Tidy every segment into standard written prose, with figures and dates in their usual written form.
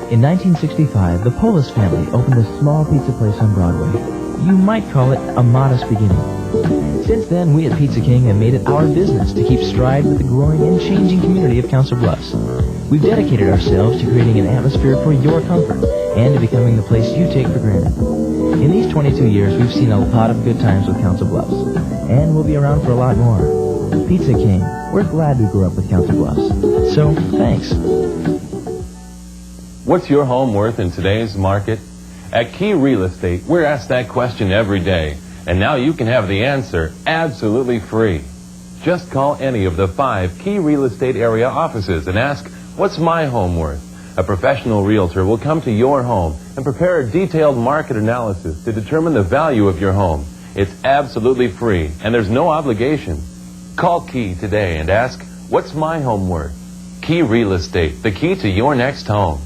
In 1965, the Polis family opened a small pizza place on Broadway. You might call it a modest beginning. Since then, we at Pizza King have made it our business to keep stride with the growing and changing community of Council Bluffs. We've dedicated ourselves to creating an atmosphere for your comfort and to becoming the place you take for granted. In these 22 years, we've seen a lot of good times with Council Bluffs, and we'll be around for a lot more. Pizza King, we're glad we grew up with Council Bluffs. So, thanks. What's your home worth in today's market? At Key Real Estate, we're asked that question every day, and now you can have the answer absolutely free. Just call any of the 5 Key Real Estate area offices and ask, what's my home worth? A professional realtor will come to your home and prepare a detailed market analysis to determine the value of your home. It's absolutely free, and there's no obligation. Call Key today and ask, what's my home worth? Key Real Estate, the key to your next home.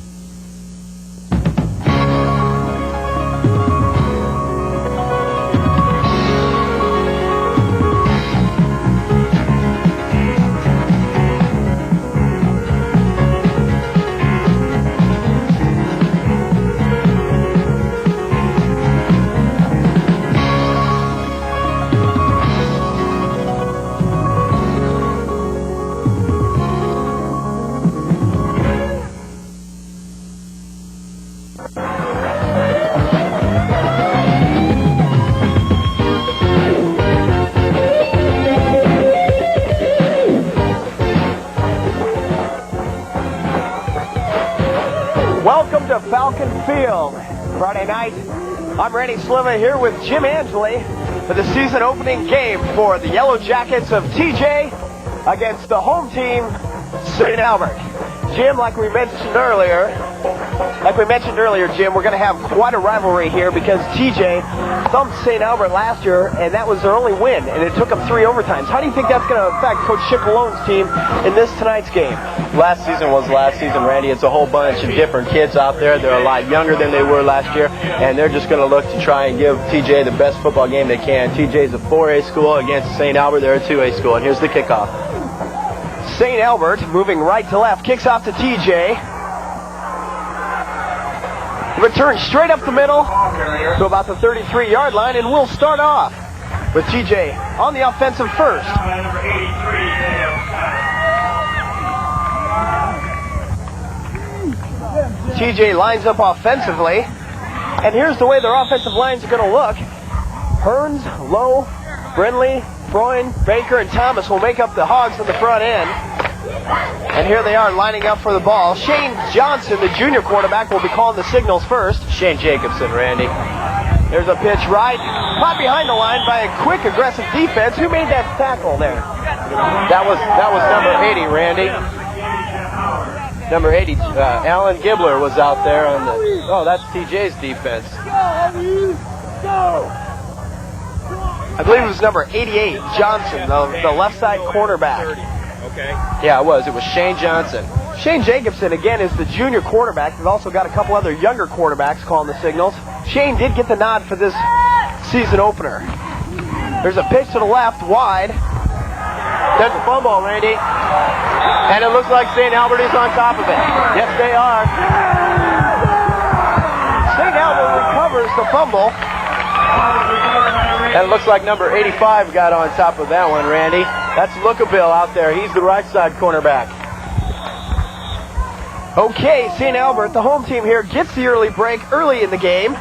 Welcome to Falcon Field. Friday night, I'm Randy Sliva here with Jim Angeli for the season opening game for the Yellow Jackets of TJ against the home team, St. Albert. Jim, like we mentioned earlier, Jim, we're going to have quite a rivalry here because TJ thumped St. Albert last year, and that was their only win, and it took them 3 overtimes. How do you think that's going to affect Coach Chip Malone's team in this tonight's game? Last season was last season, Randy. It's a whole bunch of different kids out there. They're a lot younger than they were last year, and they're just going to look to try and give TJ the best football game they can. TJ's a 4A school against St. Albert. They're a 2A school, and here's the kickoff. St. Albert moving right to left, kicks off to TJ. Return straight up the middle to about the 33-yard line, and we'll start off with TJ on the offensive first. TJ lines up offensively, and here's the way their offensive lines are going to look. Hearns, Lowe, Brindley, Freund, Baker, and Thomas will make up the Hogs on the front end. And here they are lining up for the ball. Shane Johnson, the junior quarterback, will be calling the signals first. Shane Jacobson, Randy. There's a pitch right. Caught behind the line by a quick, aggressive defense. Who made that tackle there? That was number 80, Randy. Number 80, Alan Gibbler was out there on the... Oh, that's TJ's defense. I believe it was number 88, Johnson, the left side cornerback. Okay. Yeah, it was. It was Shane Johnson. Shane Jacobson, again, is the junior quarterback. They've also got a couple other younger quarterbacks calling the signals. Shane did get the nod for this season opener. There's a pitch to the left, wide. There's a fumble, Randy. And it looks like St. Albert is on top of it. Yes, they are. St. Albert recovers the fumble. And it looks like number 85 got on top of that one, Randy. That's Lookabill out there. He's the right side cornerback. Okay, St. Albert, the home team here, gets the early break early in the game.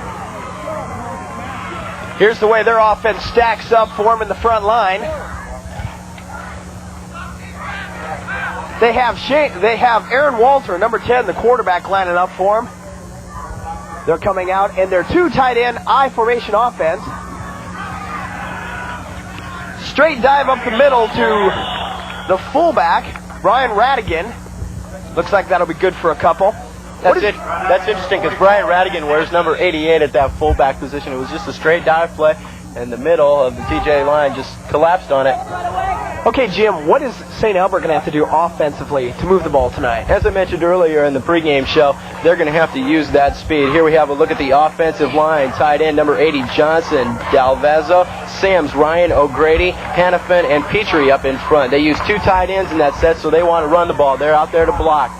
Here's the way their offense stacks up for them in the front line. They have Aaron Walter, number 10, the quarterback, lining up for them. They're coming out, and their 2 tight end I formation offense. Straight dive up the middle to the fullback, Brian Radigan. Looks like that'll be good for a couple. That's interesting because Brian Radigan wears number 88 at that fullback position. It was just a straight dive play, and the middle of the TJ line just collapsed on it. Okay, Jim, what is St. Albert going to have to do offensively to move the ball tonight? As I mentioned earlier in the pregame show, they're going to have to use that speed. Here we have a look at the offensive line. Tight end number 80, Johnson, Dalvezzo, Sams, Ryan, O'Grady, Hannafin, and Petrie up in front. They use 2 tight ends in that set, so they want to run the ball. They're out there to block.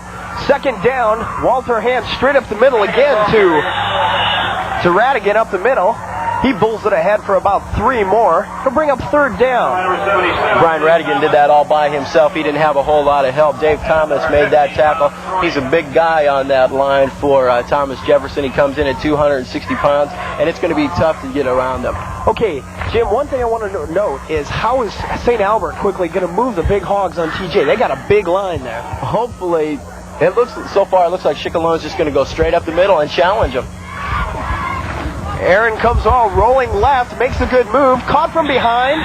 Second down, Walter hands straight up the middle again to Radigan up the middle. He bulls it ahead for about 3 more. He'll bring up third down. Brian Radigan did that all by himself. He didn't have a whole lot of help. Dave Thomas made that tackle. He's a big guy on that line for Thomas Jefferson. He comes in at 260 pounds, and it's going to be tough to get around him. Okay, Jim, one thing I want to note is how is St. Albert quickly going to move the big hogs on TJ? They got a big line there. Hopefully, so far it looks like Chicalone's just going to go straight up the middle and challenge him. Aaron comes all rolling left, makes a good move, caught from behind.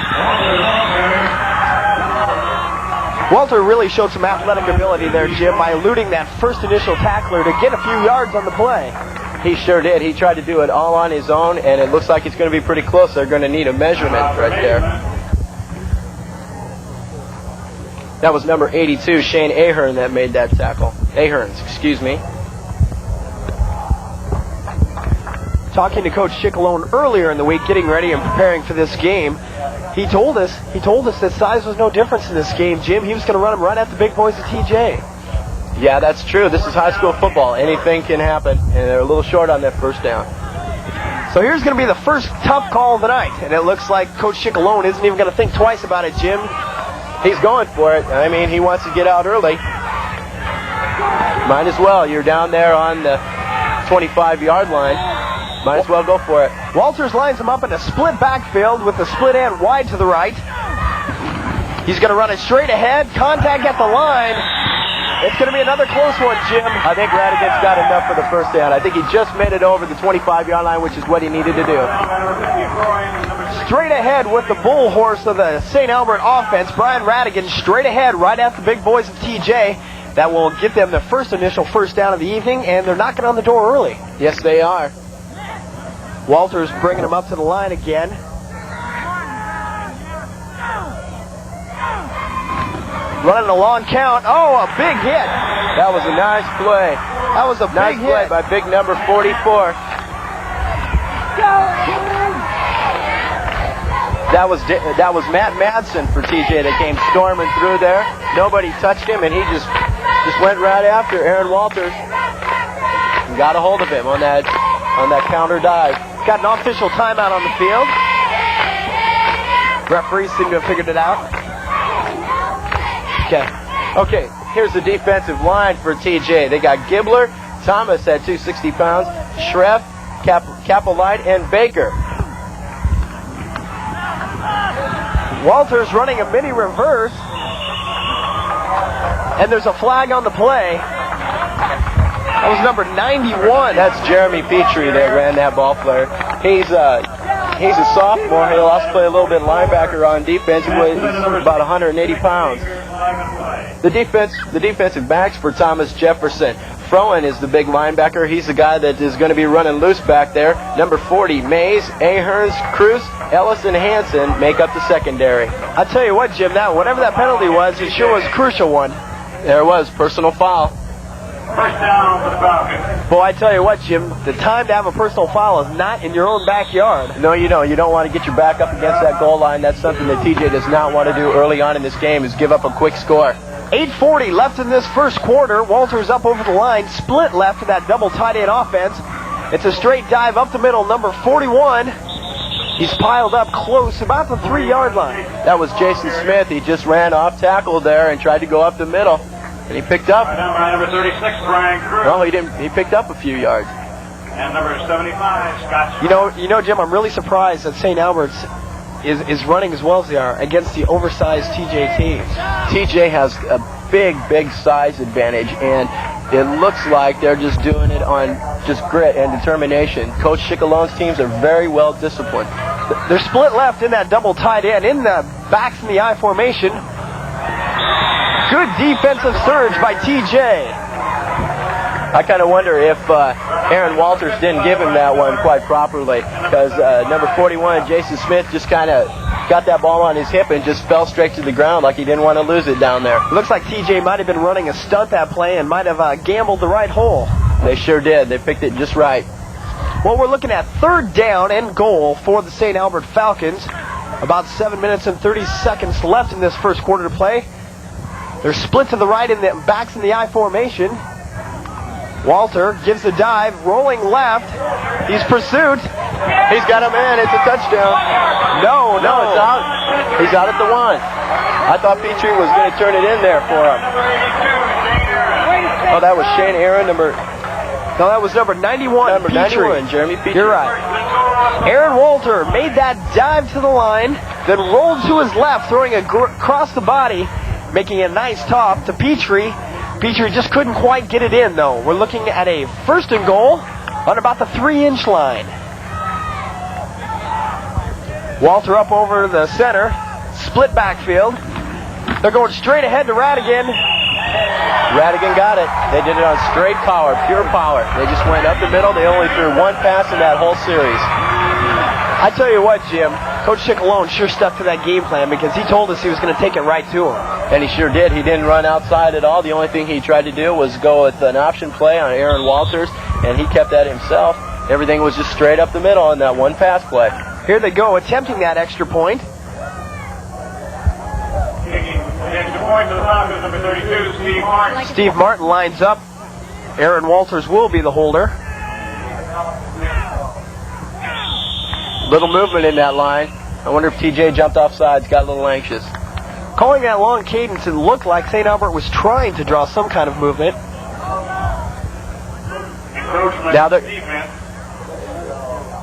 Walter really showed some athletic ability there, Jim, by eluding that first initial tackler to get a few yards on the play. He sure did. He tried to do it all on his own, and it looks like it's going to be pretty close. They're going to need a measurement right there. That was number 82, Shane Ahern, that made that tackle. Aherns, excuse me. Talking to Coach Chicalone earlier in the week, getting ready and preparing for this game, he told us that size was no difference in this game, Jim. He was going to run him right at the big boys of TJ. Yeah, that's true. This is high school football. Anything can happen, and they're a little short on that first down. So here's going to be the first tough call of the night, and it looks like Coach Chicalone isn't even going to think twice about it, Jim. He's going for it. I mean, he wants to get out early. Might as well. You're down there on the 25-yard line. Might as well go for it. Walters lines him up in a split backfield with the split end wide to the right. He's going to run it straight ahead. Contact at the line. It's going to be another close one, Jim. I think Radigan's got enough for the first down. I think he just made it over the 25-yard line, which is what he needed to do. Straight ahead with the bull horse of the St. Albert offense, Brian Radigan, straight ahead right at the big boys of TJ. That will get them the initial first down of the evening, and they're knocking on the door early. Yes, they are. Walters bringing him up to the line again. Running a long count. Oh, a big hit. That was a nice play. That was a nice big play hit by big number 44. That was Matt Madsen for TJ that came storming through there. Nobody touched him, and he just went right after Aaron Walters. And got a hold of him on that counter dive. Got an official timeout on the field. Referees seem to have figured it out. Okay, here's the defensive line for TJ. They got Gibbler, Thomas at 260 pounds, Schreff, Capelite, and Baker. Walters running a mini reverse. And there's a flag on the play. That was number 91. That's Jeremy Petrie that ran that ball flare. He's a sophomore. He'll also play a little bit linebacker on defense. He weighs about 180 pounds. The defensive backs for Thomas Jefferson. Froen is the big linebacker. He's the guy that is going to be running loose back there. Number 40, Mays, Aherns, Cruz, Ellis, and Hansen make up the secondary. I tell you what, Jim, whatever that penalty was, it sure was a crucial one. There it was, personal foul. First down for the Falcons. Boy, I tell you what, Jim, the time to have a personal foul is not in your own backyard. No, you don't. You don't want to get your back up against that goal line. That's something that TJ does not want to do early on in this game, is give up a quick score. 8:40 left in this first quarter. Walters up over the line, split left to that double tight end offense. It's a straight dive up the middle, number 41. He's piled up close, about the 3-yard line. That was Jason Smith. He just ran off tackle there and tried to go up the middle. And he picked up. Number 36, Brian Cruz. No, he didn't. He picked up a few yards. And number 75, Scott. You know, Jim, I'm really surprised that St. Albert's is running as well as they are against the oversized TJ teams. TJ has a big size advantage, and it looks like they're just doing it on just grit and determination. Coach Chicalone's teams are very well disciplined. They're split left in that double tight end, in the backs in the I formation. Good defensive surge by TJ. I kind of wonder if Aaron Walters didn't give him that one quite properly, because number 41, Jason Smith, just kind of got that ball on his hip and just fell straight to the ground like he didn't want to lose it down there. Looks like TJ might have been running a stunt that play and might have gambled the right hole. They sure did. They picked it just right. Well, we're looking at third down and goal for the St. Albert Falcons. About 7 minutes and 30 seconds left in this first quarter to play. They're split to the right in the backs in the I formation. Walter gives the dive, rolling left. He's pursued. He's got him in. It's a touchdown. No, It's out. He's out at the 1. I thought Petrie was going to turn it in there for him. Oh, that was Shane Aaron, No, that was number 91. number Petrie. 91, Jeremy Petrie. You're right. Aaron Walter made that dive to the line, then rolled to his left, throwing across the body, making a nice top to Petrie. Petrie just couldn't quite get it in, though. We're looking at a 1st and goal on about the 3-inch line. Walter up over the center, split backfield. They're going straight ahead to Radigan. Radigan got it. They did it on straight power, pure power. They just went up the middle. They only threw one pass in that whole series. I tell you what, Jim, Coach Chicalone sure stuck to that game plan because he told us he was going to take it right to him. And he sure did. He didn't run outside at all. The only thing he tried to do was go with an option play on Aaron Walters, and he kept that himself. Everything was just straight up the middle on that one pass play. Here they go, attempting that extra point. Taking the extra point to the top is number 32, Steve Martin. Steve Martin lines up. Aaron Walters will be the holder. Little movement in that line. I wonder if TJ jumped off sides, got a little anxious. Calling that long cadence, it looked like St. Albert was trying to draw some kind of movement. Now defense.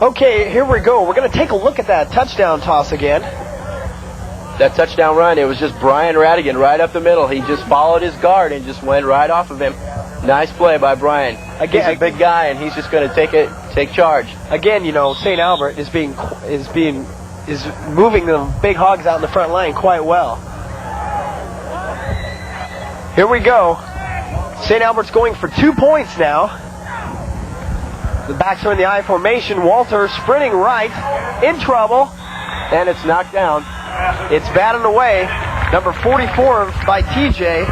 Okay, here we go. We're going to take a look at that touchdown toss again. That touchdown run, it was just Brian Radigan right up the middle. He just followed his guard and just went right off of him. Nice play by Brian. Again, he's a big guy, and he's just going to take charge. Again, you know, St. Albert is moving the big hogs out in the front line quite well. Here we go. St. Albert's going for 2 points now. The backs are in the I formation. Walter sprinting right, in trouble, and it's knocked down. It's batted away. Number 44 by TJ.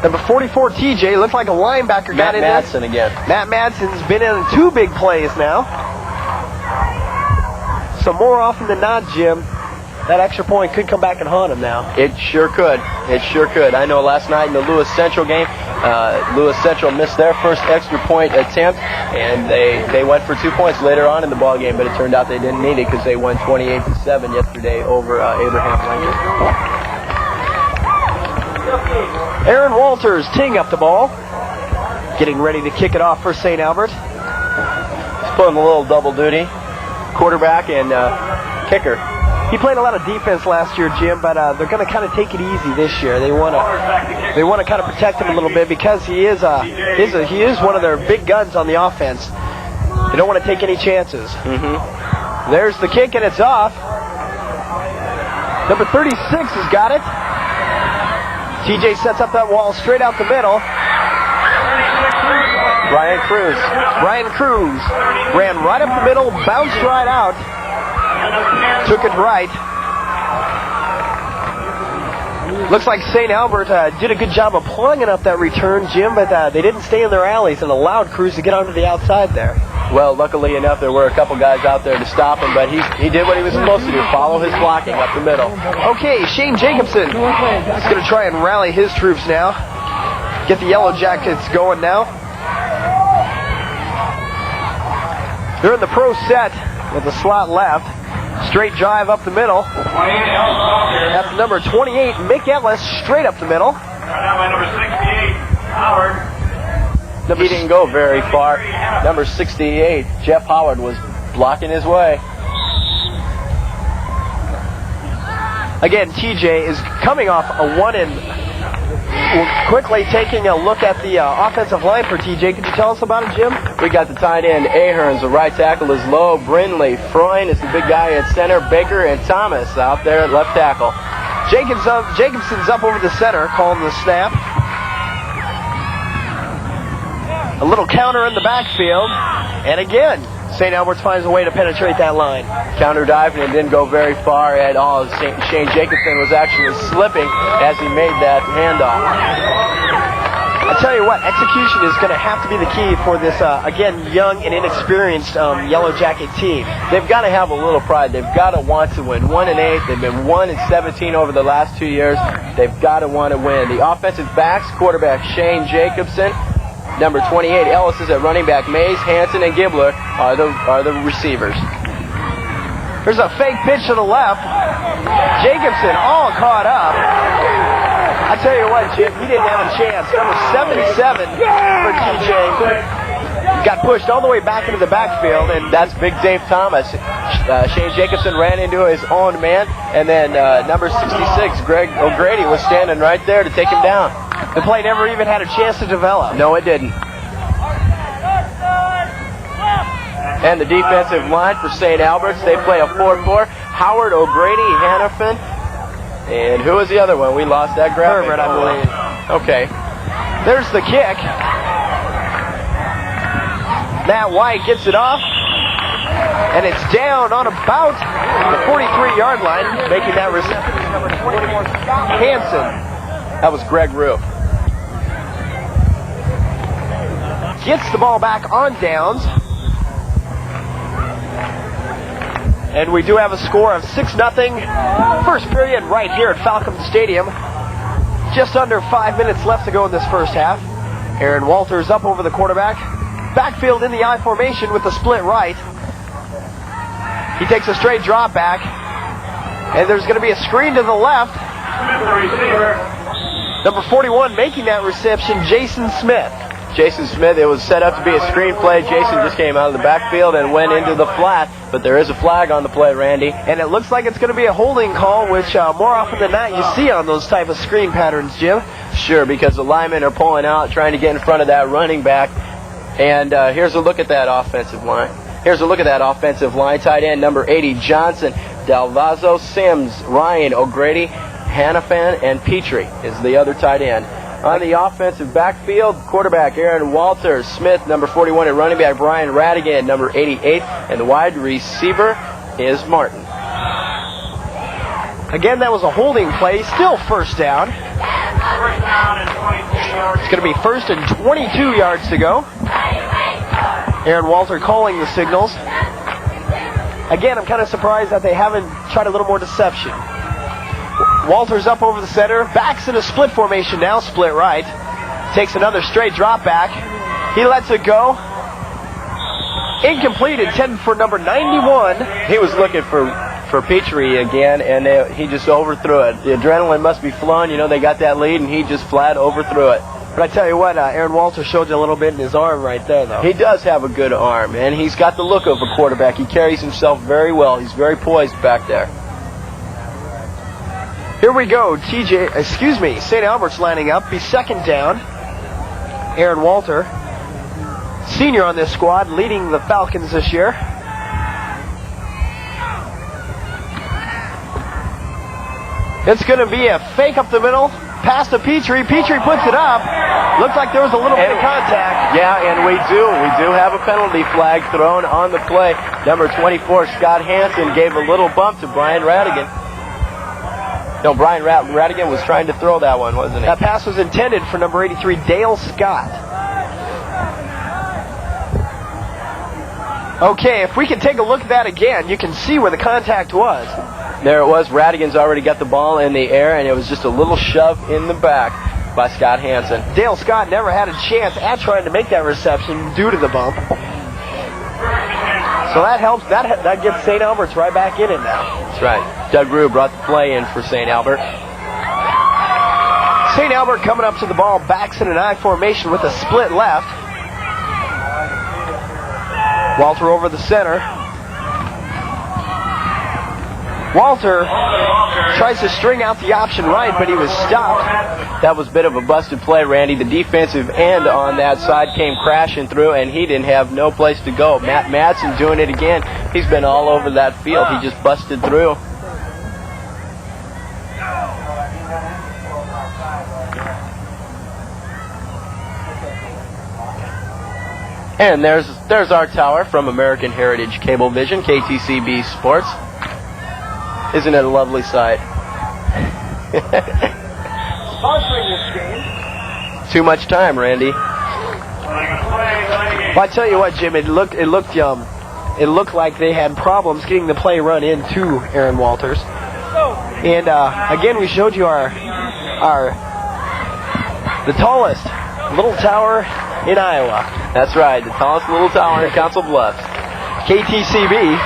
Number 44 TJ looked like a linebacker got in Matt Madsen again. Matt Madsen's been in 2 big plays now. So more often than not, Jim, that extra point could come back and haunt him now. It sure could. It sure could. I know last night in the Lewis Central game, Lewis Central missed their first extra point attempt, and they went for 2 points later on in the ball game, but it turned out they didn't need it because they won 28-7 yesterday over Abraham Lincoln. Aaron Walters teeing up the ball, getting ready to kick it off for St. Albert. He's pulling a little double duty, quarterback and kicker. He played a lot of defense last year, Jim, but they're going to kind of take it easy this year. They want to kind of protect him a little bit because he is one of their big guns on the offense. They don't want to take any chances. Mm-hmm. There's the kick, and it's off. Number 36 has got it. TJ sets up that wall straight out the middle. Ryan Cruz ran right up the middle, bounced right out, took it right. Looks like St. Albert did a good job of plunging up that return, Jim, but they didn't stay in their alleys and allowed Cruz to get onto the outside there. Well, luckily enough, there were a couple guys out there to stop him, but he did what he was supposed to do, follow his blocking up the middle. Okay, Shane Jacobson is going to try and rally his troops now. Get the Yellow Jackets going now. They're in the pro set with the slot left. Straight drive up the middle. That's number 28, Mick Ellis, straight up the middle. Number 68, Howard. He didn't go very far. Number 68, Jeff Howard, was blocking his way. Again, TJ is coming off a 1-and. We're quickly taking a look at the offensive line for TJ. Could you tell us about it, Jim? We got the tight end, Aherns. The right tackle is Lowe. Brindley. Freund is the big guy at center. Baker and Thomas out there at left tackle. Jacobson's up over the center, calling the snap. A little counter in the backfield. And again, St. Albert's finds a way to penetrate that line. Counter dive, and it didn't go very far at all. Shane Jacobson was actually slipping as he made that handoff. I tell you what, execution is going to have to be the key for this, again, young and inexperienced Yellow Jacket team. They've got to have a little pride. They've got to want to win. 1-8. They've been 1-17 over the last 2 years. They've got to want to win. The offensive backs, quarterback Shane Jacobson, number 28 Ellis is at running back. Mays, Hanson, and Gibbler are the receivers. There's a fake pitch to the left. Jacobson all caught up. I tell you what, Jim, he didn't have a chance. Number 77 for TJ got pushed all the way back into the backfield, and That's Big Dave Thomas. Shane Jacobson ran into his own man, and then number 66, Greg O'Grady, was standing right there to take him down. the play never even had a chance to develop. No, it didn't. And the defensive line for St. Albert's, they play a 4-4. Howard, O'Grady, Hannafin, and who was the other one? We lost that graphic. Herbert, I believe. Okay. There's the kick. Matt White gets it off, and it's down on about the 43-yard line, making that reception number 24, Hanson. That was Greg Roof. Gets the ball back on downs. And we do have a score of 6-0. First period right here at Falcon Stadium. Just under 5 minutes left to go in this first half. Aaron Walters up over the quarterback. Backfield in the I formation with the split right. He takes a straight drop back. And there's going to be a screen to the left. Number 41 making that reception, Jason Smith. Jason Smith, it was set up to be a screen play. Jason just came out of the backfield and went into the flat, but there is a flag on the play, Randy. And it looks like it's going to be a holding call, which more often than not you see on those type of screen patterns, Jim. Sure, because the linemen are pulling out, trying to get in front of that running back. And here's a look at that offensive line. Here's a look at that offensive line. Tight end number 80, Johnson, Dalvazo, Sims, Ryan, O'Grady, Hannafan, and Petrie is the other tight end. On the offensive backfield, quarterback Aaron Walters, Smith, number 41, and running back Brian Radigan, number 88, and the wide receiver is Martin. Again, that was a holding play, still first down. It's going to be first and 22 yards to go. Aaron Walter calling the signals. Again, I'm kind of surprised that they haven't tried a little more deception. Walters up over the center, backs in a split formation now, split right. Takes another straight drop back. He lets it go. Incomplete, intended for number 91. He was looking for Petrie again, and he just overthrew it. The adrenaline must be flowing. You know, they got that lead, and he just flat overthrew it. But I tell you what, Aaron Walter showed you a little bit in his arm right there, though. He does have a good arm, and he's got the look of a quarterback. He carries himself very well. He's very poised back there. Here we go, St. Albert's lining up, be second down. Aaron Walter, senior on this squad, leading the Falcons this year. It's going to be a fake up the middle, pass to Petrie. Petrie puts it up. Looks like there was a little bit of contact. Yeah, and we do have a penalty flag thrown on the play. Number 24, Scott Hansen, gave a little bump to Brian Radigan. No, Brian Radigan was trying to throw that one, wasn't he? That pass was intended for number 83, Dale Scott. Okay, if we can take a look at that again, you can see where the contact was. There it was. Radigan's already got the ball in the air, and it was just a little shove in the back by Scott Hansen. Dale Scott never had a chance at trying to make that reception due to the bump. So that helps. That gets St. Albert's right back in it now. That's right. Doug Rue brought the play in for St. Albert. St. Albert coming up to the ball, backs in an I formation with a split left. Walter over the center. Walter tries to string out the option right, but he was stopped. That was a bit of a busted play, Randy. The defensive end on that side came crashing through, and he didn't have no place to go. Matt Madsen doing it again. He's been all over that field. He just busted through. And there's our tower from American Heritage Cablevision, KTCB Sports. Isn't it a lovely sight? Sponsoring this game, too much time, Randy. Well, I tell you what, Jim, it looked like they had problems getting the play run into Aaron Walters. And again, we showed you the tallest little tower in Iowa. That's right, the tallest little tower in Council Bluffs. KTCB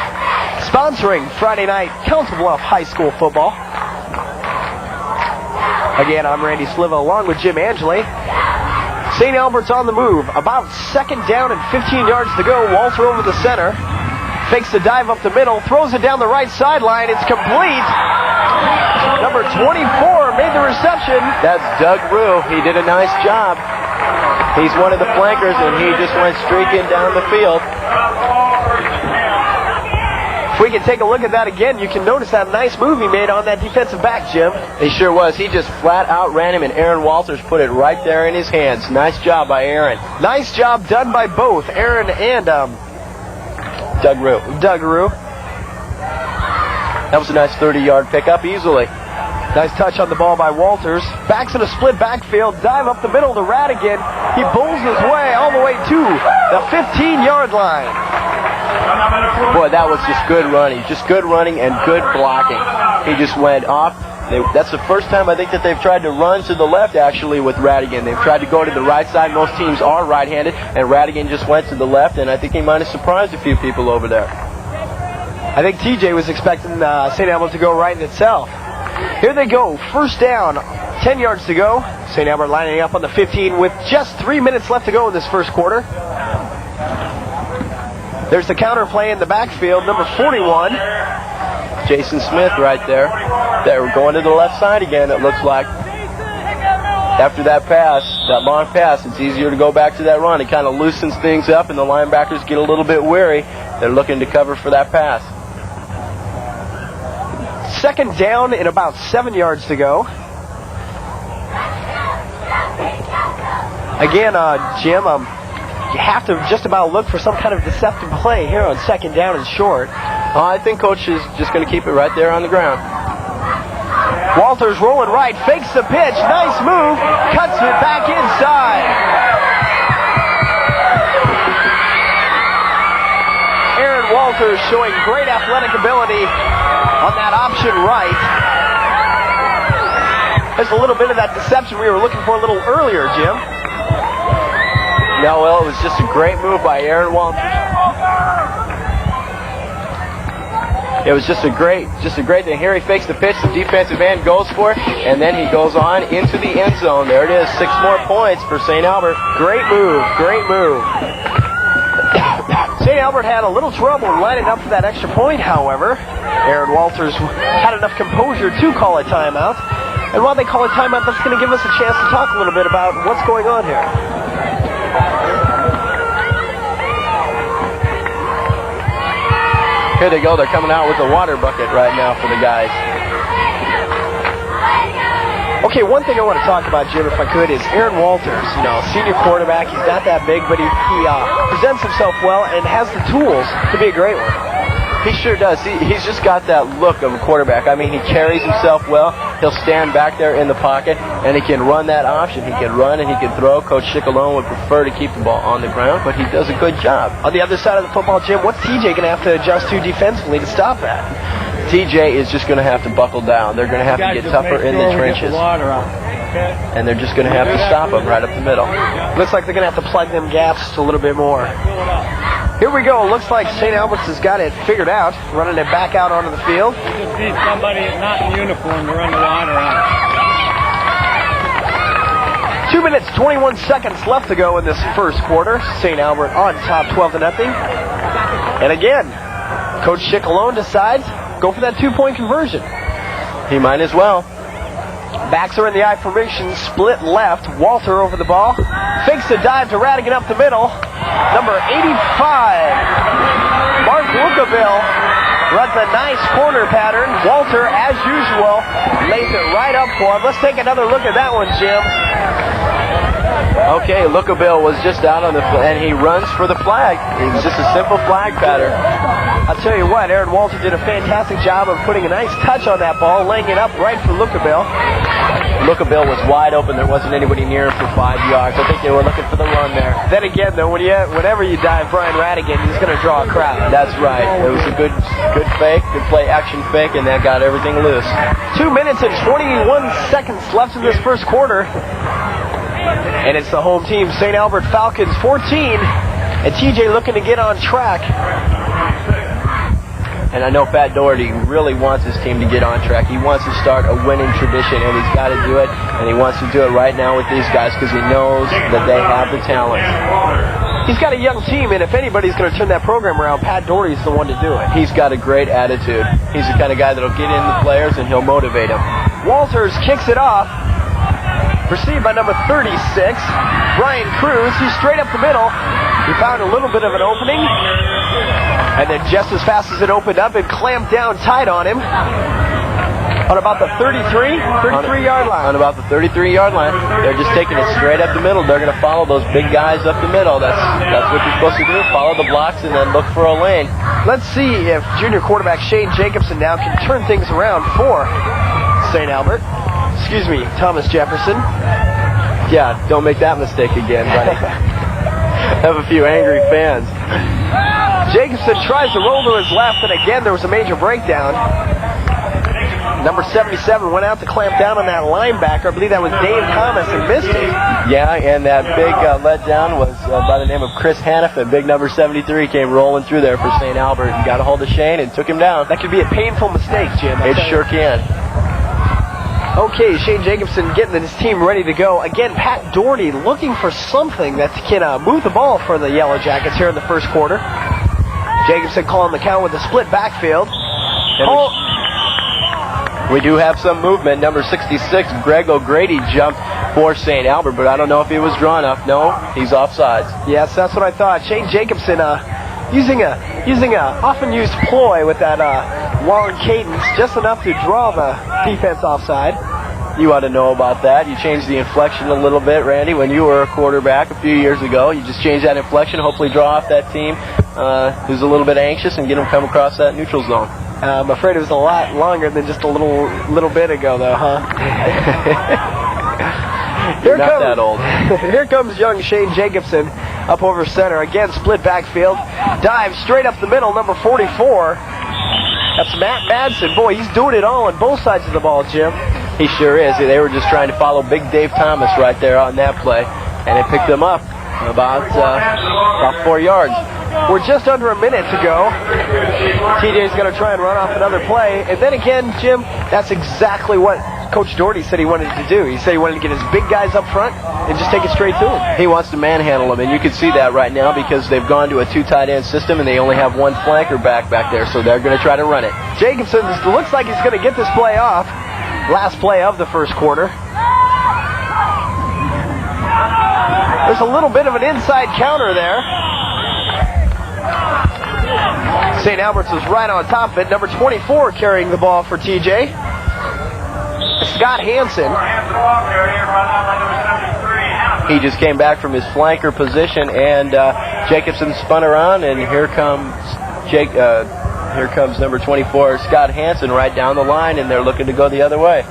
sponsoring Friday night Council Bluff High School football. Again, I'm Randy Sliva along with Jim Angeli. St. Albert's on the move. About 2nd down and 15 yards to go. Walter over the center. Fakes the dive up the middle. Throws it down the right sideline. It's complete. Number 24 made the reception. That's Doug Rue. He did a nice job. He's one of the flankers, and he just went streaking down the field. If we can take a look at that again, you can notice that nice move he made on that defensive back, Jim. He sure was. He just flat out ran him, and Aaron Walters put it right there in his hands. Nice job by Aaron. Nice job done by both Aaron and Doug Rue. That was a nice 30-yard pickup easily. Nice touch on the ball by Walters. Backs in a split backfield. Dive up the middle to Radigan. He bulls his way all the way to the 15-yard line. Boy, that was just good running. Just good running and good blocking. He just went off. That's the first time I think that they've tried to run to the left, actually, with Radigan. They've tried to go to the right side. Most teams are right-handed, and Radigan just went to the left, and I think he might have surprised a few people over there. I think TJ was expecting St. Albert to go right itself. Here they go. 1st down, 10 yards to go. St. Albert lining up on the 15 with just 3 minutes left to go in this first quarter. There's the counter play in the backfield, number 41. Jason Smith right there. They're going to the left side again, it looks like. After that pass, that long pass, it's easier to go back to that run. It kind of loosens things up, and the linebackers get a little bit weary. They're looking to cover for that pass. 2nd down and about 7 yards to go. Again, Jim, you have to just about look for some kind of deceptive play here on 2nd down and short. I think Coach is just going to keep it right there on the ground. Walters rolling right, fakes the pitch, nice move, cuts it back inside. Aaron Walters showing great athletic ability on that option right. There's a little bit of that deception we were looking for a little earlier, Jim. No, well, it was just a great move by Aaron Walters. It was just a great thing. Here he fakes the pitch, the defensive end goes for it, and then he goes on into the end zone. There it is, 6 more points for St. Albert. Great move. St. Albert had a little trouble lining up for that extra point, however. Aaron Walters had enough composure to call a timeout. And while they call a timeout, that's going to give us a chance to talk a little bit about what's going on here. Here they go. They're coming out with a water bucket right now for the guys. Okay, one thing I want to talk about, Jim, if I could, is Aaron Walters. You know, senior quarterback. He's not that big, but he presents himself well and has the tools to be a great one. He sure does. He's just got that look of a quarterback. I mean, he carries himself well. He'll stand back there in the pocket, and he can run that option. He can run and he can throw. Coach Chicalone would prefer to keep the ball on the ground, but he does a good job. On the other side of the football, Jim, what's TJ going to have to adjust to defensively to stop that? TJ is just going to have to buckle down. They're going to have to get tougher in the trenches. And they're just going to have to stop him right up the middle. Looks like they're going to have to plug them gaps a little bit more. Here we go. Looks like St. Albert's has got it figured out, running it back out onto the field. Just need somebody not in uniform to run the line around. 2 minutes, 21 seconds left to go in this first quarter. St. Albert on top 12-0. And again, Coach Chicalone decides go for that 2-point conversion. He might as well. Backs are in the I formation, split left. Walter over the ball. Fakes the dive to Radigan up the middle. Number 85, Mark Lukaville, runs a nice corner pattern. Walter, as usual, lays it right up for him. Let's take another look at that one, Jim. Okay, Lukaville was just out on the and he runs for the flag. It's just a simple flag pattern. I'll tell you what, Aaron Walter did a fantastic job of putting a nice touch on that ball, laying it up right for Lukaville. Lookaville was wide open. There wasn't anybody near him for 5 yards. I think they were looking for the run there. Then again, though, whenever you dive Brian Radigan, he's going to draw a crowd. That's right. It was a good fake, good play action fake, and that got everything loose. 2 minutes and 21 seconds left in this first quarter. And it's the home team, St. Albert Falcons 14, and TJ looking to get on track. And I know Pat Doherty really wants his team to get on track. He wants to start a winning tradition, and he's got to do it. And he wants to do it right now with these guys because he knows that they have the talent. He's got a young team, and if anybody's going to turn that program around, Pat Doherty's the one to do it. He's got a great attitude. He's the kind of guy that'll get in the players, and he'll motivate them. Walters kicks it off. Received by number 36, Brian Cruz. He's straight up the middle. He found a little bit of an opening. And then just as fast as it opened up, it clamped down tight on him. On about the 33-yard line. On about the 33-yard line. They're just taking it straight up the middle. They're going to follow those big guys up the middle. That's what you're supposed to do. Follow the blocks and then look for a lane. Let's see if junior quarterback Shane Jacobson now can turn things around for St. Albert. Excuse me, Thomas Jefferson. Yeah, don't make that mistake again, buddy. Have a few angry fans. Jacobson tries to roll to his left, and again there was a major breakdown. Number 77 went out to clamp down on that linebacker. I believe that was Dave Thomas, and missed it. Yeah, and that big letdown was by the name of Chris Haniff. That big number 73 came rolling through there for St. Albert and got a hold of Shane and took him down. That could be a painful mistake, Jim. It sure can. Okay, Shane Jacobson getting his team ready to go. Again, Pat Doherty looking for something that can move the ball for the Yellow Jackets here in the first quarter. Jacobson calling the count with a split backfield. We do have some movement. Number 66, Greg O'Grady, jumped for St. Albert, but I don't know if he was drawn up. No, he's offsides. Yes, that's what I thought. Shane Jacobson using a often used ploy with that long cadence, just enough to draw the defense offside. You ought to know about that. You changed the inflection a little bit, Randy, when you were a quarterback a few years ago. You just changed that inflection, hopefully draw off that team who's a little bit anxious and get them come across that neutral zone. I'm afraid it was a lot longer than just a little bit ago, though, huh? You're not that old. Here comes young Shane Jacobson up over center. Again, split backfield. Dive straight up the middle, number 44. That's Matt Madsen. Boy, he's doing it all on both sides of the ball, Jim. He sure is. They were just trying to follow Big Dave Thomas right there on that play, and it picked them up about 4 yards. We're just under a minute to go. TJ's going to try and run off another play. And then again, Jim, that's exactly what Coach Doherty said he wanted to do. He said he wanted to get his big guys up front and just take it straight to him. He wants to manhandle them, and you can see that right now because they've gone to a 2 tight end system and they only have 1 flanker back there, so they're going to try to run it. Jacobson looks like he's going to get this play off. Last play of the first quarter. There's a little bit of an inside counter there. St. Albert's was right on top of it. Number 24 carrying the ball for TJ. Scott Hansen. He just came back from his flanker position, and Jacobson spun around, and here comes number 24, Scott Hansen, right down the line, and they're looking to go the other way.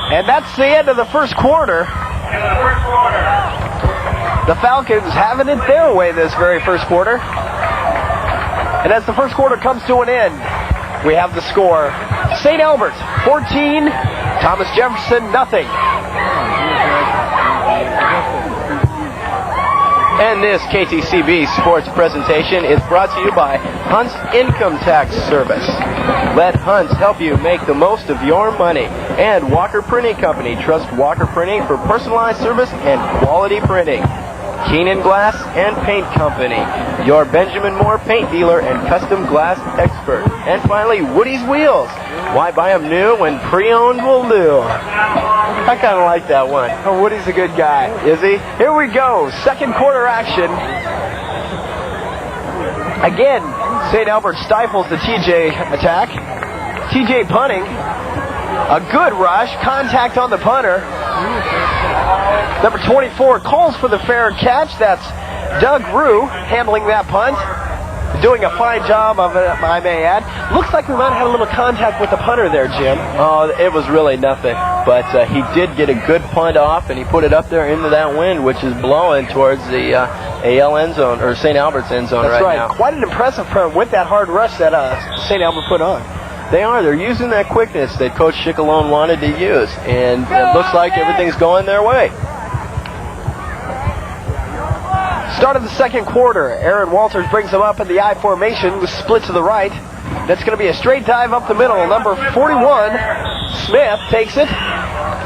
And that's the end of the first quarter. The Falcons having it their way this very first quarter. And as the first quarter comes to an end, we have the score. St. Albert, 14. Thomas Jefferson, nothing. And this KTCB sports presentation is brought to you by Hunt's Income Tax Service. Let Hunt's help you make the most of your money. And Walker Printing Company. Trust Walker Printing for personalized service and quality printing. Keenan Glass and Paint Company, your Benjamin Moore paint dealer and custom glass expert. And finally, Woody's Wheels. Why buy them new when pre-owned will do? I kind of like that one. Oh, Woody's a good guy. Is he? Here we go. Second quarter action. Again, St. Albert stifles the TJ attack. TJ punting. A good rush. Contact on the punter. Number 24 calls for the fair catch. That's Doug Rue handling that punt. doing a fine job of it, I may add. Looks like we might have had a little contact with the punter there, Jim. Oh, it was really nothing. But he did get a good punt off, and he put it up there into that wind, which is blowing towards the AL end zone, or St. Albert's end zone. That's right. now. Quite an impressive punt with that hard rush that St. Albert put on. They are. They're using that quickness that Coach Schicklone wanted to use, and it looks like everything's going their way. Start of the second quarter. Aaron Walters brings them up in the I formation with split to the right. That's going to be a straight dive up the middle. Number 41, Smith takes it.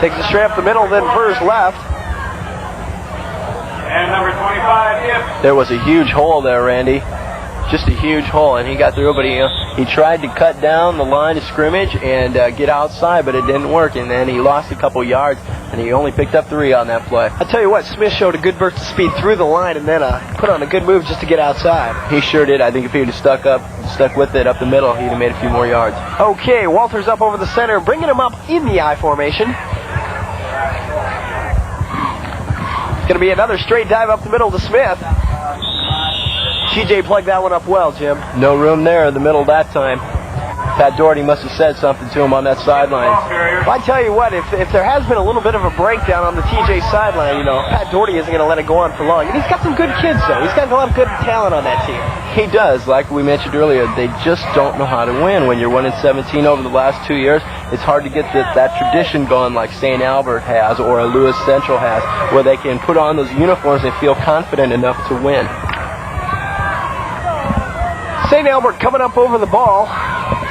Takes it straight up the middle, then Vers left. And number 25, Gibbs. There was a huge hole there, Randy. Just a huge hole, and he got through, but he tried to cut down the line of scrimmage and get outside, but it didn't work, and then he lost a couple yards, and he only picked up 3 on that play. I tell you what, Smith showed a good burst of speed through the line and then put on a good move just to get outside. He sure did. I think if he would have stuck with it up the middle, he'd have made a few more yards. Okay, Walters up over the center, bringing him up in the I formation. It's going to be another straight dive up the middle to Smith. TJ plugged that one up well, Jim. No room there in the middle that time. Pat Doherty must have said something to him on that sideline. Well, I tell you what, if there has been a little bit of a breakdown on the TJ sideline, Pat Doherty isn't going to let it go on for long. And he's got some good kids, though. He's got a lot of good talent on that team. He does. Like we mentioned earlier, they just don't know how to win. When you're 1-17 over the last 2 years, it's hard to get that tradition going like St. Albert has or a Lewis Central has, where they can put on those uniforms and feel confident enough to win. St. Albert coming up over the ball.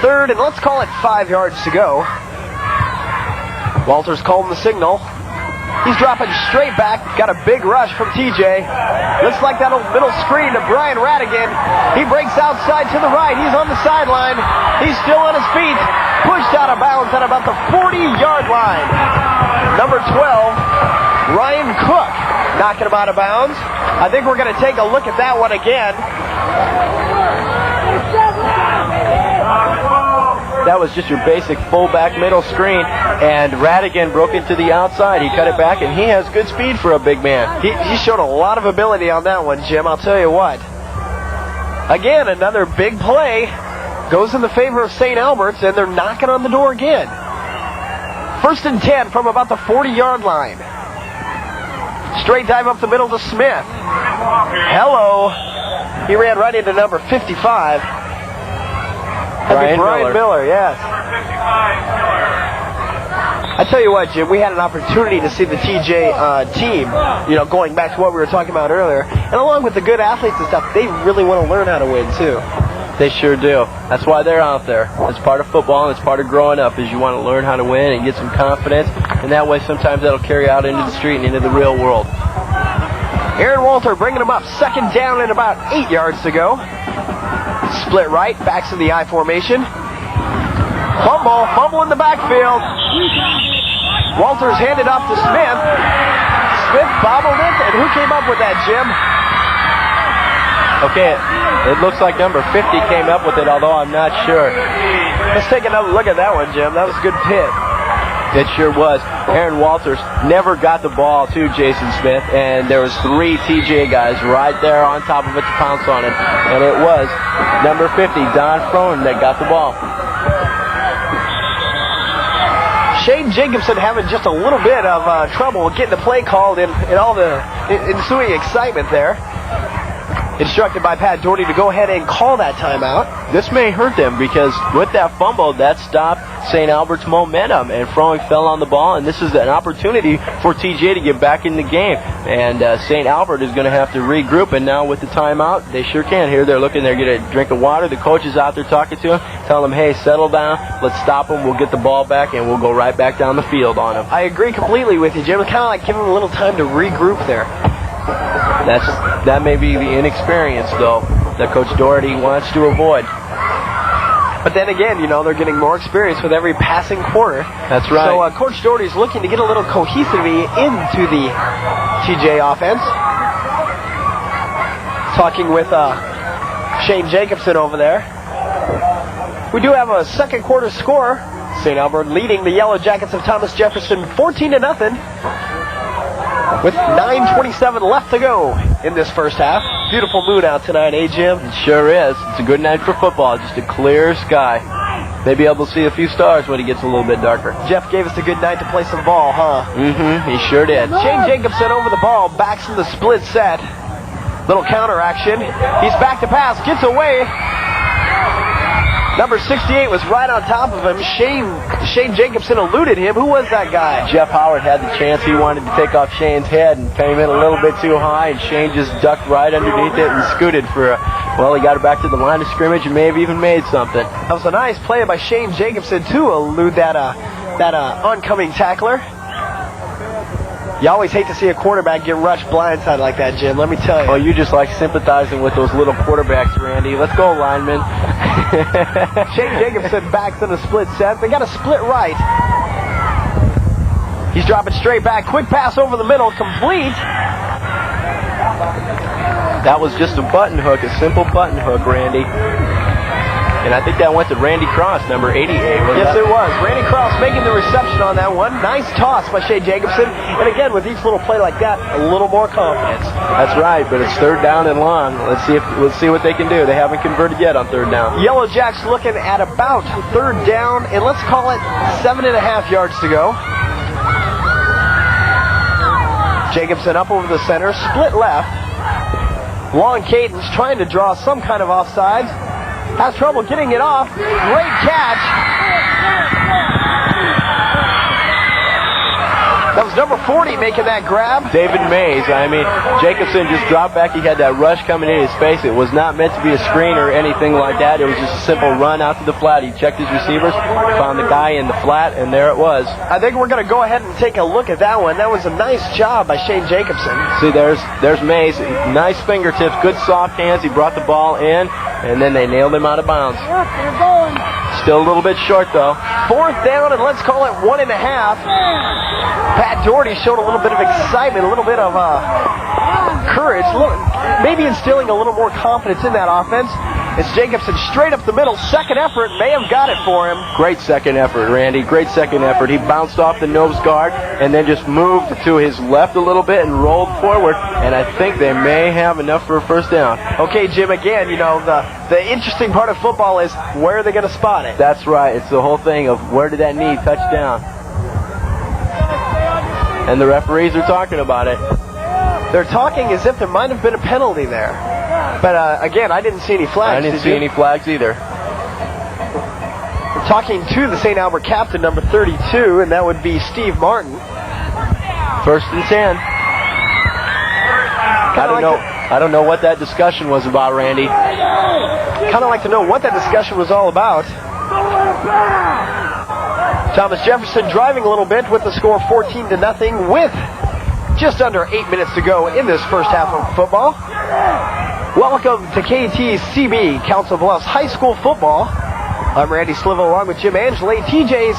Third, and let's call it 5 yards to go. Walters calling the signal. He's dropping straight back. Got a big rush from TJ. Looks like that old middle screen to Brian Radigan. He breaks outside to the right. He's on the sideline. He's still on his feet. Pushed out of bounds at about the 40-yard line. Number 12, Ryan Cook, knocking him out of bounds. I think we're going to take a look at that one again. That was just your basic fullback middle screen, and Radigan broke into the outside. He cut it back, and he has good speed for a big man. He showed a lot of ability on that one, Jim, I'll tell you what. Again, another big play goes in the favor of St. Albert's, and they're knocking on the door again. 1st and 10 from about the 40-yard line. Straight dive up the middle to Smith. Hello. He ran right into number 55. Brian Miller, yes. I tell you what, Jim, we had an opportunity to see the TJ team, going back to what we were talking about earlier. And along with the good athletes and stuff, they really want to learn how to win, too. They sure do. That's why they're out there. It's part of football, and it's part of growing up, is you want to learn how to win and get some confidence. And that way, sometimes that'll carry out into the street and into the real world. Aaron Walter bringing him up. 2nd down and about 8 yards to go. Split right, backs in the I formation. Fumble in the backfield. Walters handed off to Smith. Smith bobbled it, and who came up with that, Jim? Okay, it looks like number 50 came up with it, although I'm not sure. Let's take another look at that one, Jim. That was a good hit. It sure was. Aaron Walters never got the ball to Jason Smith, and there was 3 TJ guys right there on top of it to pounce on it. And it was number 50, Don Frohn, that got the ball. Shane Jacobson having just a little bit of trouble getting the play called and all the ensuing excitement there. Instructed by Pat Doherty to go ahead and call that timeout. This may hurt them because with that fumble, that stopped St. Albert's momentum, and Frohn fell on the ball, and this is an opportunity for TJ to get back in the game. And St. Albert is going to have to regroup, and now with the timeout, they sure can. Here they're looking, they're getting a drink of water. The coach is out there talking to him, telling them, hey, settle down, let's stop them, we'll get the ball back, and we'll go right back down the field on them. I agree completely with you, Jim. It's kind of like giving them a little time to regroup there. That may be the inexperience, though, that Coach Doherty wants to avoid. But then again, they're getting more experience with every passing quarter. That's right. So Coach Doherty's looking to get a little cohesivity into the TJ offense. Talking with Shane Jacobson over there. We do have a second quarter score. St. Albert leading the Yellow Jackets of Thomas Jefferson 14-0. With 9:27 left to go in this first half. beautiful moon out tonight, eh, Jim? It sure is. It's a good night for football. Just a clear sky. Maybe able to see a few stars when it gets a little bit darker. Jeff gave us a good night to play some ball, huh? Mm-hmm. He sure did. Shane Jacobson over the ball, backs in the split set. Little counter action. He's back to pass, gets away. Number 68 was right on top of him. Shane Jacobson eluded him. Who was that guy? Jeff Howard had the chance. He wanted to take off Shane's head and came in a little bit too high, and Shane just ducked right underneath it and scooted for well, he got it back to the line of scrimmage and may have even made something. That was a nice play by Shane Jacobson to elude that oncoming tackler. You always hate to see a quarterback get rushed blindside like that, Jim, let me tell you. Well, you just like sympathizing with those little quarterbacks, Randy. Let's go, lineman. Shane Jacobson backs in a split set. They got a split right. He's dropping straight back. Quick pass over the middle, complete. That was just a button hook, a simple button hook, Randy. And I think that went to Randy Cross, number 88. Yes, it was. Randy Cross making the reception on that one. Nice toss by Shane Jacobson. And again, with each little play like that, a little more confidence. That's right, but it's third down and long. Let's see what they can do. They haven't converted yet on third down. Yellow Jacks looking at about third down, and let's call it 7.5 yards to go. Jacobson up over the center, split left. Long cadence trying to draw some kind of offsides. Has trouble getting it off. Great catch. That was number 40 making that grab. David Mays. I mean, Jacobson just dropped back. He had that rush coming in his face. It was not meant to be a screen or anything like that. It was just a simple run out to the flat. He checked his receivers, found the guy in the flat, and there it was. I think we're going to go ahead and take a look at that one. That was a nice job by Shane Jacobson. See, there's Mays. Nice fingertips, good soft hands. He brought the ball in, and then they nailed him out of bounds. Still a little bit short, though. Fourth down, and let's call it 1.5. Pat Doherty showed a little bit of excitement, a little bit of courage, maybe instilling a little more confidence in that offense. It's Jacobson straight up the middle. Second effort may have got it for him. Great second effort, Randy. Great second effort. He bounced off the nose guard and then just moved to his left a little bit and rolled forward. And I think they may have enough for a first down. Okay, Jim, again, you know, the interesting part of football is where are they going to spot it? That's right. It's the whole thing of where did that knee touch down? And the referees are talking about it. They're talking as if there might have been a penalty there. But again, I didn't see any flags. I didn't see any flags either. We're talking to the St. Albert captain, number 32, and that would be Steve Martin. First and 10. I don't know what that discussion was about, Randy. Kind of like to know what that discussion was all about. Thomas Jefferson driving a little bit with the score 14-0 with just under 8 minutes to go in this first half of football. Welcome to KTCB, Council Bluffs High School Football. I'm Randy Slivo along with Jim Angeli. TJ's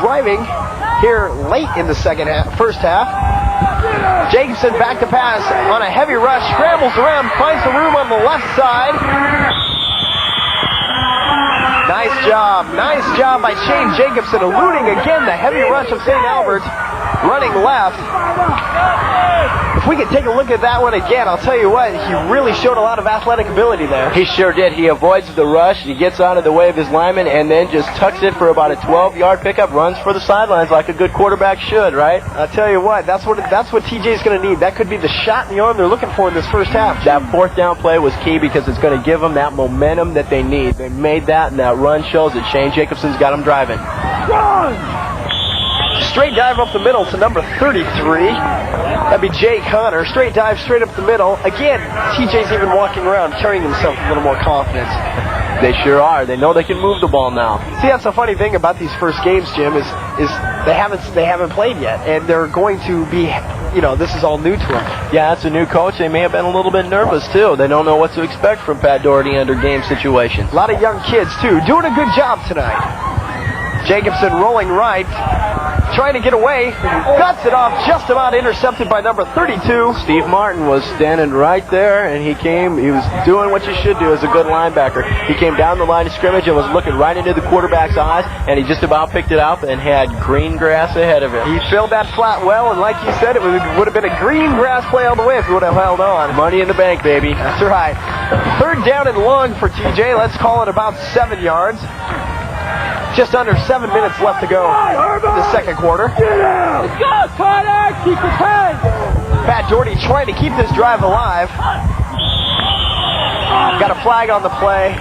driving here late in the first half. Jacobson back to pass on a heavy rush, scrambles around, finds the room on the left side. Nice job by Shane Jacobson, eluding again the heavy rush of St. Albert, running left. If we could take a look at that one again, I'll tell you what, he really showed a lot of athletic ability there. He sure did. He avoids the rush, he gets out of the way of his lineman, and then just tucks it for about a 12-yard pickup, runs for the sidelines like a good quarterback should, right? I'll tell you what, that's what TJ's going to need. That could be the shot in the arm they're looking for in this first half. That fourth down play was key because it's going to give them that momentum that they need. They made that, and that run shows that Shane Jacobson's got them driving. Straight dive up the middle to number 33. That'd be Jay Connor. Straight dive, straight up the middle. Again, TJ's even walking around, carrying himself with a little more confidence. They sure are. They know they can move the ball now. See, that's the funny thing about these first games, Jim, is they haven't played yet, and they're going to be, you know, this is all new to them. Yeah, it's a new coach. They may have been a little bit nervous too. They don't know what to expect from Pat Doherty under game situations. A lot of young kids too, doing a good job tonight. Jacobson rolling right, trying to get away, guts it off, just about intercepted by number 32. Steve Martin was standing right there, and he was doing what you should do as a good linebacker. He came down the line of scrimmage and was looking right into the quarterback's eyes, and he just about picked it up and had green grass ahead of him. He filled that flat well, and like you said, it would have been a green grass play all the way if he would have held on. Money in the bank, baby. That's right. Third down and long for TJ. Let's call it about 7 yards. Just under 7 minutes left to go in the second quarter. Let's go, Carter! Keep your head! Pat Doherty trying to keep this drive alive. Got a flag on the play.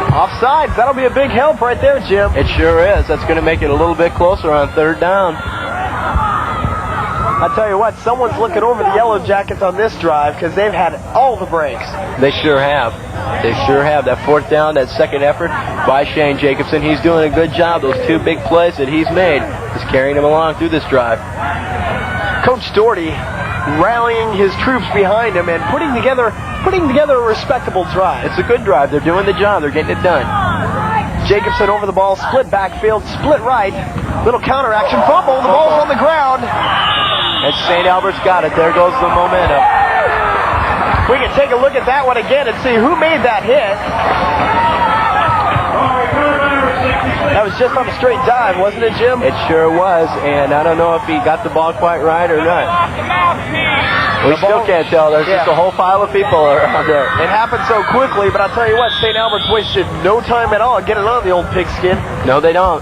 Offsides. That'll be a big help right there, Jim. It sure is. That's going to make it a little bit closer on third down. I tell you what, someone's looking over the Yellow Jackets on this drive because they've had all the breaks. They sure have. They sure have. That fourth down, that second effort by Shane Jacobson, he's doing a good job. Those two big plays that he's made is carrying him along through this drive. Coach Doherty rallying his troops behind him and putting together a respectable drive. It's a good drive. They're doing the job. They're getting it done. Jacobson over the ball, split backfield, split right. Little counter action fumble. The ball's on the ground. And St. Albert's got it. There goes the momentum. We can take a look at that one again and see who made that hit. That was just on a straight dive, wasn't it, Jim? It sure was, and I don't know if he got the ball quite right or not. We still can't tell. There's just a whole pile of people around there. It happened so quickly, but I'll tell you what, St. Albert's wasted no time at all getting on the old pigskin. No, they don't.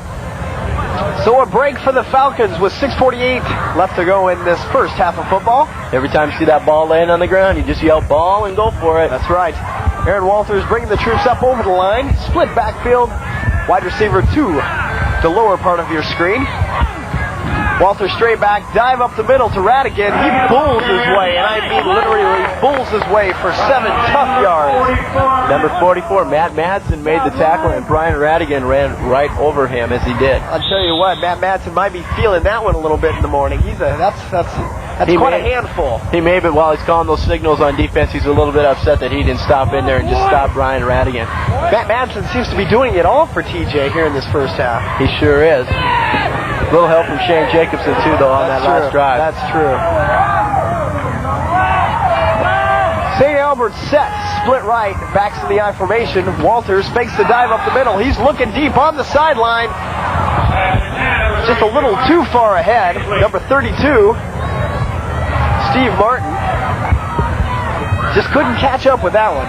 So a break for the Falcons with 6:48 left to go in this first half of football. Every time you see that ball laying on the ground, you just yell ball and go for it. That's right. Aaron Walters bringing the troops up over the line. Split backfield. Wide receiver to the lower part of your screen. Walters straight back, dive up the middle to Radigan. He bulls his way, and I mean literally bulls his way for 7 tough yards. Number 44, Matt Madsen made the tackle, and Brian Radigan ran right over him as he did. I'll tell you what, Matt Madsen might be feeling that one a little bit in the morning. That's quite a handful. He may, but while he's calling those signals on defense, he's a little bit upset that he didn't stop in there and just stop Brian Radigan. Matt Madsen seems to be doing it all for TJ here in this first half. He sure is. A little help from Shane Jacobson, too, though, on that last drive. That's true. St. Albert set, split right, backs to the I formation. Walters fakes the dive up the middle. He's looking deep on the sideline. Just a little too far ahead. Number 32, Steve Martin. Just couldn't catch up with that one.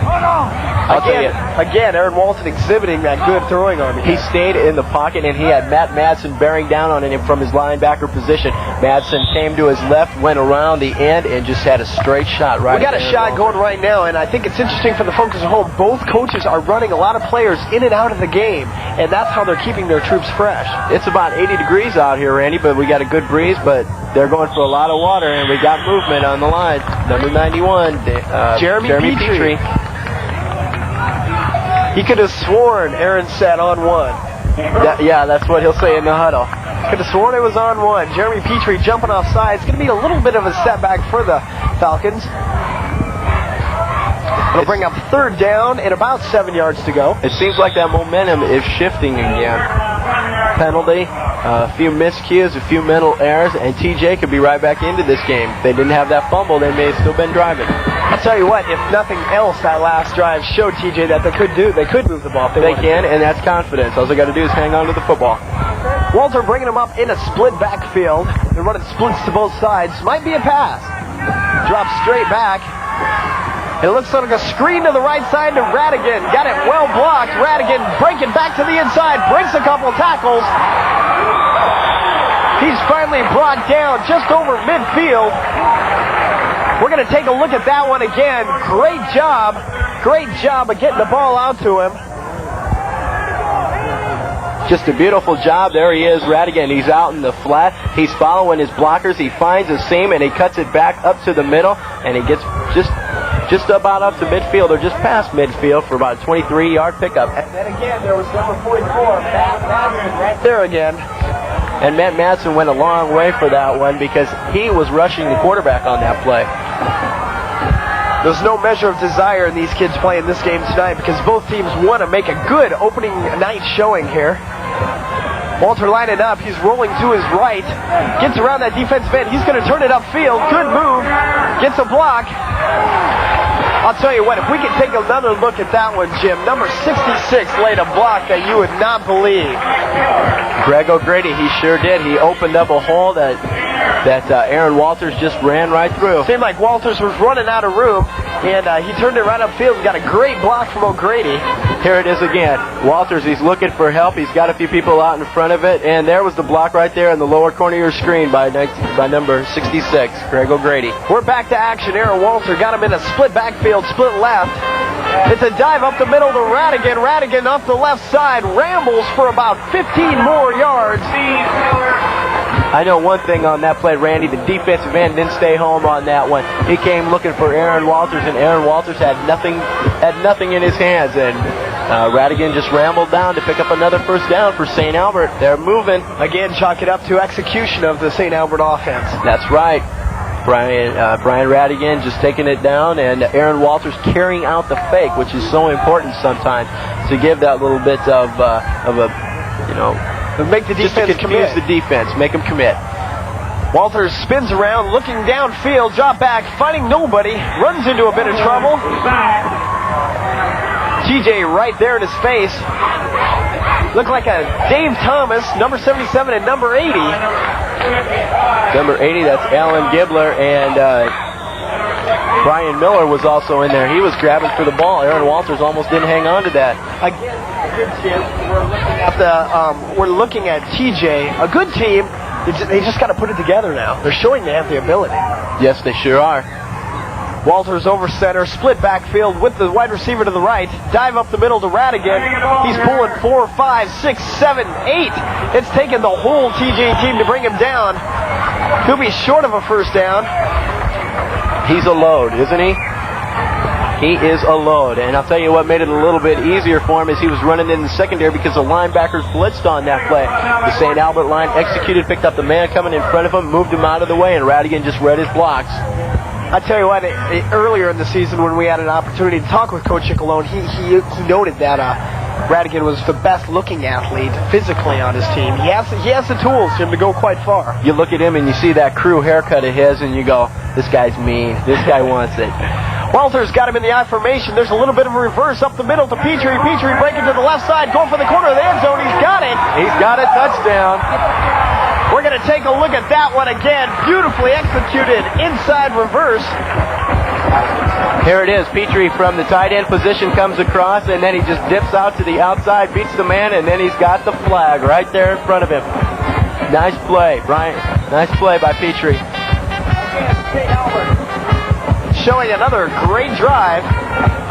Again, Aaron Walton exhibiting that good throwing arm. He stayed in the pocket, and he had Matt Madsen bearing down on him from his linebacker position. Madsen came to his left, went around the end, and just had a straight shot right. We got a shot going right now, and I think it's interesting for the Focus as a whole. Both coaches are running a lot of players in and out of the game, and that's how they're keeping their troops fresh. It's about 80 degrees out here, Randy, but we got a good breeze, but they're going for a lot of water, and we got movement on the line. Number 91, Jeremy Petrie. He could have sworn Aaron said on one. Yeah, that's what he'll say in the huddle. Could have sworn it was on one. Jeremy Petrie jumping offside. It's going to be a little bit of a setback for the Falcons. It'll bring up third down and about 7 yards to go. It seems like that momentum is shifting again. Penalty, a few miscues, a few mental errors, and TJ could be right back into this game. If they didn't have that fumble, they may have still been driving. I'll tell you what, if nothing else, that last drive showed TJ that they could move the ball. If they can, and that's confidence. All they got to do is hang on to the football. Walter bringing him up in a split backfield. They're running splits to both sides. Might be a pass. Drops straight back. It looks like a screen to the right side to Radigan. Got it well blocked. Radigan breaking back to the inside. Breaks a couple tackles. He's finally brought down just over midfield. We're going to take a look at that one again. Great job of getting the ball out to him. Just a beautiful job. There he is, Radigan. He's out in the flat. He's following his blockers. He finds a seam, and he cuts it back up to the middle, and he gets just about up to midfield, or just past midfield for about a 23-yard pickup. And then again, there was number 44, Matt Madsen, right there again. And Matt Madsen went a long way for that one because he was rushing the quarterback on that play. There's no measure of desire in these kids playing this game tonight because both teams want to make a good opening night showing here. Walter lining up. He's rolling to his right. Gets around that defensive end. He's going to turn it upfield. Good move. Gets a block. I'll tell you what, if we could take another look at that one, Jim, number 66 laid a block that you would not believe. Greg O'Grady, he sure did. He opened up a hole that Aaron Walters just ran right through. Seemed like Walters was running out of room, and he turned it right upfield and got a great block from O'Grady. Here it is again. Walters, he's looking for help. He's got a few people out in front of it, and there was the block right there in the lower corner of your screen by number 66, Greg O'Grady. We're back to action. Aaron Walter got him in a split backfield, split left. It's a dive up the middle to Radigan. Radigan off the left side, rambles for about 15 more yards. I know one thing on that play, Randy. The defensive end didn't stay home on that one. He came looking for Aaron Walters, and Aaron Walters had nothing in his hands. And Radigan just rambled down to pick up another first down for St. Albert. They're moving. Again, chalk it up to execution of the St. Albert offense. That's right. Brian Radigan just taking it down, and Aaron Walters carrying out the fake, which is so important sometimes to give that little bit of a, you know, make the defense just to confuse the defense, make them commit. Walters spins around, looking downfield, drop back, finding nobody, runs into a bit of trouble. TJ right there in his face. Looked like a Dave Thomas, number 77 and number 80. Number 80, that's Alan Gibbler, and Brian Miller was also in there. He was grabbing for the ball. Aaron Walters almost didn't hang on to that. Again, a good team. We're looking at TJ, a good team. They just got to put it together now. They're showing they have the ability. Yes, they sure are. Walters over center, split backfield with the wide receiver to the right. Dive up the middle to Radigan. He's pulling 4, 5, 6, 7, 8. It's taken the whole TJ team to bring him down. He'll be short of a first down. He's a load, isn't he? He is a load. And I'll tell you what made it a little bit easier for him is he was running in the secondary because the linebackers blitzed on that play. The St. Albert line executed, picked up the man coming in front of him, moved him out of the way, and Radigan just read his blocks. I tell you what, earlier in the season when we had an opportunity to talk with Coach Ciccolone, he noted that Radigan was the best looking athlete physically on his team. He has the tools, Jim, to go quite far. You look at him and you see that crew haircut of his and you go, this guy's mean. This guy wants it. Walters got him in the I formation. There's a little bit of a reverse up the middle to Petrie. Petrie breaking to the left side, going for the corner of the end zone. He's got it. He's got it. Touchdown. We're going to take a look at that one again. Beautifully executed inside reverse. Here it is. Petrie from the tight end position comes across, and then he just dips out to the outside, beats the man, and then he's got the flag right there in front of him. Nice play, Brian. Nice play by Petrie. Showing another great drive.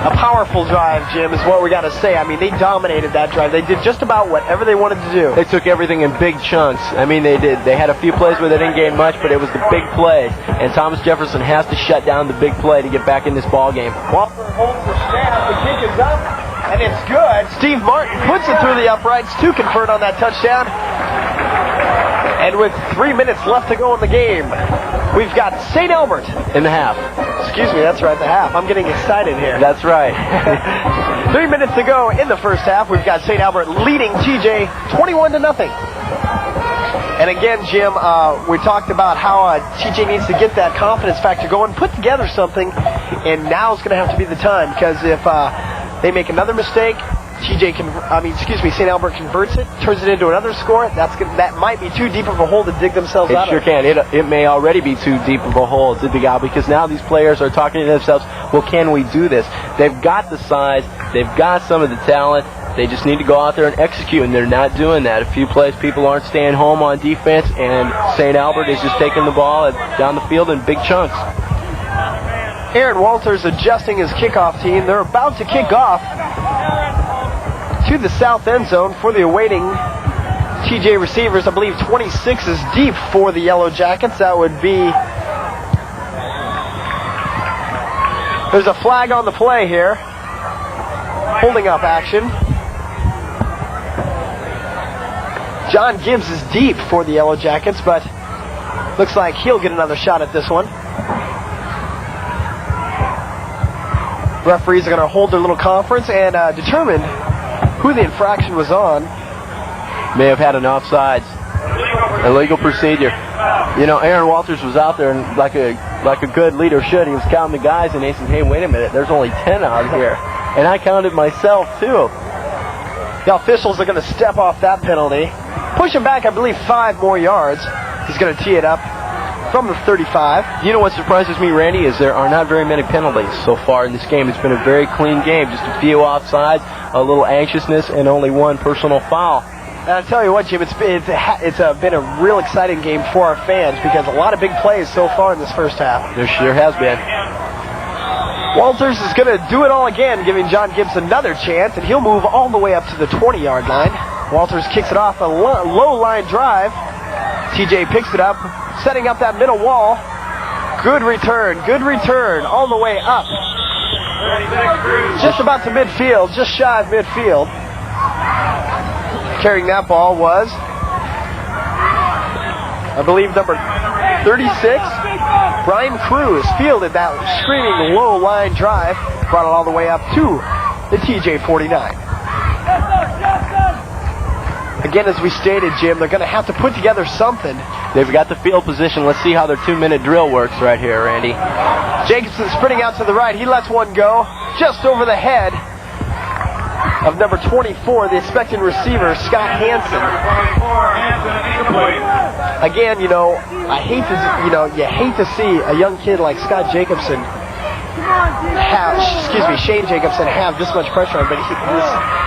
A powerful drive, Jim, is what we got to say. I mean, they dominated that drive. They did just about whatever they wanted to do. They took everything in big chunks. I mean, they did. They had a few plays where they didn't gain much, but it was the big play. And Thomas Jefferson has to shut down the big play to get back in this ball game. Walker holds the snap. The kick is up, and it's good. Steve Martin puts it through the uprights to convert on that touchdown. And with 3 minutes left to go in the game, we've got St. Albert in the half. Excuse me, that's right, the half. I'm getting excited here. That's right. 3 minutes to go in the first half. We've got St. Albert leading TJ 21-0. And again, Jim, we talked about how TJ needs to get that confidence factor going, put together something, and now's going to have to be the time, because if they make another mistake, St. Albert converts it, turns it into another score. That might be too deep of a hole to dig themselves out of. It sure can. It may already be too deep of a hole to dig out, because now these players are talking to themselves, well, can we do this? They've got the size, they've got some of the talent, they just need to go out there and execute, and they're not doing that. A few plays, people aren't staying home on defense, and St. Albert is just taking the ball down the field in big chunks. Aaron Walters adjusting his kickoff team. They're about to kick off to the south end zone for the awaiting TJ receivers. I believe 26 is deep for the Yellow Jackets. That would be... There's a flag on the play here. Holding up action. John Gibbs is deep for the Yellow Jackets, but looks like he'll get another shot at this one. Referees are going to hold their little conference and determine who the infraction was on. May have had an offsides. Illegal procedure. You know, Aaron Walters was out there and like a good leader should. He was counting the guys and he said, hey, wait a minute, there's only 10 out here. And I counted myself too. The officials are going to step off that penalty. Push him back, I believe, 5 more yards. He's going to tee it up from the 35. You know what surprises me, Randy, is there are not very many penalties so far in this game. It's been a very clean game. Just a few offsides, a little anxiousness, and only one personal foul. And I'll tell you what, Jim, it's been a real exciting game for our fans because a lot of big plays so far in this first half. There sure has been. Walters is going to do it all again, giving John Gibbs another chance, and he'll move all the way up to the 20-yard line. Walters kicks it off a low line drive. TJ picks it up, setting up that middle wall. Good return, all the way up. Just about to midfield, just shy of midfield. Carrying that ball was, I believe, number 36. Brian Cruz fielded that screaming low line drive, brought it all the way up to the TJ 49. Again, as we stated, Jim, they're going to have to put together something. They've got the field position. Let's see how their 2-minute drill works right here, Randy. Jacobson sprinting out to the right. He lets one go just over the head of number 24, the expected receiver, Scott Hansen. Again, you know, you hate to see a young kid like Scott Jacobson Shane Jacobson have this much pressure on him, but this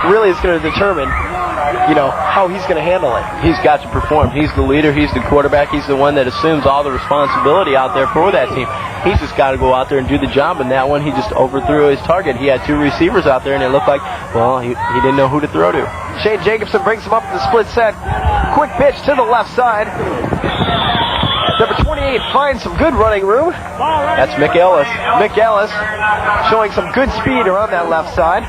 really is going to determine, how he's going to handle it. He's got to perform. He's the leader. He's the quarterback. He's the one that assumes all the responsibility out there for that team. He's just got to go out there and do the job. And that one, he just overthrew his target. He had 2 receivers out there, and it looked like, well, he didn't know who to throw to. Shane Jacobson brings him up in the split set. Quick pitch to the left side. Number 28 finds some good running room. That's Mick Ellis. Mick Ellis showing some good speed around that left side.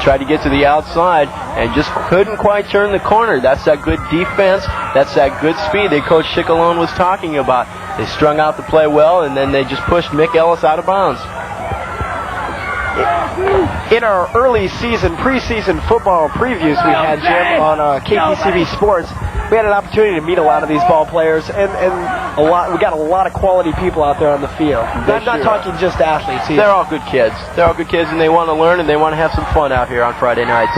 Tried to get to the outside and just couldn't quite turn the corner. That's that good defense. That's that good speed that Coach Chicalone was talking about. They strung out the play well, and then they just pushed Mick Ellis out of bounds. In our early season, preseason football previews we had, Jim, on KPCB Sports, we had an opportunity to meet a lot of these ball players, and we got a lot of quality people out there on the field. I'm not talking just athletes either. They're all good kids. They're all good kids, and they want to learn, and they want to have some fun out here on Friday nights.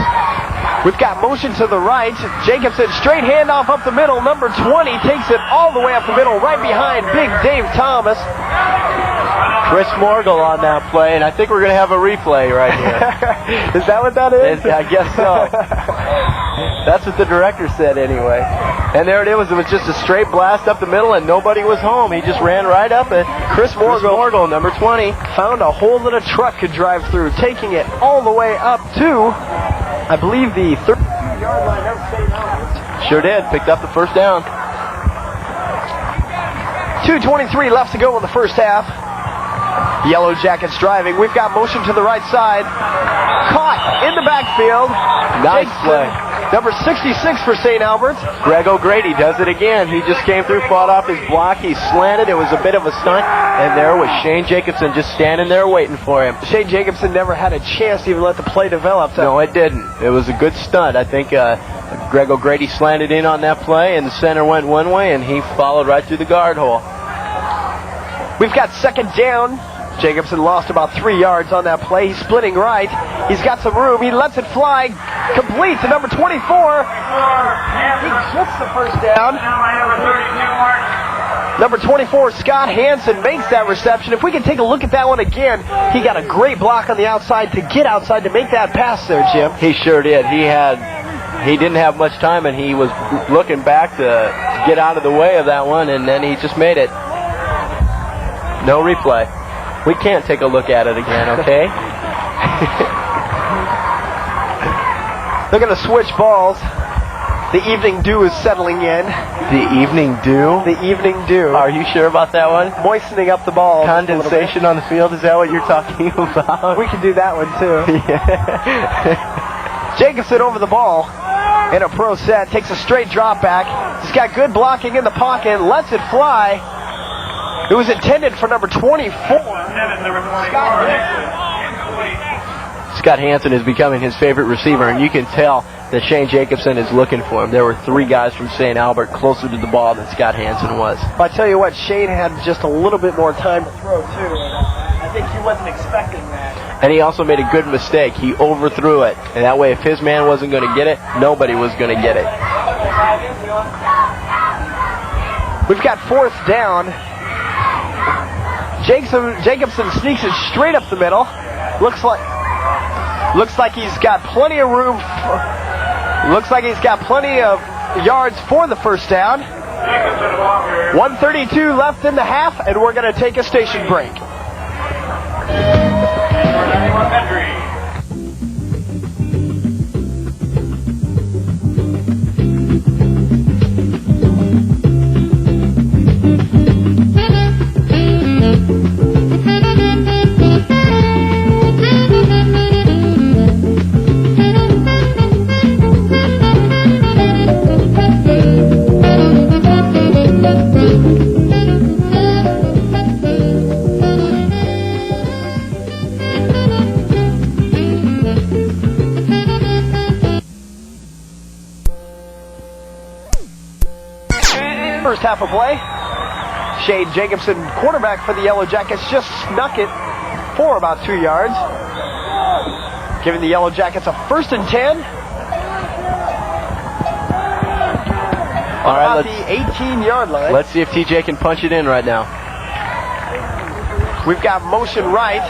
We've got motion to the right. Jacobson, straight handoff up the middle. Number 20 takes it all the way up the middle, right behind Big Dave Thomas. Chris Morgul on that play, and I think we're going to have a replay right here. Is that what that is? I guess so. That's what the director said anyway. And there it is. It was just a straight blast up the middle, and nobody was home. He just ran right up it. Chris Morgul, number 20, found a hole that a truck could drive through, taking it all the way up to, I believe, the 32-yard line. Sure did. Picked up the first down. 2:23 left to go in the first half. Yellow Jackets driving. We've got motion to the right side. Caught in the backfield. Nice play. Number 66 for St. Albert. Greg O'Grady does it again. He just came through, fought off his block. He slanted. It was a bit of a stunt. And there was Shane Jacobson just standing there waiting for him. Shane Jacobson never had a chance to even let the play develop. No, it didn't. It was a good stunt. I think Greg O'Grady slanted in on that play, and the center went one way, and he followed right through the guard hole. We've got second down. Jacobson lost about 3 yards on that play. He's splitting right. He's got some room. He lets it fly. Complete to number 24. He gets the first down. Number 24, Scott Hansen, makes that reception. If we can take a look at that one again, he got a great block on the outside to get outside to make that pass there, Jim. He sure did. He didn't have much time, and he was looking back to get out of the way of that one, and then he just made it. No replay. We can't take a look at it again, okay? They're going to switch balls. The evening dew is settling in. The evening dew? The evening dew. Are you sure about that one? Moistening up the ball. Condensation on the field, is that what you're talking about? We can do that one too. Yeah. Jacobson over the ball in a pro set. Takes a straight drop back. He's got good blocking in the pocket. Lets it fly. It was intended for number 24. Scott Hansen is becoming his favorite receiver, and you can tell that Shane Jacobson is looking for him. There were 3 guys from St. Albert closer to the ball than Scott Hansen was. I tell you what, Shane had just a little bit more time to throw, too. I think he wasn't expecting that. And he also made a good mistake. He overthrew it. And that way, if his man wasn't going to get it, nobody was going to get it. We've got 4th down. Jacobson sneaks it straight up the middle. Looks like he's got plenty of room. Looks like he's got plenty of yards for the first down. 1:32 left in the half, and we're going to take a station break. First half of play. Shane Jacobson, quarterback for the Yellow Jackets, just snuck it for about 2 yards, giving the Yellow Jackets a 1st and 10. All right, about the 18-yard line. Let's see if TJ can punch it in right now. We've got motion right.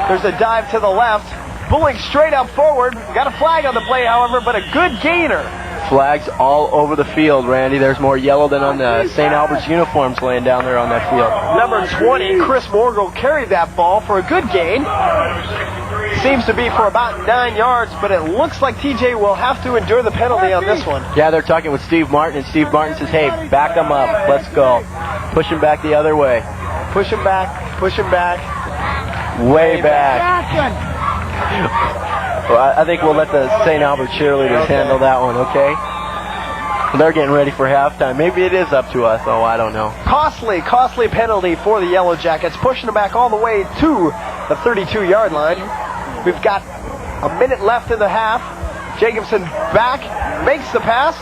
There's a dive to the left. Bulling straight up forward. Got a flag on the play, however, but a good gainer. Flags all over the field, Randy. There's more yellow than on the St. Albert's uniforms laying down there on that field. Number 20, Chris Morgul, carried that ball for a good gain. Seems to be for about 9 yards, but it looks like TJ will have to endure the penalty on this one. Yeah, they're talking with Steve Martin, and Steve Martin says, hey, back them up. Let's go. Push him back the other way. Push him back. Push him back. Way back. Well, I think we'll let the St. Albert cheerleaders handle that one, okay? They're getting ready for halftime. Maybe it is up to us. Oh, I don't know. Costly penalty for the Yellow Jackets, pushing them back all the way to the 32-yard line. We've got a minute left in the half. Jacobson back, makes the pass.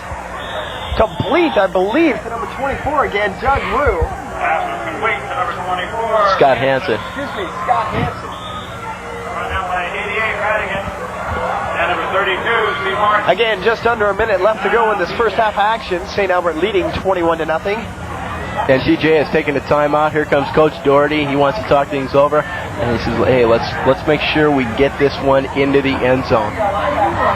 Complete, I believe, to number 24 again, Doug Rue. Pass was complete to number 24. Scott Hansen. Excuse me, Scott Hansen. Run out by 88, Radigan. And number 32, Steve Martin. Again, just under a minute left to go in this first half of action. St. Albert leading 21-0. And TJ has taken a timeout. Here comes Coach Doherty. He wants to talk things over. And he says, hey, let's make sure we get this one into the end zone.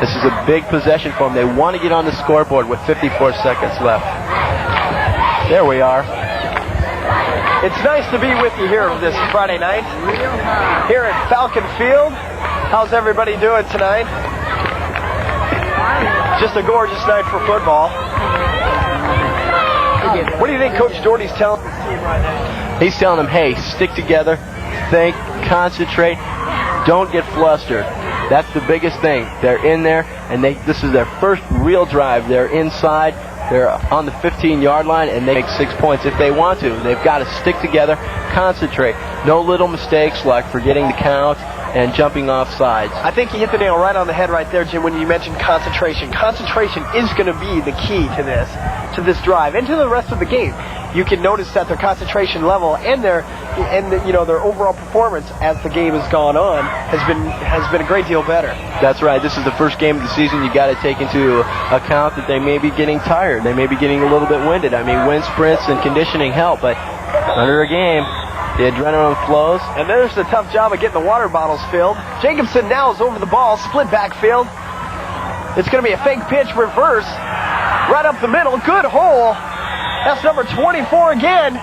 This is a big possession for them. They want to get on the scoreboard with 54 seconds left. There we are. It's nice to be with you here this Friday night, here at Falcon Field. How's everybody doing tonight? Just a gorgeous night for football. What do you think Coach Doherty's telling the team right now? He's telling them, hey, stick together, think, concentrate, don't get flustered. That's the biggest thing. They're in there, and this is their first real drive. They're inside. They're on the 15-yard line, and they make 6 points if they want to. They've got to stick together, concentrate. No little mistakes like forgetting the count and jumping off sides. I think you hit the nail right on the head right there, Jim, when you mentioned concentration. Concentration is going to be the key to this drive, and to the rest of the game. You can notice that their concentration level and their overall performance as the game has gone on has been a great deal better. That's right. This is the first game of the season. You got to take into account that they may be getting tired. They may be getting a little bit winded. I mean, wind sprints and conditioning help, but under a game, the adrenaline flows. And there's the tough job of getting the water bottles filled. Jacobson now is over the ball, split backfield. It's going to be a fake pitch, reverse, right up the middle, good hole. That's number 24 again.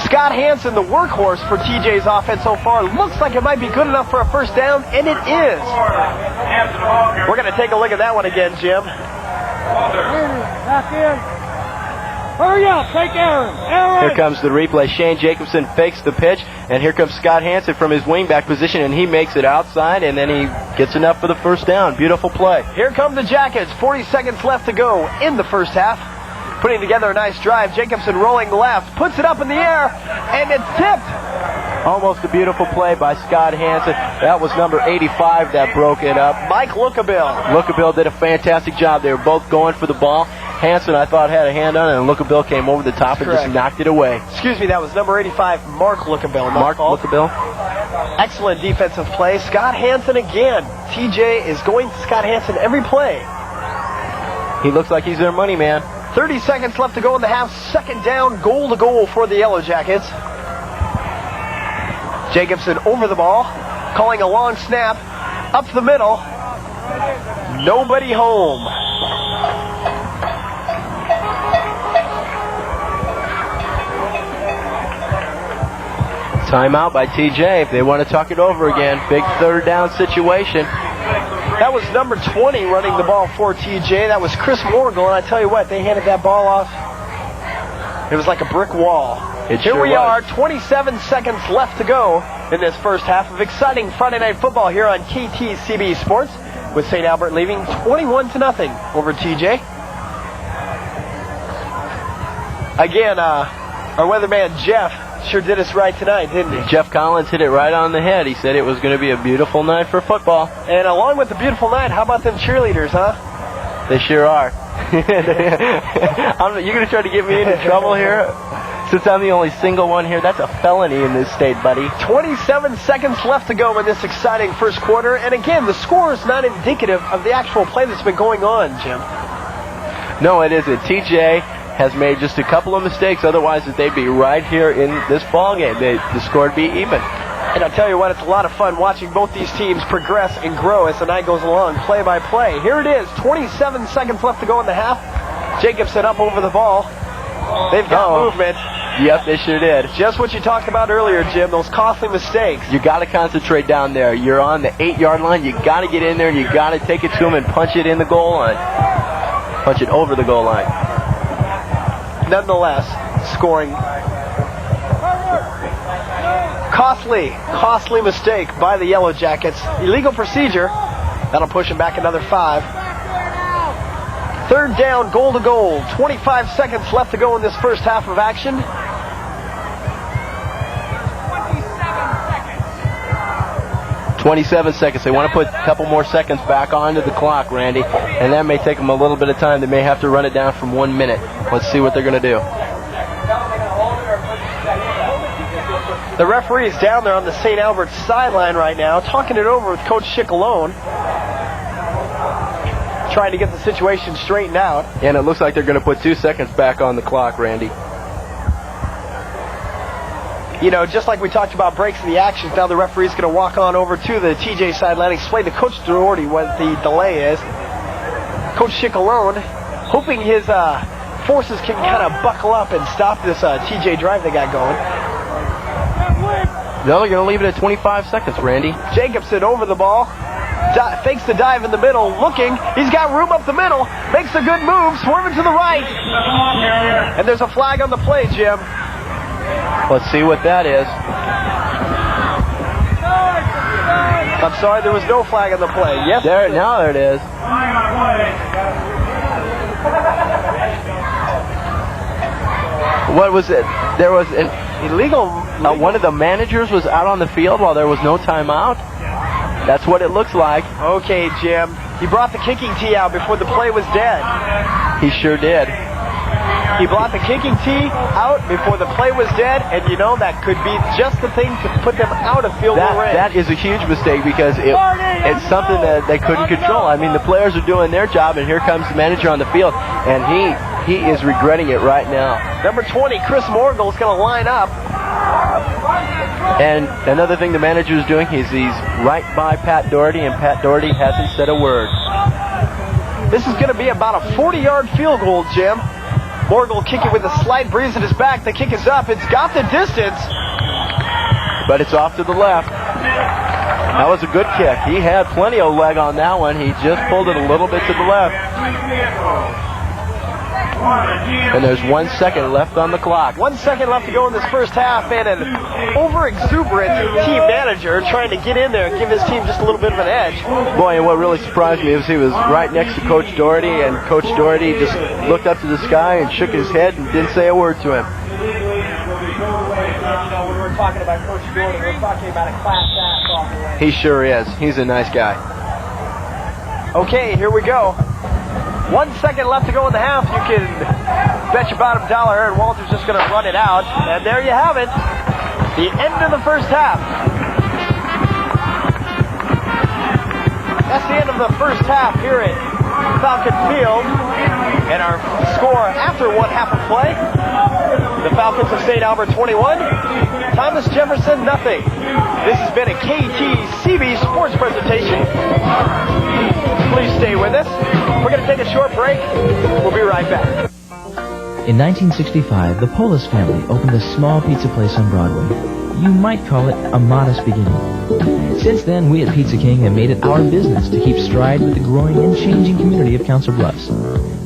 Scott Hansen, the workhorse for TJ's offense so far. Looks like it might be good enough for a first down, and it is. We're going to take a look at that one again, Jim. Back in. Hurry up, take Aaron. Here comes the replay. Shane Jacobson fakes the pitch, and here comes Scott Hansen from his wingback position, and he makes it outside, and then he gets enough for the first down. Beautiful play. Here come the Jackets. 40 seconds left to go in the first half. putting together a nice drive. Jacobson rolling left, puts it up in the air, and it's tipped. Almost a beautiful play by Scott Hansen. That was number 85 that broke it up. Mike Lookabill. Lookabill did a fantastic job. They were both going for the ball. Hansen, I thought, had a hand on it, and Lookabill came over the top and just knocked it away. Excuse me, that was number 85, Mark Lookabill. Mark Lookabill. Excellent defensive play. Scott Hansen again. TJ is going to Scott Hansen every play. He looks like he's their money man. 30 seconds left to go in the half. Second down, goal to goal for the Yellow Jackets. Jacobson over the ball, calling a long snap, up the middle. Nobody home. Timeout by TJ if they want to talk it over again. Big third down situation. That was number 20 running the ball for TJ. That was Chris Morgul, and I tell you what, they handed that ball off. It was like a brick wall. Here we are, 27 seconds left to go in this first half of exciting Friday Night Football here on KTCB Sports, with St. Albert leading 21-0 over TJ. Again, our weatherman Jeff sure did us right tonight, didn't he? Jeff Collins hit it right on the head. He said it was going to be a beautiful night for football. And along with the beautiful night, how about them cheerleaders, huh? They sure are. You're going to try to get me into trouble here? Since I'm the only single one here, that's a felony in this state, buddy. 27 seconds left to go in this exciting first quarter. And again, the score is not indicative of the actual play that's been going on, Jim. No, it isn't. TJ has made just a couple of mistakes. Otherwise, they'd be right here in this ball game. The score would be even. And I'll tell you what, it's a lot of fun watching both these teams progress and grow as the night goes along, play by play. Here it is, 27 seconds left to go in the half. Jacobson up over the ball. They've got movement. Yep, they sure did. Just what you talked about earlier, Jim, those costly mistakes. You got to concentrate down there. You're on the 8-yard line. You got to get in there and you got to take it to them and punch it in the goal line. Punch it over the goal line. Nonetheless, scoring. Costly mistake by the Yellow Jackets. Illegal procedure. That'll push them back another 5. Third down, goal to goal. 25 seconds left to go in this first half of action. 27 seconds. They want to put a couple more seconds back onto the clock, Randy, and that may take them a little bit of time. They may have to run it down from 1 minute. Let's see what they're going to do. The referee's down there on the St. Albert sideline right now, talking it over with Coach Chicalone, trying to get the situation straightened out. And it looks like they're going to put 2 seconds back on the clock, Randy. You know, just like we talked about breaks in the action, now the referee's going to walk on over to the TJ sideline and explain to Coach Doherty what the delay is. Coach Chicalone, hoping his forces can kind of buckle up and stop this TJ drive they got going. No, they're going to leave it at 25 seconds, Randy. Jacobson over the ball. Fakes the dive in the middle, looking. He's got room up the middle. Makes a good move, swerving to the right. And there's a flag on the play, Jim. Let's see what that is. I'm sorry, there was no flag on the play. Yes, now there it is. What was it? There was an illegal. One of the managers was out on the field while there was no timeout. That's what it looks like. Okay, Jim. He brought the kicking tee out before the play was dead. He sure did. He brought the kicking tee out before the play was dead, and you know that could be just the thing to put them out of field goal range. That is a huge mistake because it's something that they couldn't control. I mean, the players are doing their job, and here comes the manager on the field, and he is regretting it right now. Number 20, Chris Morgul, is going to line up. And another thing the manager is doing is he's right by Pat Doherty, and Pat Doherty hasn't said a word. This is going to be about a 40-yard field goal, Jim. Morgul kicking with a slight breeze at his back. The kick is up. It's got the distance. But it's off to the left. That was a good kick. He had plenty of leg on that one. He just pulled it a little bit to the left. And there's 1 second left on the clock. 1 second left to go in this first half, and an over-exuberant team manager trying to get in there and give his team just a little bit of an edge. Boy, and what really surprised me is he was right next to Coach Doherty, and Coach Doherty just looked up to the sky and shook his head and didn't say a word to him. When we're talking about Coach Doherty, we're talking about a class act off the way. He sure is. He's a nice guy. Okay, here we go. 1 second left to go in the half. You can bet your bottom dollar Aaron Walters just going to run it out. And there you have it. The end of the first half. That's the end of the first half here at Falcon Field. And our score after one half of play. The Falcons of St. Albert 21. Thomas Jefferson nothing. This has been a KTCB sports presentation. Please stay with us. We're going to take a short break. We'll be right back. In 1965, the Polis family opened a small pizza place on Broadway. You might call it a modest beginning. Since then, we at Pizza King have made it our business to keep stride with the growing and changing community of Council Bluffs.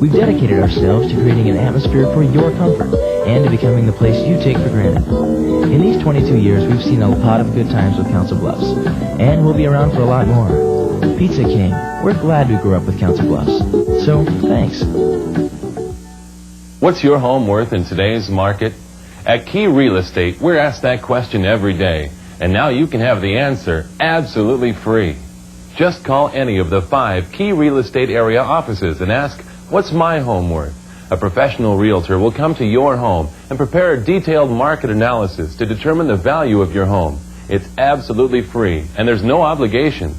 We've dedicated ourselves to creating an atmosphere for your comfort and to becoming the place you take for granted. In these 22 years, we've seen a lot of good times with Council Bluffs, and we'll be around for a lot more. Pizza King, we're glad we grew up with Council Bluffs. So, thanks. What's your home worth in today's market? At Key Real Estate, we're asked that question every day, and now you can have the answer absolutely free. Just call any of the 5 Key Real Estate area offices and ask, what's my home worth? A professional realtor will come to your home and prepare a detailed market analysis to determine the value of your home. It's absolutely free, and there's no obligation.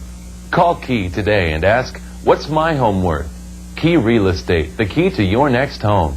Call Key today and ask, what's my home worth? Key Real Estate, the key to your next home.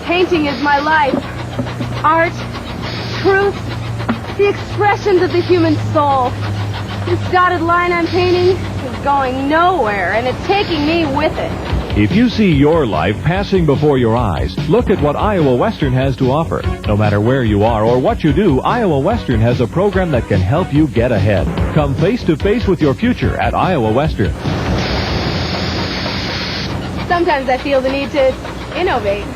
Painting is my life. Art, truth, the expressions of the human soul. This dotted line I'm painting is going nowhere, and it's taking me with it. If you see your life passing before your eyes, look at what Iowa Western has to offer. No matter where you are or what you do, Iowa Western has a program that can help you get ahead. Come face to face with your future at Iowa Western. Sometimes I feel the need to innovate.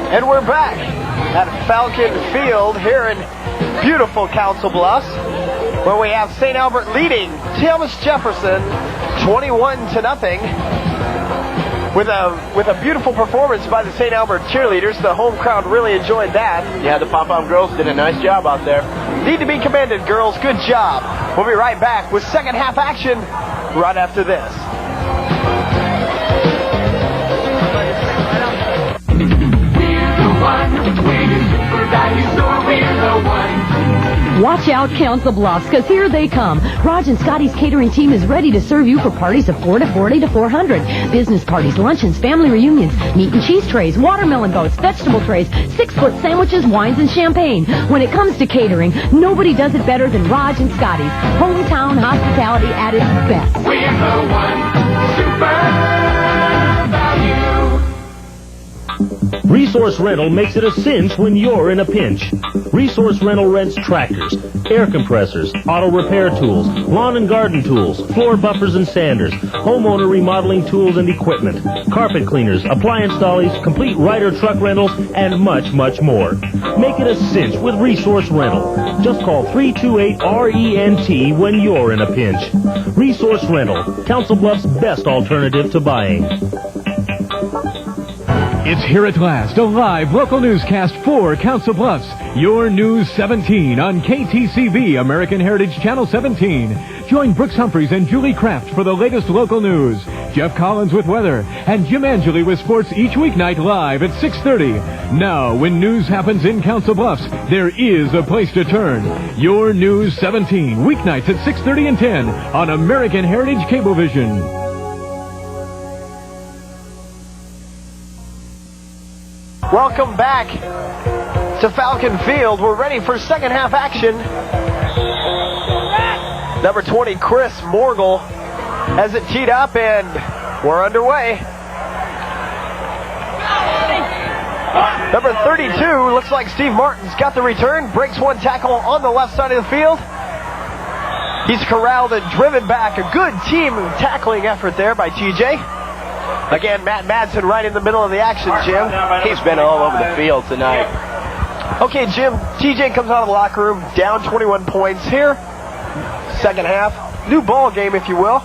And we're back at Falcon Field here in beautiful Council Bluffs, where we have St. Albert leading Thomas Jefferson 21-0 with a beautiful performance by the St. Albert cheerleaders. The home crowd really enjoyed that. Yeah, the pom-pom girls did a nice job out there. Need to be commended, girls. Good job. We'll be right back with second half action right after this. Watch out, Council Bluffs, because here they come. Raj and Scotty's catering team is ready to serve you for parties of 4 to 40 to 400. Business parties, luncheons, family reunions, meat and cheese trays, watermelon boats, vegetable trays, 6-foot sandwiches, wines, and champagne. When it comes to catering, nobody does it better than Raj and Scotty's. Hometown hospitality at its best. We're the one super value. Resource Rental makes it a cinch when you're in a pinch. Resource Rental rents tractors, air compressors, auto repair tools, lawn and garden tools, floor buffers and sanders, homeowner remodeling tools and equipment, carpet cleaners, appliance dollies, complete Ryder truck rentals, and much, much more. Make it a cinch with Resource Rental. Just call 328-RENT when you're in a pinch. Resource Rental, Council Bluffs' best alternative to buying. It's here at last, a live local newscast for Council Bluffs. Your News 17 on KTCB, American Heritage Channel 17. Join Brooks Humphreys and Julie Kraft for the latest local news. Jeff Collins with weather and Jim Angeli with sports each weeknight live at 6:30. Now, when news happens in Council Bluffs, there is a place to turn. Your News 17, weeknights at 6:30 and 10 on American Heritage Cablevision. Welcome back to Falcon Field. We're ready for second half action. Number 20, Chris Morgul, has it teed up, and we're underway. Number 32, looks like Steve Martin's got the return, breaks one tackle on the left side of the field. He's corralled and driven back. A good team tackling effort there by TJ. Again, Matt Madsen right in the middle of the action, Jim. He's been all over the field tonight. Okay, Jim, TJ comes out of the locker room, down 21 points here. Second half, new ball game, if you will.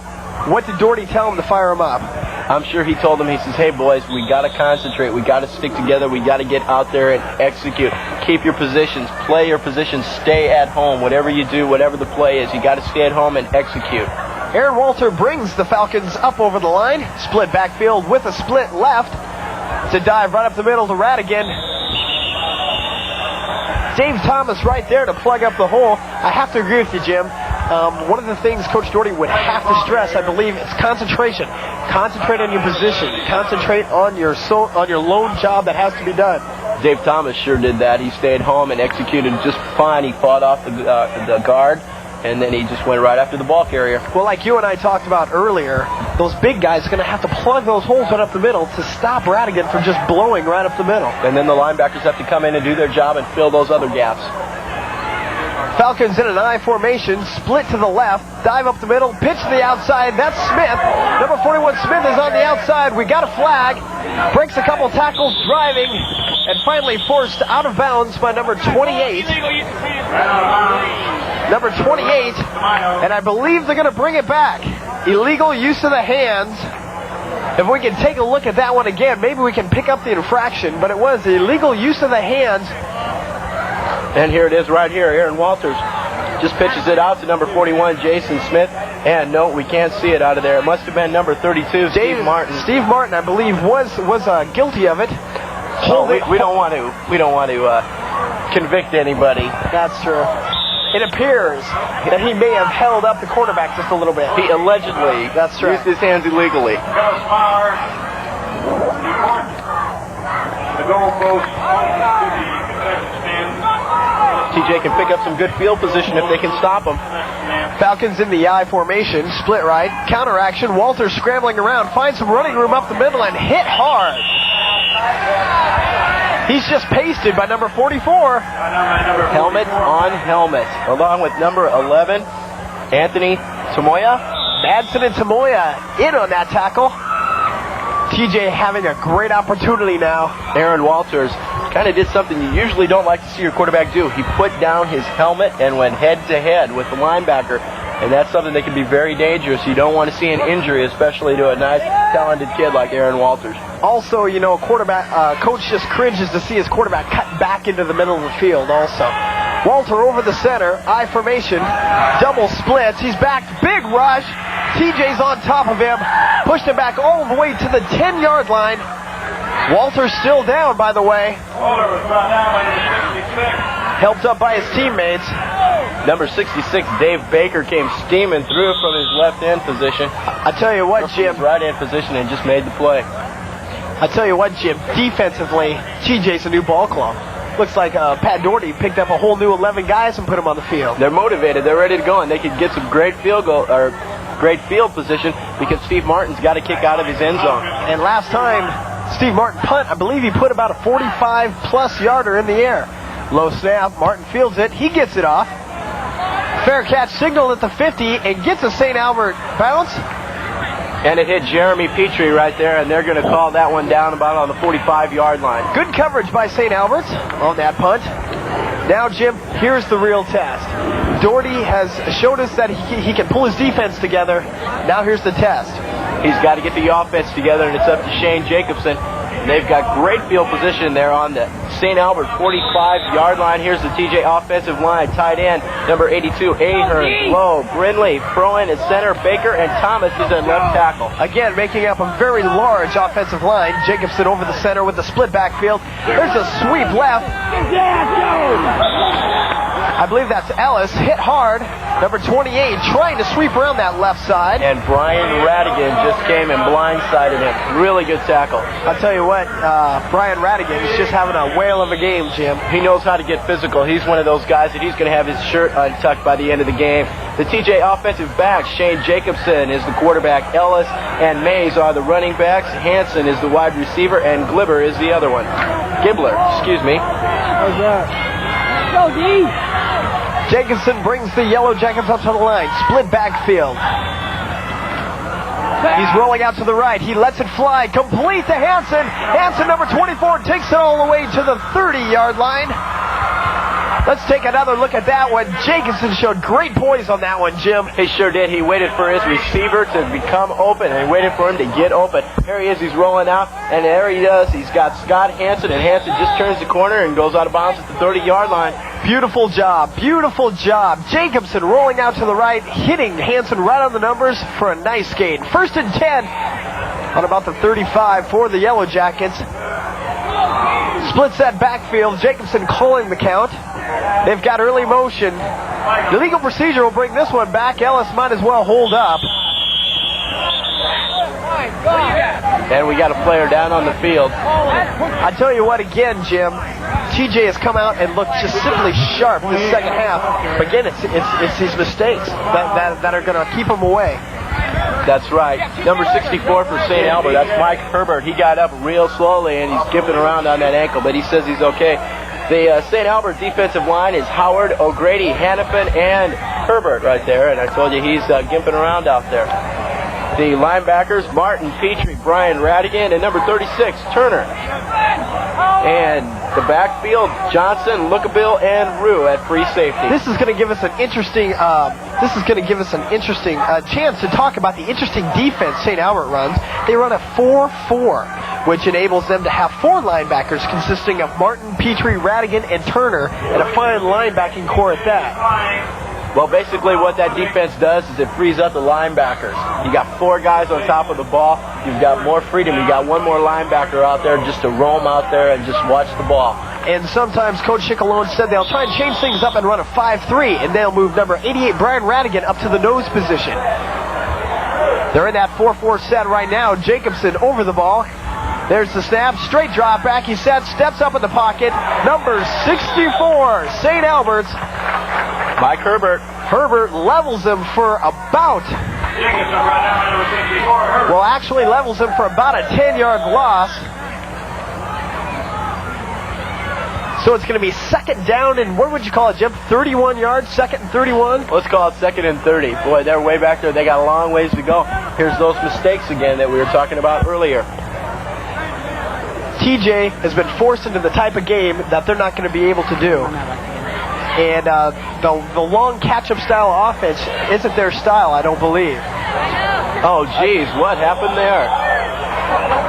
What did Doherty tell him to fire him up? I'm sure he told them, he says, hey, boys, we got to concentrate. We got to stick together. We got to get out there and execute. Keep your positions. Play your positions. Stay at home. Whatever you do, whatever the play is, you got to stay at home and execute. Aaron Walter brings the Falcons up over the line. Split backfield with a split left to dive right up the middle to Radigan. Dave Thomas right there to plug up the hole. I have to agree with you, Jim. One of the things Coach Doherty would have to stress, I believe, is concentration. Concentrate on your position. Concentrate on your lone job that has to be done. Dave Thomas sure did that. He stayed home and executed just fine. He fought off the guard, and then he just went right after the ball carrier. Well, like you and I talked about earlier, those big guys are going to have to plug those holes right up the middle to stop Radigan from just blowing right up the middle. And then the linebackers have to come in and do their job and fill those other gaps. Falcons in an I formation, split to the left, dive up the middle, pitch to the outside. That's Smith. Number 41 Smith is on the outside. We got a flag. Breaks a couple tackles, driving, and finally forced out of bounds by number 28. Number 28, and I believe they're going to bring it back. Illegal use of the hands. If we can take a look at that one again, maybe we can pick up the infraction, but it was illegal use of the hands. And here it is right here. Aaron Walters just pitches it out to number 41, Jason Smith. And no, we can't see it out of there. It must have been number 32, Steve Martin. Steve Martin, I believe, was guilty of it. We don't want to convict anybody. That's true. It appears that he may have held up the quarterback just a little bit. He allegedly used his hands illegally. The goalpost to the concession stand. TJ can pick up some good field position if they can stop him. Falcons in the I formation, split right, counter action. Walter scrambling around, finds some running room up the middle and hit hard. He's just pasted by number 44. Helmet on helmet. Along with number 11, Anthony Tamoya. Madsen and Tamoya in on that tackle. TJ having a great opportunity now. Aaron Walters kind of did something you usually don't like to see your quarterback do. He put down his helmet and went head-to-head with the linebacker, and that's something that can be very dangerous. You don't want to see an injury, especially to a nice, talented kid like Aaron Walters. Also, you know, coach just cringes to see his quarterback cut back into the middle of the field also. Walter over the center, I formation, double splits. He's back, big rush. TJ's on top of him, pushed him back all the way to the 10-yard line. Walter's still down, by the way. Walter was brought down by number 66. Helped up by his teammates. Number 66, Dave Baker, came steaming through from his left end position. I tell you what, Jim. Right end position and just made the play. I tell you what, Jim. Defensively, TJ's a new ball club. Looks like Pat Doherty picked up a whole new 11 guys and put them on the field. They're motivated. They're ready to go, and they could get some great field position because Steve Martin's got to kick out of his end zone. And last time Steve Martin punt. I believe he put about a 45-plus yarder in the air. Low snap. Martin fields it. He gets it off. Fair catch signaled at the 50 and gets a St. Albert bounce. And it hit Jeremy Petrie right there, and they're going to call that one down about on the 45-yard line. Good coverage by St. Albert's on that punt. Now, Jim, here's the real test. Doherty has showed us that he can pull his defense together. Now here's the test. He's got to get the offense together, and it's up to Shane Jacobson. And they've got great field position there on the St. Albert 45-yard line. Here's the TJ offensive line. Tight end, number 82, Ahern, Lowe, Brindley, Froen at center, Baker, and Thomas is at left tackle. Again, making up a very large offensive line. Jacobson over the center with the split backfield. There's a sweep left. I believe that's Ellis. Hit hard. Number 28 trying to sweep around that left side. And Brian Radigan just came and blindsided him. Really good tackle. I'll tell you what, Brian Radigan is just having a whale of a game, Jim. He knows how to get physical. He's one of those guys that he's going to have his shirt untucked by the end of the game. The TJ offensive backs, Shane Jacobson is the quarterback. Ellis and Mays are the running backs. Hanson is the wide receiver, and Gibbler is the other one. Gibbler, excuse me. How's that? Go, D! Jacobson brings the Yellow Jackets up to the line. Split backfield. He's rolling out to the right. He lets it fly. Complete to Hanson. Hanson, number 24, takes it all the way to the 30-yard line. Let's take another look at that one. Jacobson showed great poise on that one, Jim. He sure did. He waited for his receiver to become open, and he waited for him to get open. Here he is. He's rolling out, and there he does. He's got Scott Hanson, and Hanson just turns the corner and goes out of bounds at the 30-yard line. Beautiful job. Beautiful job. Jacobson rolling out to the right, hitting Hanson right on the numbers for a nice gain. 1st and 10 on about the 35 for the Yellow Jackets. Splits that backfield. Jacobson calling the count. They've got early motion. The legal procedure will bring this one back. Ellis might as well hold up. And we got a player down on the field. I tell you what, again, Jim, TJ has come out and looked just simply sharp this second half. But again, it's his mistakes that are going to keep him away. That's right. Number 64 for St. Albert. That's Mike Herbert. He got up real slowly, and he's skipping around on that ankle, but he says he's okay. The St. Albert defensive line is Howard, O'Grady, Hannafin, and Herbert right there. And I told you he's gimping around out there. The linebackers, Martin, Petrie, Brian Radigan, and number 36, Turner. And the backfield, Johnson, Lookabill, and Rue at free safety. This is going to give us an interesting. Chance to talk about the interesting defense St. Albert runs. They run a 4-4, which enables them to have 4 linebackers consisting of Martin, Petrie, Radigan, and Turner, and a fine linebacking core at that. Well, basically what that defense does is it frees up the linebackers. You got 4 guys on top of the ball. You've got more freedom. You got 1 more linebacker out there just to roam out there and just watch the ball. And sometimes Coach Chicalone said they'll try and change things up and run a 5-3, and they'll move number 88, Brian Radigan, up to the nose position. They're in that 4-4 set right now. Jacobson over the ball. There's the snap. Straight drop back. He steps up in the pocket. Number 64, St. Albert's. Mike Herbert. Herbert levels him for about... Well, actually levels him for about a 10-yard loss. So it's going to be 2nd down and what would you call it, Jim? 31 yards, 2nd and 31? Let's call it 2nd and 30. Boy, they're way back there. They got a long ways to go. Here's those mistakes again that we were talking about earlier. TJ has been forced into the type of game that they're not going to be able to do. And the long catch-up style offense isn't their style, I don't believe. Oh, geez, what happened there?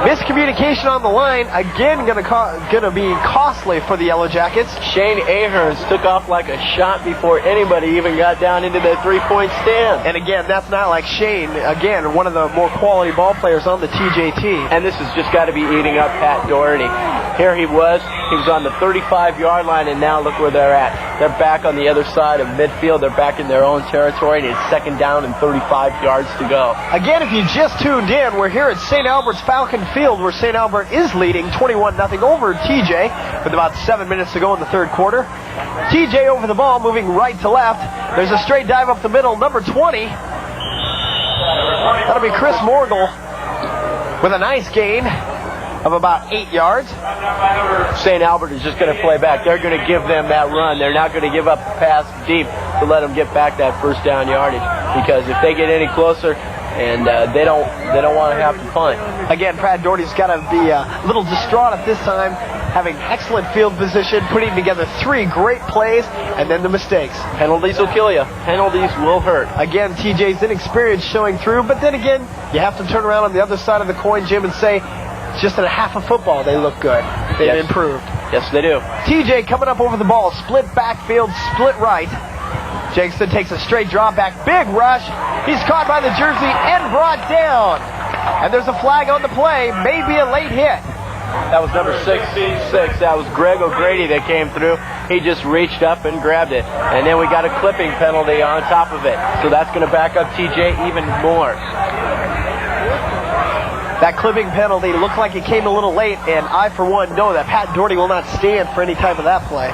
Miscommunication on the line, again going to be costly for the Yellow Jackets. Shane Ahern took off like a shot before anybody even got down into the 3-point stand. And again, that's not like Shane. Again, one of the more quality ball players on the TJT. And this has just got to be eating up Pat Doherty. Here he was on the 35-yard line, and now look where they're at. They're back on the other side of midfield. They're back in their own territory, and it's 2nd down and 35 yards to go. Again, if you just tuned in, we're here at St. Albert's Falcon Field, where St. Albert is leading 21-0 over TJ with about 7 minutes to go in the 3rd quarter. TJ over the ball, moving right to left. There's a straight dive up the middle, number 20. That'll be Chris Morgul with a nice gain. of about 8 yards. St. Albert is just going to play back. They're going to give them that run. They're not going to give up a pass deep to let them get back that first down yardage, because if they get any closer, and they don't want to have to punt. Again, Pat Doherty's got to be a little distraught at this time, having excellent field position, putting together 3 great plays, and then the mistakes. Penalties will kill you. Penalties will hurt. Again, TJ's inexperience showing through, but then again, you have to turn around on the other side of the coin, Jim, and say, just in a half of football, they look good. They've improved. Yes, they do. TJ coming up over the ball, split backfield, split right. Jackson takes a straight drop back, big rush. He's caught by the jersey and brought down. And there's a flag on the play, maybe a late hit. That was number 66. That was Greg O'Grady that came through. He just reached up and grabbed it. And then we got a clipping penalty on top of it. So that's going to back up TJ even more. That clipping penalty looked like it came a little late, and I, for one, know that Pat Doherty will not stand for any type of that play.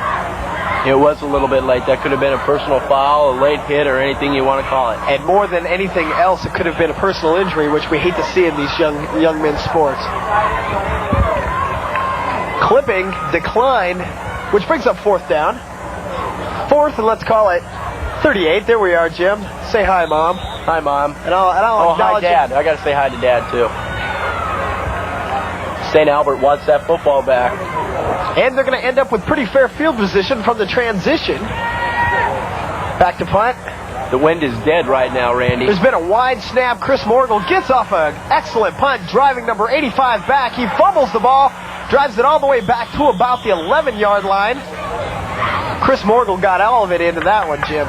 It was a little bit late. That could have been a personal foul, a late hit, or anything you want to call it. And more than anything else, it could have been a personal injury, which we hate to see in these young men's sports. Clipping, decline, which brings up 4th down. 4th, and let's call it 38. There we are, Jim. Say hi, Mom. Hi, Mom. And I'll hi, Dad. I got to say hi to Dad, too. St. Albert wants that football back. And they're going to end up with pretty fair field position from the transition. Back to punt. The wind is dead right now, Randy. There's been a wide snap. Chris Morgel gets off an excellent punt, driving number 85 back. He fumbles the ball, drives it all the way back to about the 11-yard line. Chris Morgel got all of it into that one, Jim.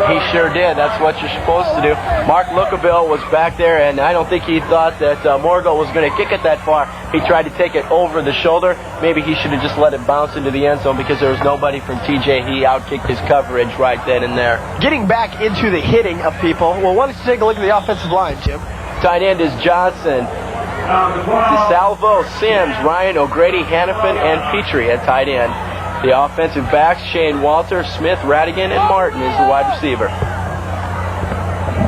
He sure did. That's what you're supposed to do. Mark Lookaville was back there, and I don't think he thought that Morgel was going to kick it that far. He tried to take it over the shoulder. Maybe he should have just let it bounce into the end zone because there was nobody from TJ. He outkicked his coverage right then and there. Getting back into the hitting of people, well, why don't you take a look at the offensive line, Jim? Tight end is Johnson, DeSalvo, Sims, Ryan, O'Grady, Hannafin, and Petrie at tight end. The offensive backs, Shane Walter, Smith, Radigan, and Martin is the wide receiver.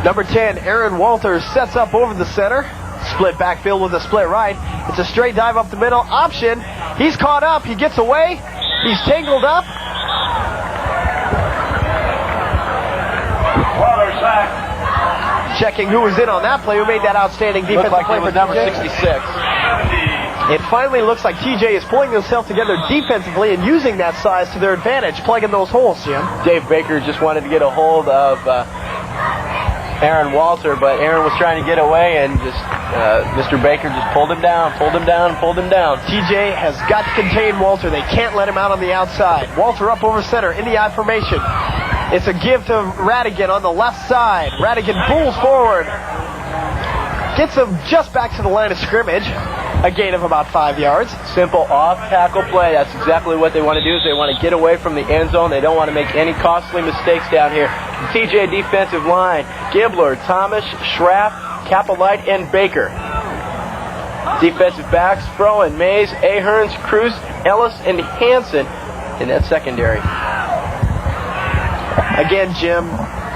Number 10, Aaron Walters sets up over the center. Split backfield with a split right. It's a straight dive up the middle. Option. He's caught up. He gets away. He's tangled up. Waller sack. Checking who was in on that play, who made that outstanding defensive Looked like play it was for number TJ. 66. It finally looks like TJ is pulling himself together defensively and using that size to their advantage, plugging those holes, Jim. Dave Baker just wanted to get a hold of Aaron Walter, but Aaron was trying to get away, and just Mr. Baker just pulled him down. TJ has got to contain Walter. They can't let him out on the outside. Walter up over center in the I formation. It's a give to Radigan on the left side. Radigan pulls forward. Gets him just back to the line of scrimmage. A gain of about 5 yards. Simple off-tackle play. That's exactly what they want to do. Is they want to get away from the end zone. They don't want to make any costly mistakes down here. The TJ defensive line, Gibbler, Thomas, Schrapp, Capelite, and Baker. Defensive backs, Froen, Mays, Aherns, Cruz, Ellis, and Hansen in that secondary. Again, Jim,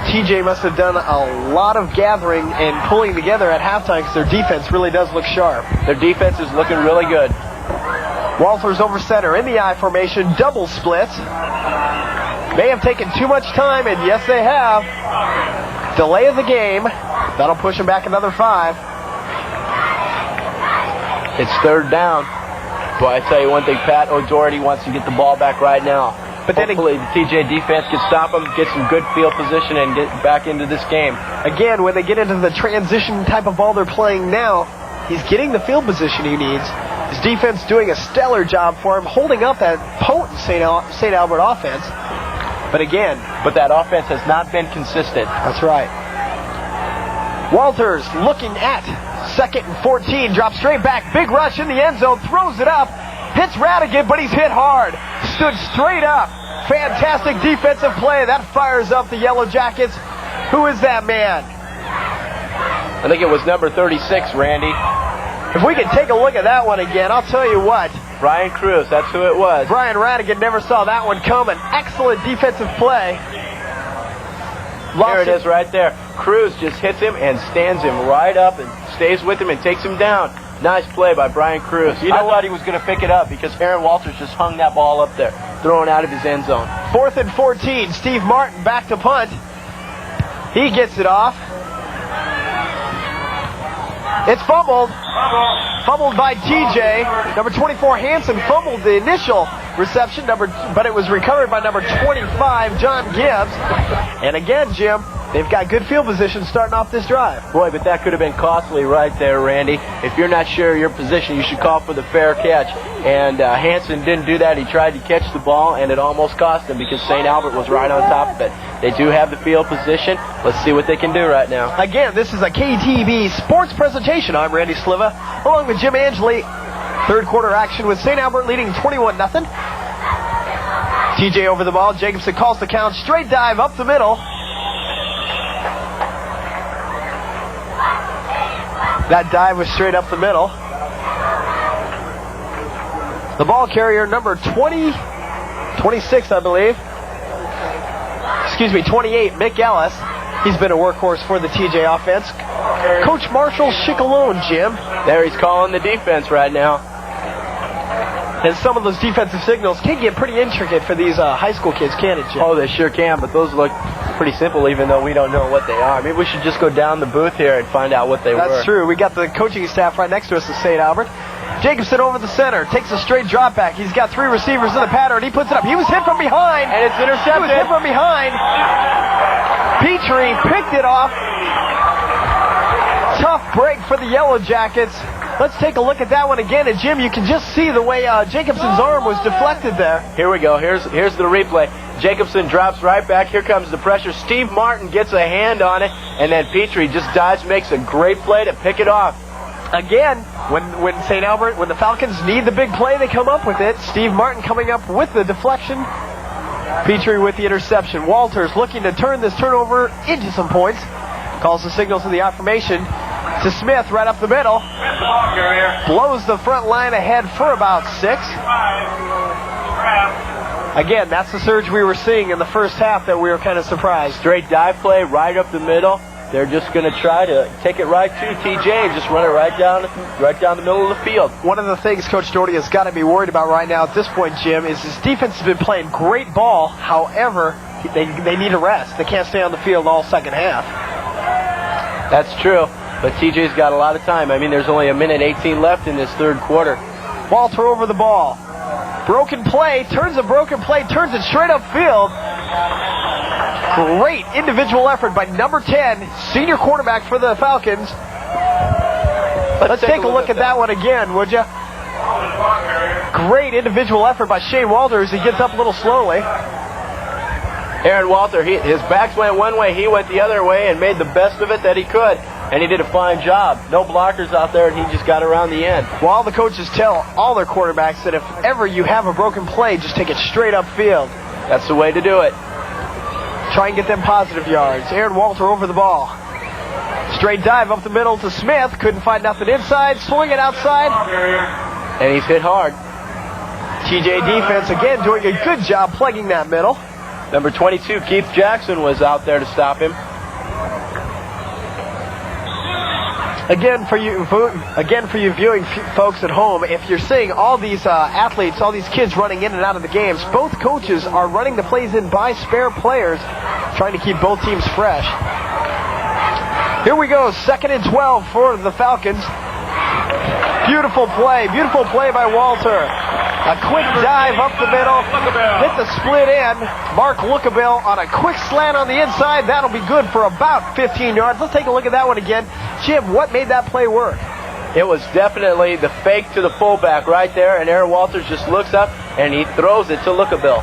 TJ must have done a lot of gathering and pulling together at halftime because their defense really does look sharp. Their defense is looking really good. Walters over center in the I formation, double splits. May have taken too much time, and yes, they have. Delay of the game. That'll push them back another 5. It's 3rd down. Boy, I tell you one thing, Pat O'Doherty wants to get the ball back right now. But hopefully the TJ defense can stop them, get some good field position, and get back into this game. Again, when they get into the transition type of ball they're playing now, he's getting the field position he needs. His defense doing a stellar job for him, holding up that potent St. Albert offense. But again, that offense has not been consistent. That's right. Walters looking at 2nd and 14, drops straight back, big rush in the end zone, throws it up, hits Radigan, but he's hit hard. Stood straight up. Fantastic defensive play. That fires up the Yellow Jackets. Who is that man? I think it was number 36, Randy. If we could take a look at that one again, I'll tell you what. Brian Cruz, that's who it was. Brian Radigan never saw that one coming. Excellent defensive play. There it is right there. Cruz just hits him and stands him right up and stays with him and takes him down. Nice play by Brian Cruz. I thought he was going to pick it up because Aaron Walters just hung that ball up there, throwing out of his end zone. 4th and 14. Steve Martin back to punt. He gets it off. It's fumbled. Fumbled by TJ. Number 24, Hanson, fumbled the initial reception, but it was recovered by number 25, John Gibbs. And again, Jim, they've got good field position starting off this drive. Boy, but that could have been costly right there, Randy. If you're not sure of your position, you should call for the fair catch. And Hanson didn't do that. He tried to catch the ball, and it almost cost him because St. Albert was right on top of it. They do have the field position. Let's see what they can do right now. Again, this is a KTV sports presentation. I'm Randy Sliva, along with Jim Angeli. Third quarter action with St. Albert leading 21-0. TJ over the ball. Jacobson calls the count. Straight dive up the middle. That dive was straight up the middle. The ball carrier, number 26, I believe. Excuse me, 28, Mick Ellis. He's been a workhorse for the TJ offense. Coach Marshall Chicalone, Jim. There he's calling the defense right now. And some of those defensive signals can get pretty intricate for these high school kids, can't it, Jim? Oh, they sure can, but those look pretty simple even though we don't know what they are. Maybe we should just go down the booth here and find out what they were. That's true. We got the coaching staff right next to us at St. Albert. Jacobson over the center, takes a straight drop back. He's got 3 receivers in the pattern. He puts it up. He was hit from behind. And it's intercepted. He was hit from behind. Petrie picked it off. Tough break for the Yellow Jackets. Let's take a look at that one again. And Jim, you can just see the way Jacobson's arm was deflected there. Here we go. Here's the replay. Jacobson drops right back. Here comes the pressure. Steve Martin gets a hand on it, and then Petrie just dives, makes a great play to pick it off. Again, when St. Albert, when the Falcons need the big play, they come up with it. Steve Martin coming up with the deflection. Petrie with the interception. Walters looking to turn this turnover into some points. Calls the signal to the I formation to Smith right up the middle. Blows the front line ahead for about 6. Again, that's the surge we were seeing in the first half that we were kind of surprised. Straight dive play right up the middle. They're just going to try to take it right to TJ and just run it right down the middle of the field. One of the things Coach Doherty has got to be worried about right now at this point, Jim, is his defense has been playing great ball. However, they need a rest. They can't stay on the field all second half. That's true, but TJ's got a lot of time. I mean, there's only 1:18 left in this third quarter. Walter over the ball. Broken play, turns it straight upfield. Great individual effort by number 10, senior quarterback for the Falcons. Let's take a look at that one again, would you? Great individual effort by Shane Walters. He gets up a little slowly. Aaron Walter, his backs went one way, he went the other way and made the best of it that he could. And he did a fine job. No blockers out there, and he just got around the end. Well, all the coaches tell all their quarterbacks that if ever you have a broken play, just take it straight upfield. That's the way to do it. Try and get them positive yards. Aaron Walter over the ball. Straight dive up the middle to Smith. Couldn't find nothing inside. Swing it outside. And he's hit hard. TJ defense again doing a good job plugging that middle. Number 22, Keith Jackson, was out there to stop him. Again, for you viewing folks at home, if you're seeing all these athletes, all these kids running in and out of the games, both coaches are running the plays in by spare players, trying to keep both teams fresh. Here we go, 2nd and 12 for the Falcons. Beautiful play by Walter. A quick dive up the middle, hit the split end. Mark Lookabill on a quick slant on the inside. That'll be good for about 15 yards. Let's take a look at that one again. Jim, what made that play work? It was definitely the fake to the fullback right there, and Aaron Walters just looks up and he throws it to Lookabill.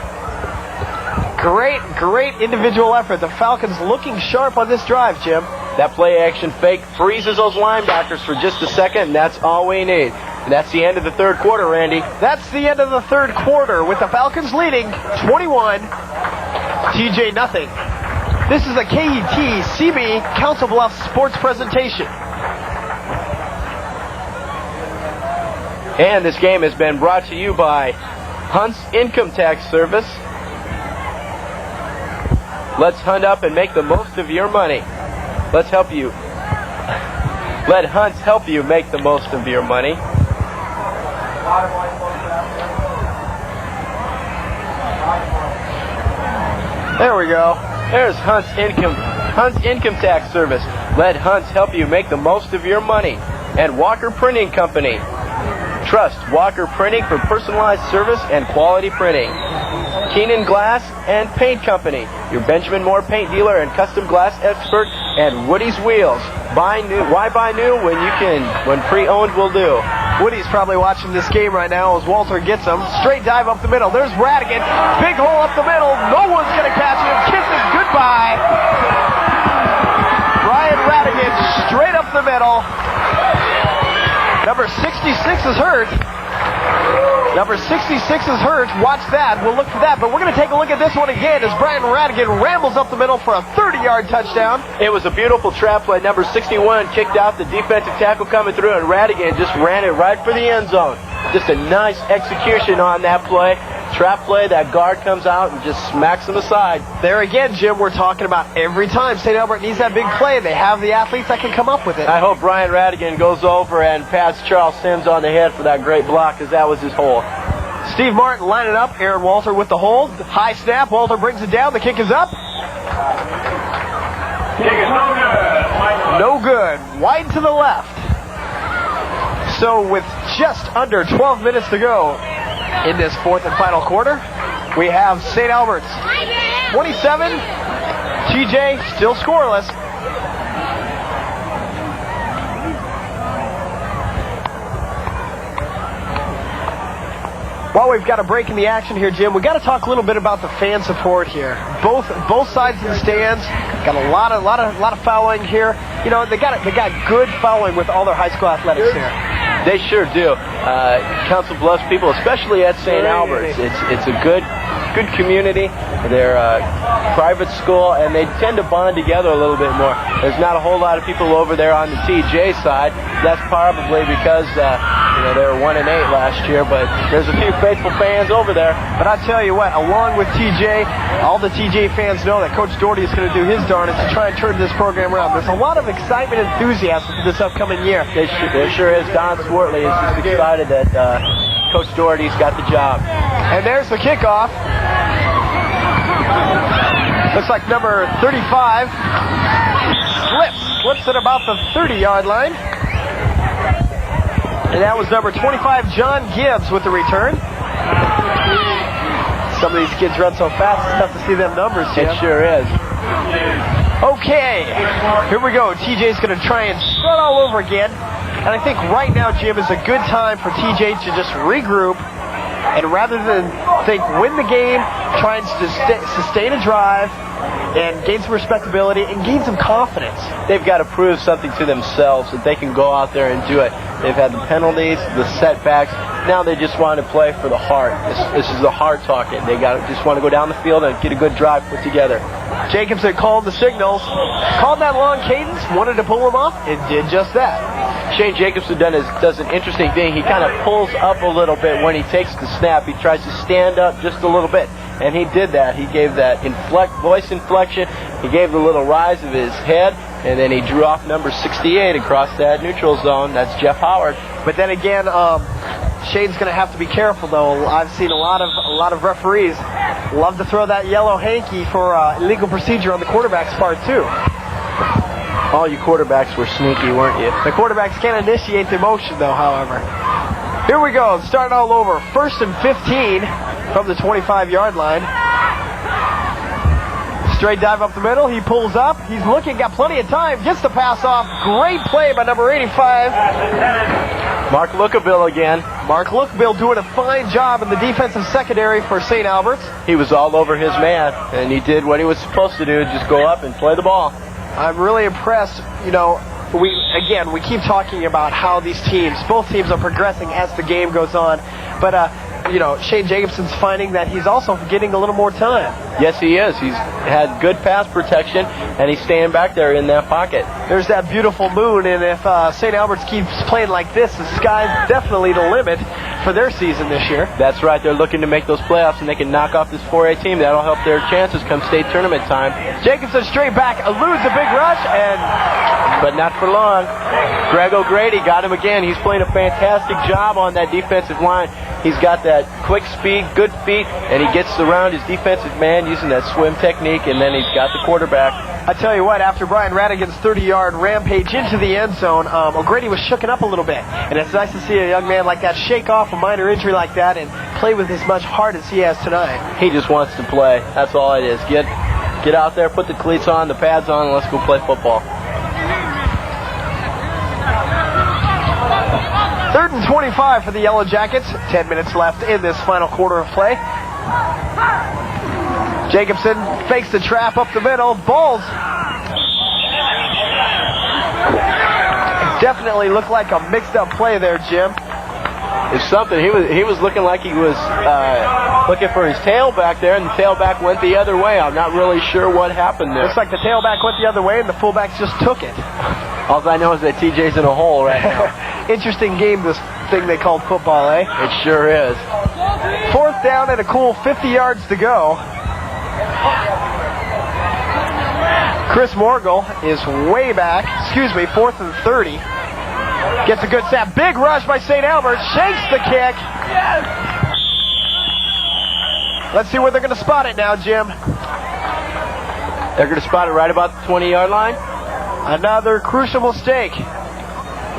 Great individual effort. The Falcons looking sharp on this drive, Jim. That play action fake freezes those linebackers for just a second, and that's all we need. And that's the end of the third quarter, Randy. That's the end of the third quarter with the Falcons leading 21, TJ nothing. This is a KET CB Council Bluffs sports presentation. And this game has been brought to you by Hunt's Income Tax Service. Let's hunt up and make the most of your money. Let's help you Let Hunt's help you make the most of your money. There we go. There's Hunt's income tax service. Let Hunt's help you make the most of your money. And Walker Printing Company. Trust Walker Printing for personalized service and quality printing. Keenan Glass and Paint Company, your Benjamin Moore paint dealer and custom glass expert, and Woody's Wheels. Buy new. Why buy new when pre-owned will do? Woody's probably watching this game right now as Walter gets him. Straight dive up the middle. There's Radigan. Big hole up the middle. No one's going to catch him. Kisses goodbye. Brian Radigan straight up the middle. Number 66 is hurt. Number 66 is hurt. Watch that. We'll look for that. But we're going to take a look at this one again as Brian Radigan rambles up the middle for a 30-yard touchdown. It was a beautiful trap play. Number 61 kicked out the defensive tackle coming through, and Radigan just ran it right for the end zone. Just a nice execution on that play. Trap play, that guard comes out and just smacks him aside. There again, Jim, we're talking about every time St. Albert needs that big play, they have the athletes that can come up with it. I hope Brian Radigan goes over and pats Charles Sims on the head for that great block, because that was his hole. Steve Martin lining up. Aaron Walter with the hold. High snap. Walter brings it down. The kick is up. Kick is no good. No good. Wide to the left. So with just under 12 minutes to go in this fourth and final quarter, we have St. Albert's 27, TJ still scoreless. While we've got a break in the action here, Jim, we've got to talk a little bit about the fan support here. Both sides of the stands got a lot of fouling here. You know, they got good fouling with all their high school athletics here. They sure do. Council Bluffs people, especially at St. Albert's, it's a good community. They're a private school, and they tend to bond together a little bit more. There's not a whole lot of people over there on the TJ side. That's probably because they were 1-8 last year, but there's a few faithful fans over there. But I tell you what, along with TJ, all the TJ fans know that Coach Doherty is going to do his darnest to try and turn this program around. There's a lot of excitement and enthusiasm for this upcoming year. There sure is. Don Swartley is just excited that Coach Doherty's got the job. And there's the kickoff. Looks like number 35 slips at about the 30-yard line. And that was number 25, John Gibbs, with the return. Some of these kids run so fast, it's tough to see them numbers, Jim. It sure is. Okay, here we go. TJ's going to try and start all over again. And I think right now, Jim, is a good time for TJ to just regroup. And rather than win the game, try and sustain a drive and gain some respectability and gain some confidence. They've got to prove something to themselves that they can go out there and do it. They've had the penalties, the setbacks. Now they just want to play for the heart. This is the heart talking. They just want to go down the field and get a good drive put together. Jacobson called the signals, called that long cadence, wanted to pull him off, and did just that. Shane Jacobson does an interesting thing. He kind of pulls up a little bit when he takes the snap. He tries to stand up just a little bit, and he did that. He gave that voice inflection. He gave the little rise of his head, and then he drew off number 68 across that neutral zone. That's Jeff Howard. But then again, Shane's going to have to be careful, though. I've seen a lot of referees love to throw that yellow hanky for illegal procedure on the quarterback's part, too. All you quarterbacks were sneaky, weren't you? The quarterbacks can't initiate the motion, though, however. Here we go. Starting all over. 1st and 15 from the 25-yard line. Straight dive up the middle. He pulls up. He's looking. Got plenty of time. Gets the pass off. Great play by number 85. Mark Lookaville again. Mark Lookaville doing a fine job in the defensive secondary for St. Albert's. He was all over his man, and he did what he was supposed to do, just go up and play the ball. I'm really impressed. You know, we keep talking about how both teams are progressing as the game goes on. But, Shane Jacobson's finding that he's also getting a little more time. Yes, he is. He's had good pass protection, and he's staying back there in that pocket. There's that beautiful moon, and if St. Albert's keeps playing like this, the sky's definitely the limit. for their season this year. That's right. They're looking to make those playoffs, and they can knock off this 4A team. That'll help their chances come state tournament time. Jacobson straight back, eludes a big rush, but not for long. Greg O'Grady got him again. He's playing a fantastic job on that defensive line. He's got that quick speed, good feet, and he gets around his defensive man using that swim technique, and then he's got the quarterback. I tell you what, after Brian Radigan's 30-yard rampage into the end zone, O'Grady was shooken up a little bit. And it's nice to see a young man like that shake off a minor injury like that and play with as much heart as he has tonight. He just wants to play. That's all it is. Get out there, put the cleats on, the pads on, and let's go play football. 3rd and 25 for the Yellow Jackets. 10 minutes left in this final quarter of play. Jacobson fakes the trap up the middle. Balls. Definitely looked like a mixed-up play there, Jim. It's something. He was looking like he was looking for his tailback there, and the tailback went the other way. I'm not really sure what happened there. Looks like the tailback went the other way, and the fullback just took it. All I know is that TJ's in a hole right now. Interesting game, this thing they called football, eh? It sure is. 4th down and a cool 50 yards to go. Chris Morgul is way back. 4th and 30. Gets a good snap. Big rush by St. Albert. Shakes the kick. Let's see where they're going to spot it now, Jim. They're going to spot it right about the 20-yard line. Another crucial mistake.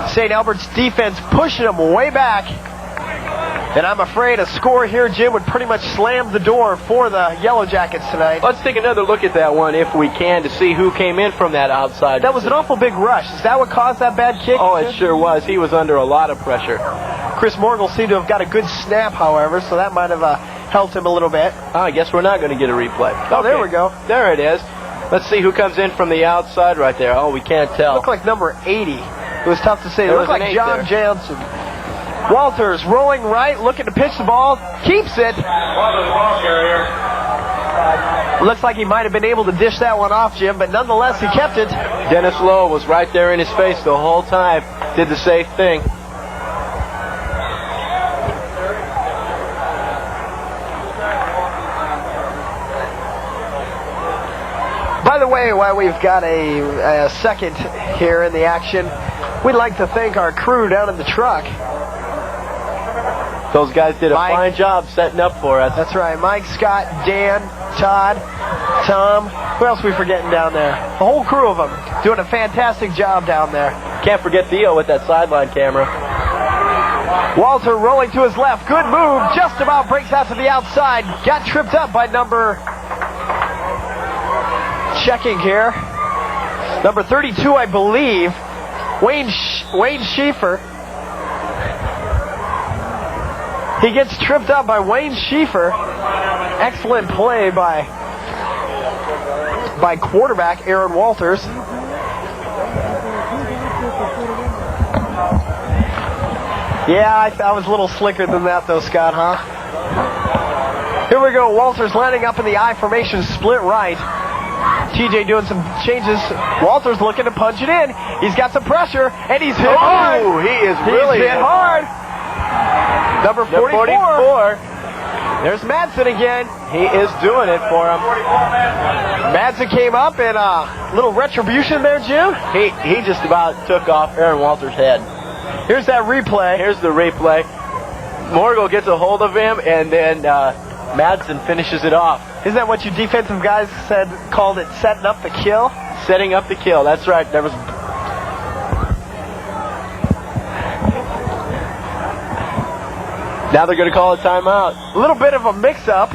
St. Albert's defense pushing them way back. And I'm afraid a score here, Jim, would pretty much slam the door for the Yellow Jackets tonight. Let's take another look at that one if we can to see who came in from that outside. That was an awful big rush. Is that what caused that bad kick? Oh, it sure was. He was under a lot of pressure. Chris Morgul seemed to have got a good snap, however, so that might have helped him a little bit. I guess we're not going to get a replay. Oh, okay. There we go. There it is. Let's see who comes in from the outside right there. Oh, we can't tell. It looked like number 80. It was tough to say. It looked like John Jansen. Walters rolling right, looking to pitch the ball. Keeps it. Looks like he might have been able to dish that one off, Jim, but nonetheless, he kept it. Dennis Lowe was right there in his face the whole time. Did the safe thing. By the way, while we've got a second here in the action, we'd like to thank our crew down in the truck. Those guys did a fine job setting up for us. That's right. Mike, Scott, Dan, Todd, Tom. Who else are we forgetting down there? The whole crew of them doing a fantastic job down there. Can't forget Theo with that sideline camera. Walter rolling to his left. Good move. Just about breaks out to the outside. Got tripped up by checking here. Number 32, I believe. Wayne Schieffer. He gets tripped up by Wayne Schieffer. Excellent play by quarterback Aaron Walters. Yeah, I was a little slicker than that though, Scott, huh? Here we go. Walters landing up in the I formation, split right. TJ doing some changes. Walters looking to punch it in. He's got some pressure, and he's hit hard. He is really hit hard. Number 44. There's Madsen again. He is doing it for him. Madsen came up, and a little retribution there, Jim. He just about took off Aaron Walters' head. Here's that replay. Here's the replay. Morgul gets a hold of him, and then Madsen finishes it off. Isn't that what you defensive guys called it setting up the kill? Setting up the kill, that's right. There was... Now they're going to call a timeout. A little bit of a mix-up.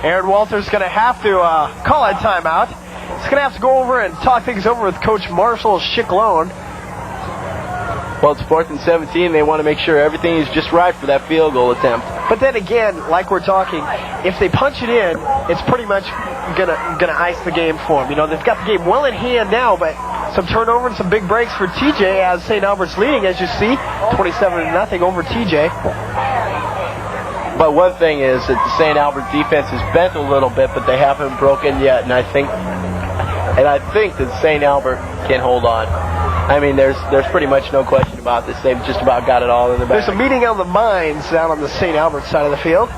Aaron Walters going to have to call a timeout. He's going to have to go over and talk things over with Coach Marshall Schicklone. Well, it's 4th and 17. They want to make sure everything is just right for that field goal attempt. But then again, like we're talking, if they punch it in, it's pretty much gonna ice the game for them. You know, they've got the game well in hand now, but some turnover and some big breaks for TJ as St. Albert's leading, as you see, 27-0 over TJ. But one thing is that the St. Albert defense is bent a little bit, but they haven't broken yet, and I think that St. Albert can hold on. I mean, there's pretty much no question about this. They've just about got it all in the bag. There's a meeting on the mines down on the St. Albert side of the field.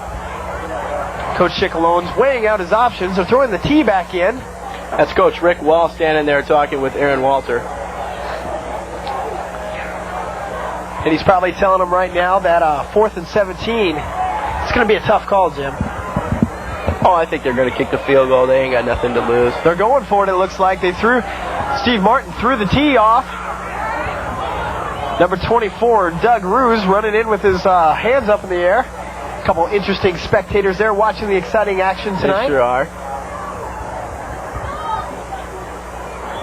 Coach Chickalone's weighing out his options. They're throwing the tee back in. That's Coach Rick Wall standing there talking with Aaron Walter. And he's probably telling them right now that 4th and 17, it's going to be a tough call, Jim. Oh, I think they're going to kick the field goal. They ain't got nothing to lose. They're going for it, it looks like. Steve Martin threw the tee off. Number 24, Doug Ruse, running in with his hands up in the air. A couple interesting spectators there watching the exciting action tonight. They sure are.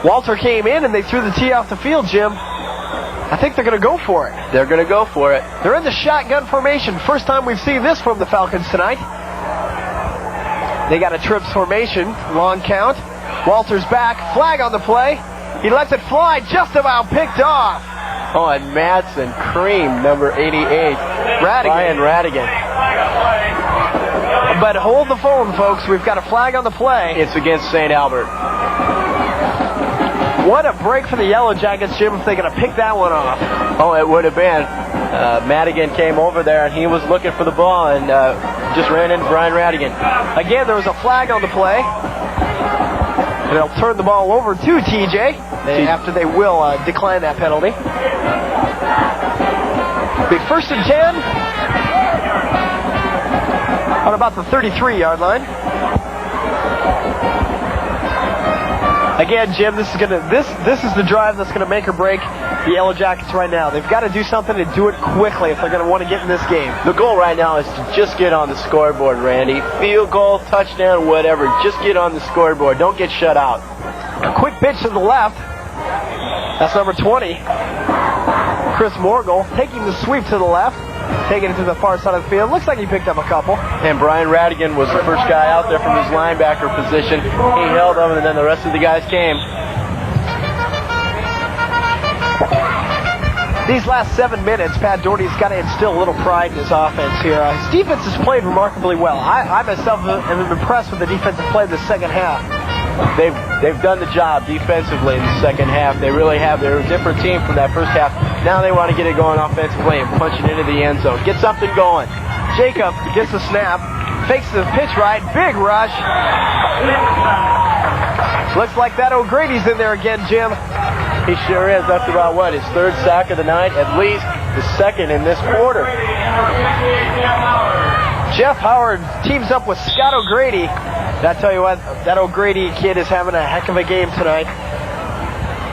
Walter came in and they threw the tee off the field, Jim. I think they're going to go for it. They're going to go for it. They're in the shotgun formation. First time we've seen this from the Falcons tonight. They got a trips formation, long count. Walter's back, flag on the play. He lets it fly, just about picked off. Oh, and Madsen cream, number 88. Ryan Radigan. But hold the phone, folks. We've got a flag on the play. It's against St. Albert. What a break for the Yellow Jackets, Jim, if they're going to pick that one off. Oh, it would have been. Madigan came over there, and he was looking for the ball and just ran into Brian Radigan. Again, there was a flag on the play. And they'll turn the ball over to TJ after they will decline that penalty. Be 1st and 10 on about the 33-yard line. Again, Jim, this is the drive that's gonna make or break the Yellow Jackets right now. They've got to do something and do it quickly if they're gonna want to get in this game. The goal right now is to just get on the scoreboard, Randy. Field goal, touchdown, whatever. Just get on the scoreboard. Don't get shut out. A quick pitch to the left. That's number 20. Chris Morgul taking the sweep to the left, taking it to the far side of the field. Looks like he picked up a couple. And Brian Radigan was the first guy out there from his linebacker position. He held them, and then the rest of the guys came. These last 7 minutes, Pat Doherty's got to instill a little pride in his offense here. His defense has played remarkably well. I myself am impressed with the defensive play of the second half. They've done the job defensively in the second half. They really have. They're a different team from that first half. Now they want to get it going offensively and punch it into the end zone. Get something going. Jacob gets the snap, fakes the pitch right, big rush. Looks like that O'Grady's in there again, Jim. He sure is. That's about what, his 3rd sack of the night, at least the 2nd in this quarter. Jeff Howard teams up with Scott O'Grady. I tell you what, that O'Grady kid is having a heck of a game tonight.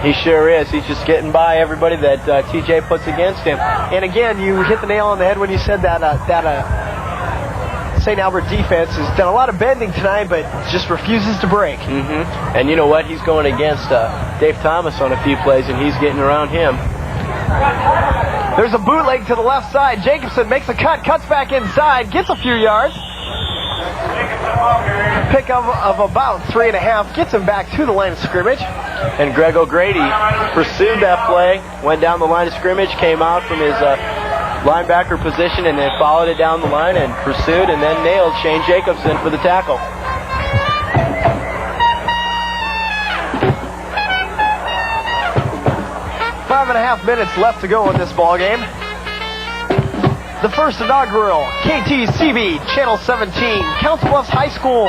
He sure is. He's just getting by everybody that TJ puts against him. And again, you hit the nail on the head when you said that St. Albert defense has done a lot of bending tonight, but just refuses to break. Mm-hmm. And you know what? He's going against Dave Thomas on a few plays, and he's getting around him. There's a bootleg to the left side. Jacobson makes a cut, cuts back inside, gets a few yards. Pick of about 3.5, gets him back to the line of scrimmage. And Greg O'Grady pursued that play, went down the line of scrimmage, came out from his linebacker position, and then followed it down the line and pursued and then nailed Shane Jacobson for the tackle. Five and a half minutes left to go in this ball game. The first inaugural KTCB Channel 17 Council Bluffs High School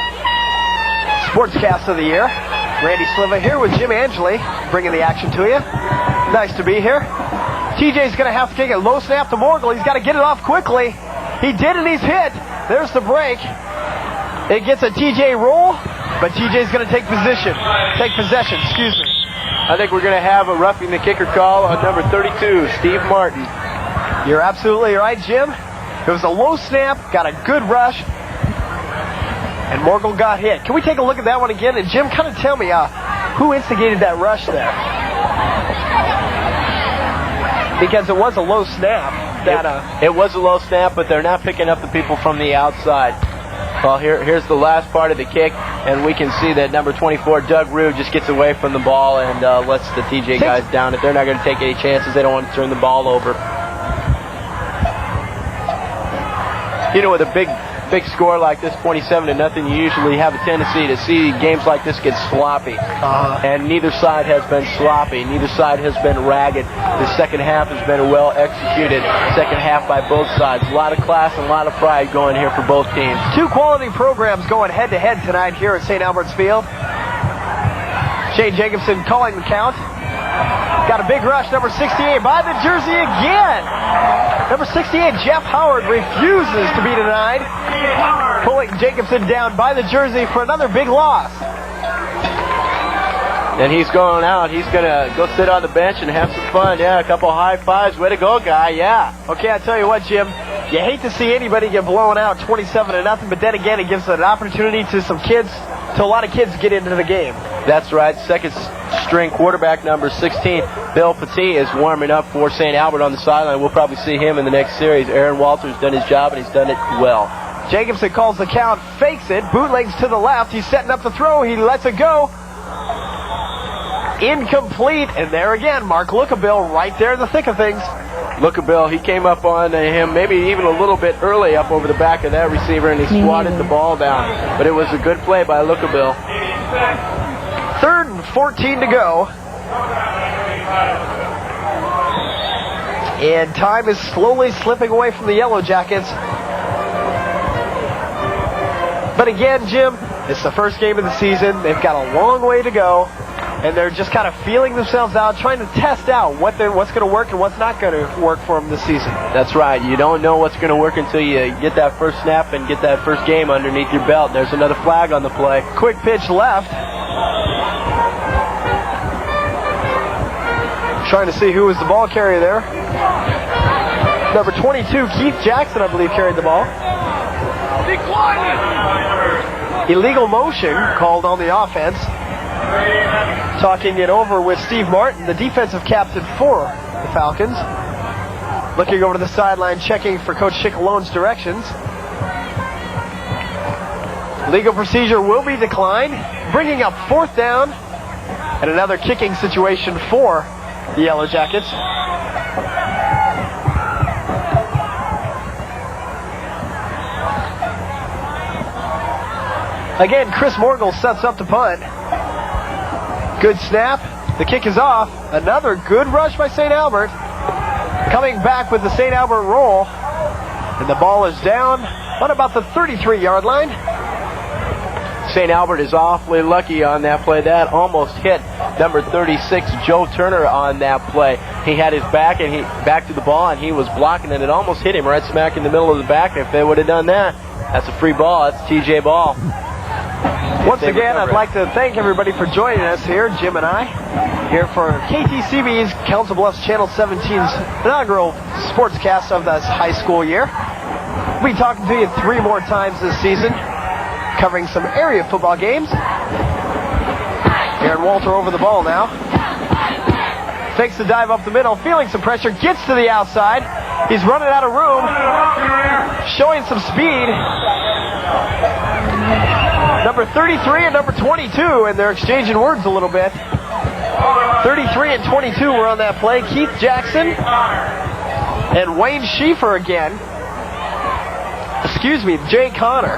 Sportscast of the Year. Randy Sliva here with Jim Angeli, bringing the action to you. Nice to be here. TJ's going to have to take a low snap to Morgul. He's got to get it off quickly. He did, and he's hit. There's the break. It gets a TJ roll, but TJ's going to take possession. I think we're going to have a roughing the kicker call on number 32, Steve Martin. You're absolutely right, Jim. It was a low snap, got a good rush, and Morgul got hit. Can we take a look at that one again? And Jim, kind of tell me who instigated that rush there? Because it was a low snap. It was a low snap, but they're not picking up the people from the outside. Well, here's the last part of the kick, and we can see that number 24, Doug Rue, just gets away from the ball and lets the TJ guys down. If they're not going to take any chances, they don't want to turn the ball over. You know, with a big score like this, 27-0, you usually have a tendency to see games like this get sloppy. And neither side has been sloppy. Neither side has been ragged. The second half has been a well-executed second half by both sides. A lot of class and a lot of pride going here for both teams. Two quality programs going head-to-head tonight here at St. Albert's Field. Shane Jacobson calling the count. Got a big rush, number 68 by the jersey again. Number 68, Jeff Howard, refuses to be denied. Pulling Jacobson down by the jersey for another big loss. And he's going out. He's going to go sit on the bench and have some fun. Yeah, a couple high fives. Way to go, guy. Yeah. Okay, I tell you what, Jim. You hate to see anybody get blown out 27-0, but then again, it gives an opportunity to a lot of kids to get into the game. That's right. Second string quarterback number 16, Bill Petit, is warming up for St. Albert on the sideline. We'll probably see him in the next series. Aaron Walter's done his job, and he's done it well. Jacobson calls the count, fakes it, bootlegs to the left. He's setting up the throw. He lets it go. Incomplete. And there again, Mark Lookabill right there in the thick of things. Lookabill, he came up on him maybe even a little bit early up over the back of that receiver, and he swatted the ball down. But it was a good play by Lookabill. 3rd and 14 to go. And time is slowly slipping away from the Yellow Jackets. But again, Jim, it's the first game of the season. They've got a long way to go. And they're just kind of feeling themselves out, trying to test out what's going to work and what's not going to work for them this season. That's right. You don't know what's going to work until you get that first snap and get that first game underneath your belt. There's another flag on the play. Quick pitch left. Trying to see who was the ball carrier there. Number 22, Keith Jackson, I believe, carried the ball. Illegal motion called on the offense. Talking it over with Steve Martin, the defensive captain for the Falcons. Looking over to the sideline, checking for Coach Chickalone's directions. Legal procedure will be declined, bringing up 4th down and another kicking situation for the Yellow Jackets. Again, Chris Morgul sets up to punt. Good snap. The kick is off. Another good rush by St. Albert. Coming back with the St. Albert roll. And the ball is down on about the 33-yard line. St. Albert is awfully lucky on that play. That almost hit number 36, Joe Turner, on that play. He had his back and he back to the ball, and he was blocking, and it almost hit him right smack in the middle of the back. If they would have done that, that's a free ball. That's TJ ball. Once again, I'd like to thank everybody for joining us here, Jim and I, here for KTCB's Council Bluffs Channel 17's inaugural sportscast of this high school year. We'll be talking to you 3 more times this season, covering some area football games. Aaron Walter over the ball now. Takes the dive up the middle, feeling some pressure, gets to the outside. He's running out of room, showing some speed. Number 33 and number 22, and they're exchanging words a little bit. 33 and 22 were on that play. Keith Jackson and Wayne Schieffer again. Excuse me, Jay Connor.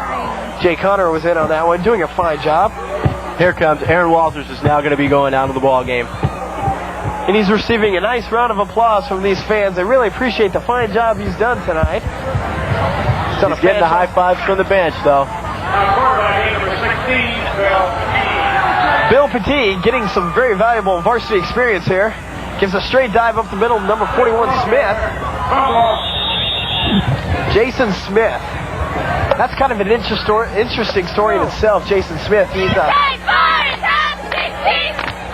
Jay Connor was in on that one, doing a fine job. Here comes Aaron Walters, is now going to be going out of the ball game. And he's receiving a nice round of applause from these fans. They really appreciate the fine job he's done tonight. He's getting the high fives from the bench, though. Bill Petit getting some very valuable varsity experience here. Gives a straight dive up the middle, number 41, Smith. Jason Smith. That's kind of an interesting story in itself, Jason Smith. He's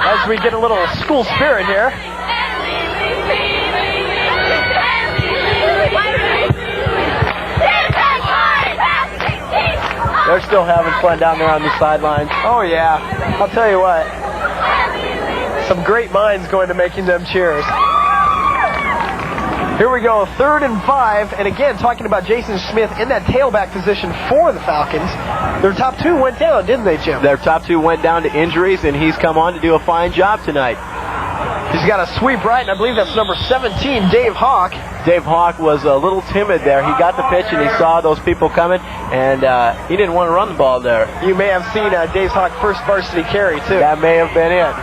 as we get a little school spirit here. They're still having fun down there on the sidelines. Oh, yeah. I'll tell you what. Some great minds going to making them cheers. Here we go, 3rd and 5. And again, talking about Jason Smith in that tailback position for the Falcons. Their top 2 went down, didn't they, Jim? Their top 2 went down to injuries, and he's come on to do a fine job tonight. He's got a sweep right, and I believe that's number 17, Dave Hawk. Dave Hawk was a little timid there. He got the pitch and he saw those people coming, and he didn't want to run the ball there. You may have seen Dave Hawk's first varsity carry, too. That may have been it.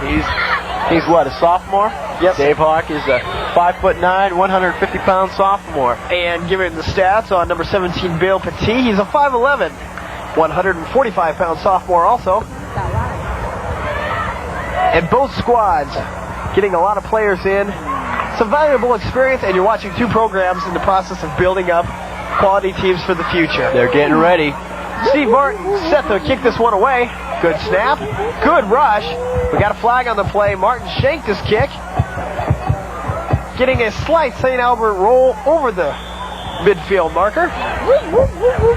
He's what, a sophomore? Yes. Dave Hawk is a 5'9", 150-pound sophomore. And given the stats on number 17, Bill Petit, he's a 5'11", 145-pound sophomore also. And both squads getting a lot of players in. Some valuable experience, and you're watching two programs in the process of building up quality teams for the future. They're getting ready. Steve Martin set to kick this one away. Good snap, good rush. We got a flag on the play. Martin shanked his kick, getting a slight St. Albert roll over the midfield marker. And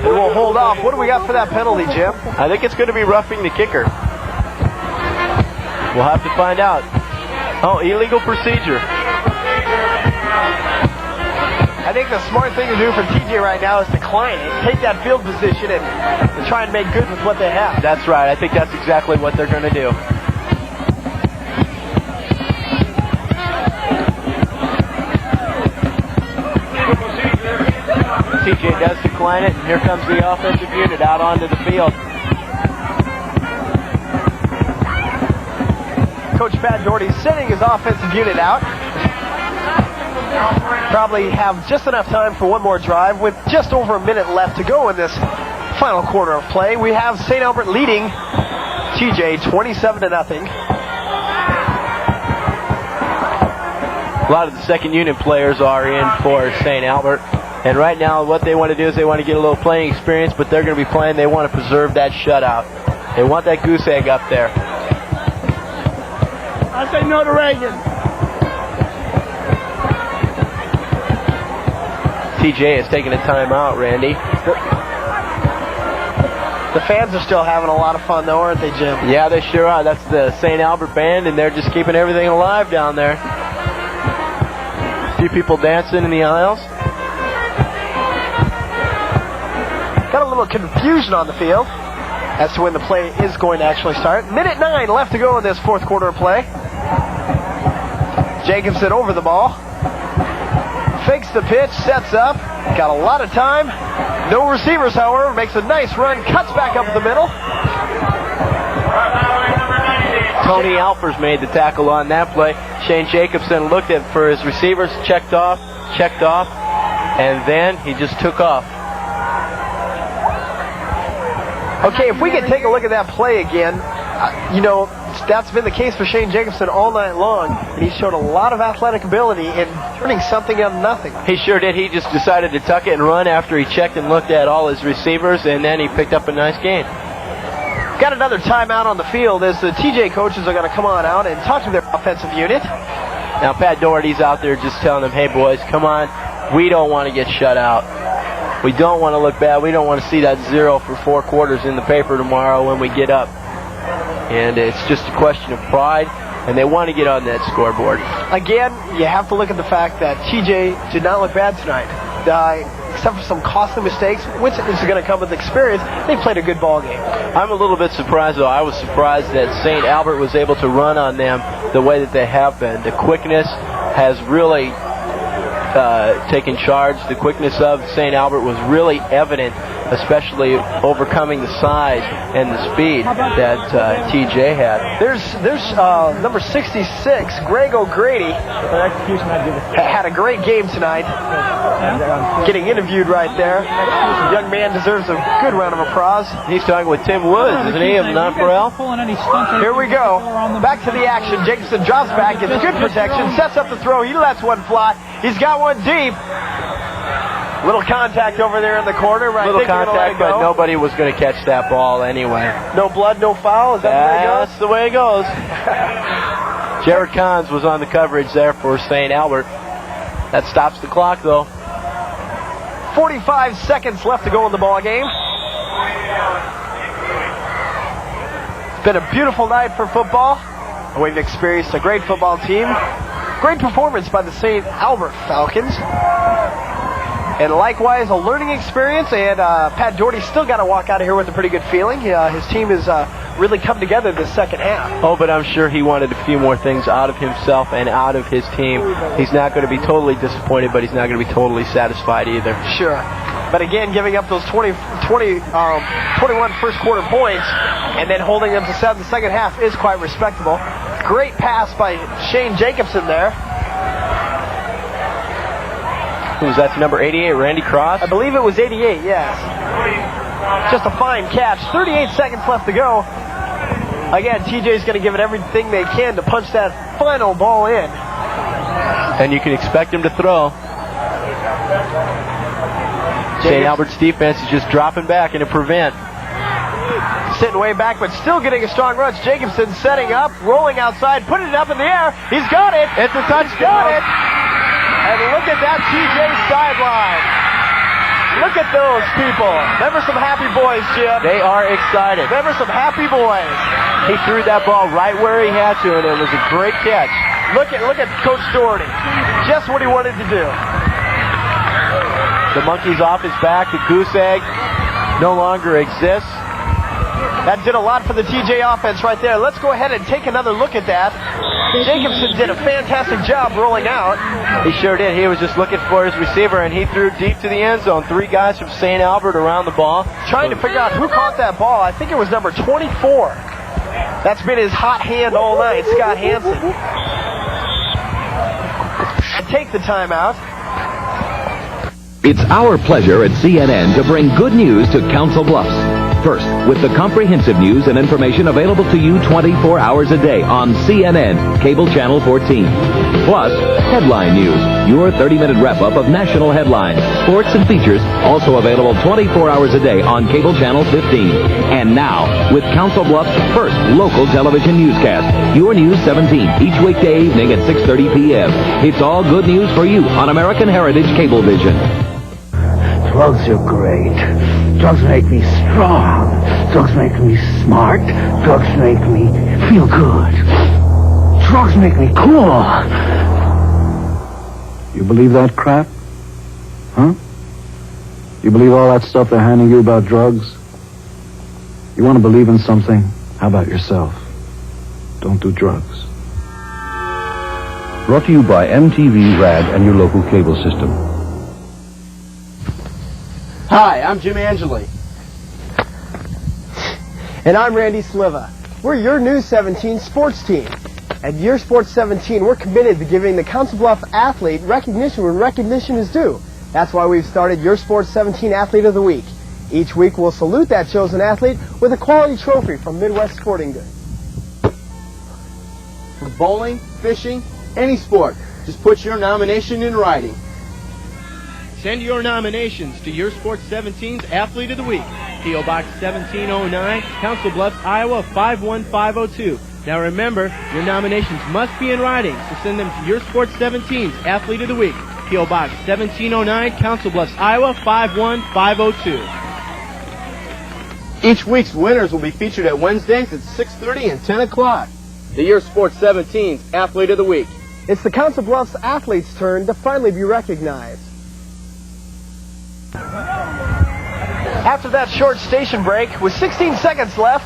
we'll hold off. What do we got for that penalty, Jim? I think it's going to be roughing the kicker. We'll have to find out. Oh, illegal procedure. I think the smart thing to do for TJ right now is decline it, take that field position, and try and make good with what they have. That's right. I think that's exactly what they're going to do. TJ does decline it, and here comes the offensive unit out onto the field. Coach Pat Doherty sending his offensive unit out. Probably have just enough time for one more drive with just over a minute left to go in this final quarter of play. We have St. Albert leading TJ 27-0. A lot of the second unit players are in for St. Albert. And right now what they want to do is they want to get a little playing experience, but they're going to be playing. They want to preserve that shutout. They want that goose egg up there. I say no to Reagan. TJ is taking a timeout, Randy. The fans are still having a lot of fun, though, aren't they, Jim? Yeah, they sure are. That's the St. Albert band, and they're just keeping everything alive down there. A few people dancing in the aisles. Got a little confusion on the field as to when the play is going to actually start. Minute 9 left to go in this fourth quarter of play. Jacobson over the ball. Fakes the pitch, sets up. Got a lot of time. No receivers, however. Makes a nice run, cuts back up the middle. Tony Alpers made the tackle on that play. Shane Jacobson looked at for his receivers, checked off, and then he just took off. Okay, if we could take a look at that play again, that's been the case for Shane Jacobson all night long. And he showed a lot of athletic ability in turning something into nothing. He sure did. He just decided to tuck it and run after he checked and looked at all his receivers, and then he picked up a nice gain. Got another timeout on the field as the TJ coaches are going to come on out and talk to their offensive unit. Now Pat Doherty's out there just telling them, hey boys, come on, we don't want to get shut out. We don't want to look bad. We don't want to see that 0 for 4 quarters in the paper tomorrow when we get up. And it's just a question of pride, and they want to get on that scoreboard. Again, you have to look at the fact that TJ did not look bad tonight. Except for some costly mistakes, which is going to come with experience, they played a good ball game. I'm a little bit surprised, though. I was surprised that St. Albert was able to run on them the way that they have been. The quickness has really taken charge. The quickness of St. Albert was really evident, especially overcoming the size and the speed that TJ had. There's number 66, Greg O'Grady, had a great game tonight. Getting interviewed right there. The young man deserves a good round of applause. He's talking with Tim Woods, isn't he, of Nonpareil? Here we go. Back to the action. Jacobson drops back, gets good protection, sets up the throw. He lets one fly. He's got one deep. Little contact over there in the corner. Little contact, but nobody was going to catch that ball anyway. No blood, no foul. Is that the way it goes? Jared Kahns was on the coverage there for St. Albert. That stops the clock, though. 45 seconds left to go in the ball game. It's been a beautiful night for football. We've experienced a great football team. Great performance by the St. Albert Falcons. And likewise, a learning experience, and Pat Doherty's still got to walk out of here with a pretty good feeling. His team has really come together this second half. Oh, but I'm sure he wanted a few more things out of himself and out of his team. He's not going to be totally disappointed, but he's not going to be totally satisfied either. Sure. But again, giving up those 21 first quarter points and then holding them to 7 the second half is quite respectable. Great pass by Shane Jacobson there. Who's that? Number 88, Randy Cross? I believe it was 88, yes. Just a fine catch. 38 seconds left to go. Again, TJ's going to give it everything they can to punch that final ball in. And you can expect him to throw. St. Albert's defense is just dropping back into prevent. Sitting way back, but still getting a strong rush. Jacobson setting up, rolling outside, putting it up in the air. He's got it. It's a touchdown. He's got it. And look at that TJ sideline. Look at those people. Remember some happy boys, Jim. They are excited. Remember some happy boys. He threw that ball right where he had to, and it was a great catch. Look at Coach Doherty. Just what he wanted to do. The monkey's off his back. The goose egg no longer exists. That did a lot for the TJ offense right there. Let's go ahead and take another look at that. Jacobson did a fantastic job rolling out. He sure did. He was just looking for his receiver, and he threw deep to the end zone. 3 guys from St. Albert around the ball. Trying to figure out who caught that ball. I think it was number 24. That's been his hot hand all night, Scott Hansen. And take the timeout. It's our pleasure at CNN to bring good news to Council Bluffs. First, with the comprehensive news and information available to you 24 hours a day on CNN, Cable Channel 14. Plus, headline news, your 30-minute wrap-up of national headlines, sports and features, also available 24 hours a day on Cable Channel 15. And now, with Council Bluffs' first local television newscast, Your News 17, each weekday evening at 6:30 p.m. It's all good news for you on American Heritage Cablevision. Drugs are great. Drugs make me strong. Drugs make me smart. Drugs make me feel good. Drugs make me cool. You believe that crap? Huh? You believe all that stuff they're handing you about drugs? You want to believe in something? How about yourself? Don't do drugs. Brought to you by MTV, RAD, and your local cable system. Hi, I'm Jim Angeli. And I'm Randy Sliva. We're your News 17 sports team. At Your Sports 17, we're committed to giving the Council Bluff athlete recognition when recognition is due. That's why we've started Your Sports 17 Athlete of the Week. Each week, we'll salute that chosen athlete with a quality trophy from Midwest Sporting Goods. From bowling, fishing, any sport, just put your nomination in writing. Send your nominations to Your Sports 17's Athlete of the Week. P.O. Box 1709, Council Bluffs, Iowa 51502. Now remember, your nominations must be in writing, so send them to Your Sports 17's Athlete of the Week. P.O. Box 1709, Council Bluffs, Iowa 51502. Each week's winners will be featured at Wednesdays at 6:30 and 10 o'clock. The Your Sports 17's Athlete of the Week. It's the Council Bluffs athletes' turn to finally be recognized. After that short station break, with 16 seconds left,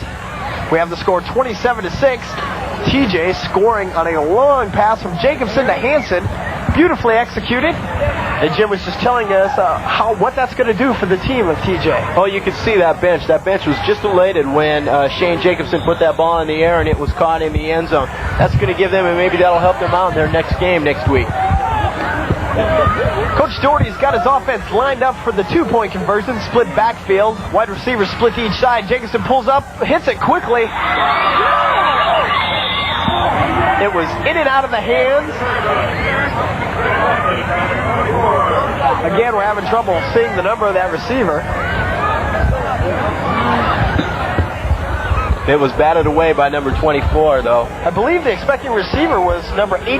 we have the score 27-6. TJ scoring on a long pass from Jacobson to Hansen. Beautifully executed. And Jim was just telling us what that's going to do for the team of TJ. Oh, you could see that bench. That bench was just elated when Shane Jacobson put that ball in the air and it was caught in the end zone. That's going to give them, and maybe that'll help them out in their next game next week. Coach Doherty's got his offense lined up for the two-point conversion, split backfield. Wide receivers split to each side. Jacobson pulls up, hits it quickly. It was in and out of the hands. Again, we're having trouble seeing the number of that receiver. It was batted away by number 24, though. I believe the expecting receiver was number 82,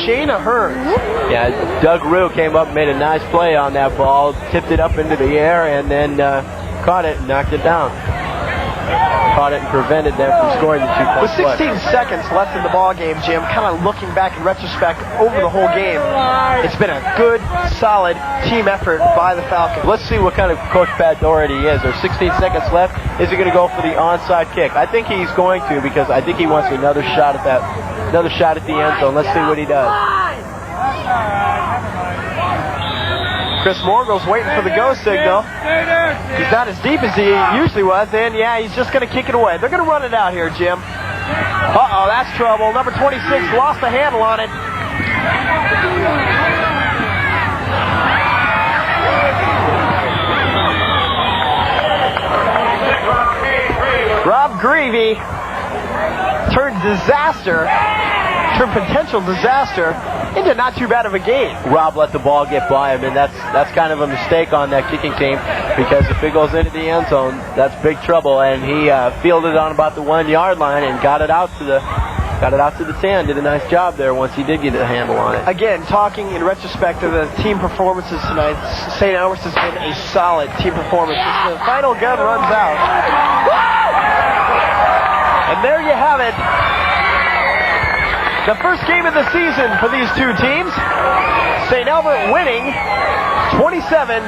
Shayna Hearns. Yeah, Doug Rue came up and made a nice play on that ball, tipped it up into the air, and then caught it and knocked it down. caught it and prevented them from scoring the 2 points. With 16 seconds left in the ball game, Jim, kind of looking back in retrospect over the whole game, it's been a good, solid team effort by the Falcons. Let's see what kind of Coach Pat Doherty is. There's 16 seconds left. Is he going to go for the onside kick? I think he's going to, because I think he wants another shot at that, another shot at the end zone. Let's see what he does. Chris Morgul's waiting for the go signal. He's not as deep as he usually was, and yeah, he's just going to kick it away. They're going to run it out here, Jim. Uh-oh, that's trouble. Number 26 lost the handle on it. Rob Greavy turned potential disaster into not too bad of a game. Rob let the ball get by him, and that's kind of a mistake on that kicking team, because if it goes into the end zone, that's big trouble. And he fielded on about the 1 yard line and got it out to the 10. Did a nice job there once he did get a handle on it. Again, talking in retrospect of the team performances tonight, St. Albert's has been a solid team performance. As the final gun runs out. And there you have it. The first game of the season for these two teams. St. Albert winning 27,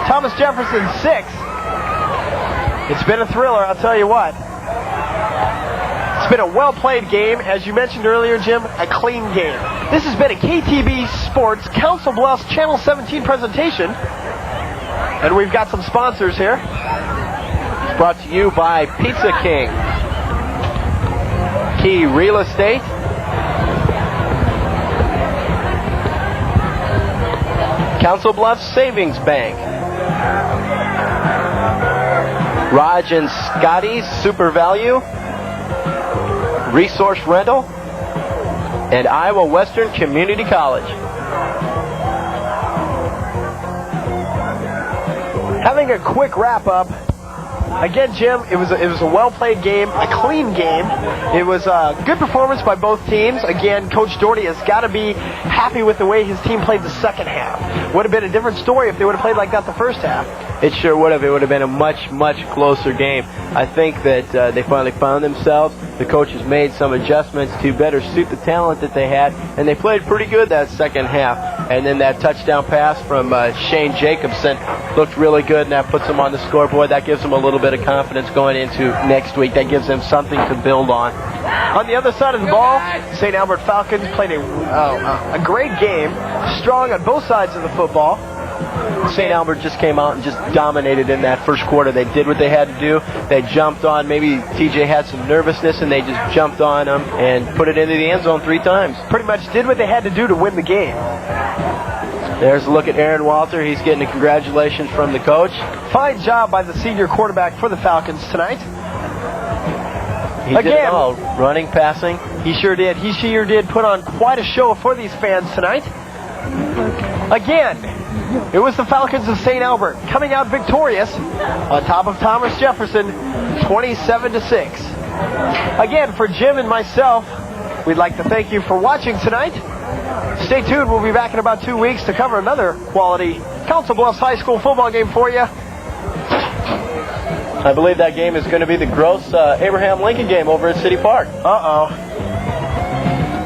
Thomas Jefferson 6. It's been a thriller, I'll tell you what. It's been a well-played game. As you mentioned earlier, Jim, a clean game. This has been a KTB Sports Council Bluffs Channel 17 presentation. And we've got some sponsors here. Brought to you by Pizza King, Key Real Estate, Council Bluffs Savings Bank, Raj and Scotty's Super Value, Resource Rental, and Iowa Western Community College. Having a quick wrap-up. Again, Jim, it was a well-played game, a clean game. It was a good performance by both teams. Again, Coach Doherty has got to be happy with the way his team played the second half. Would have been a different story if they would have played like that the first half. It sure would have. It would have been a much, much closer game. I think that they finally found themselves. The coaches made some adjustments to better suit the talent that they had, and they played pretty good that second half. And then that touchdown pass from Shane Jacobson looked really good, and that puts them on the scoreboard. That gives them a little bit of confidence going into next week. That gives them something to build on. On the other side of the ball, St. Albert Falcons played a great game, strong on both sides of the football. St. Albert just came out and just dominated in that first quarter. They did what they had to do. They jumped on. Maybe TJ had some nervousness, and they just jumped on them and put it into the end zone 3 times. Pretty much did what they had to do to win the game. There's a look at Aaron Walter. He's getting a congratulations from the coach. Fine job by the senior quarterback for the Falcons tonight. He did it all. Running, passing. He sure did. He sure did put on quite a show for these fans tonight. Again, it was the Falcons of St. Albert coming out victorious on top of Thomas Jefferson, 27-6. Again, for Jim and myself, we'd like to thank you for watching tonight. Stay tuned. We'll be back in about 2 weeks to cover another quality Council Bluffs High School football game for you. I believe that game is going to be the Gross Abraham Lincoln game over at City Park. Uh-oh.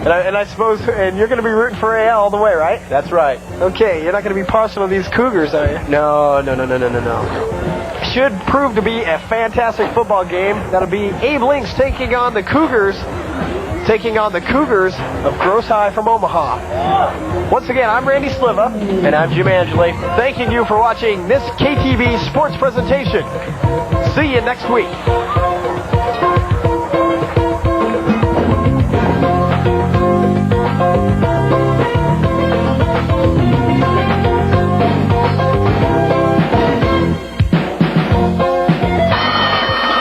And I suppose, and you're going to be rooting for AL all the way, right? That's right. Okay, you're not going to be partial to these Cougars, are you? No. Should prove to be a fantastic football game. That'll be Abe Links taking on the Cougars of Gross High from Omaha. Once again, I'm Randy Sliva. And I'm Jim Angeli. Thanking you for watching this KTV Sports presentation. See you next week.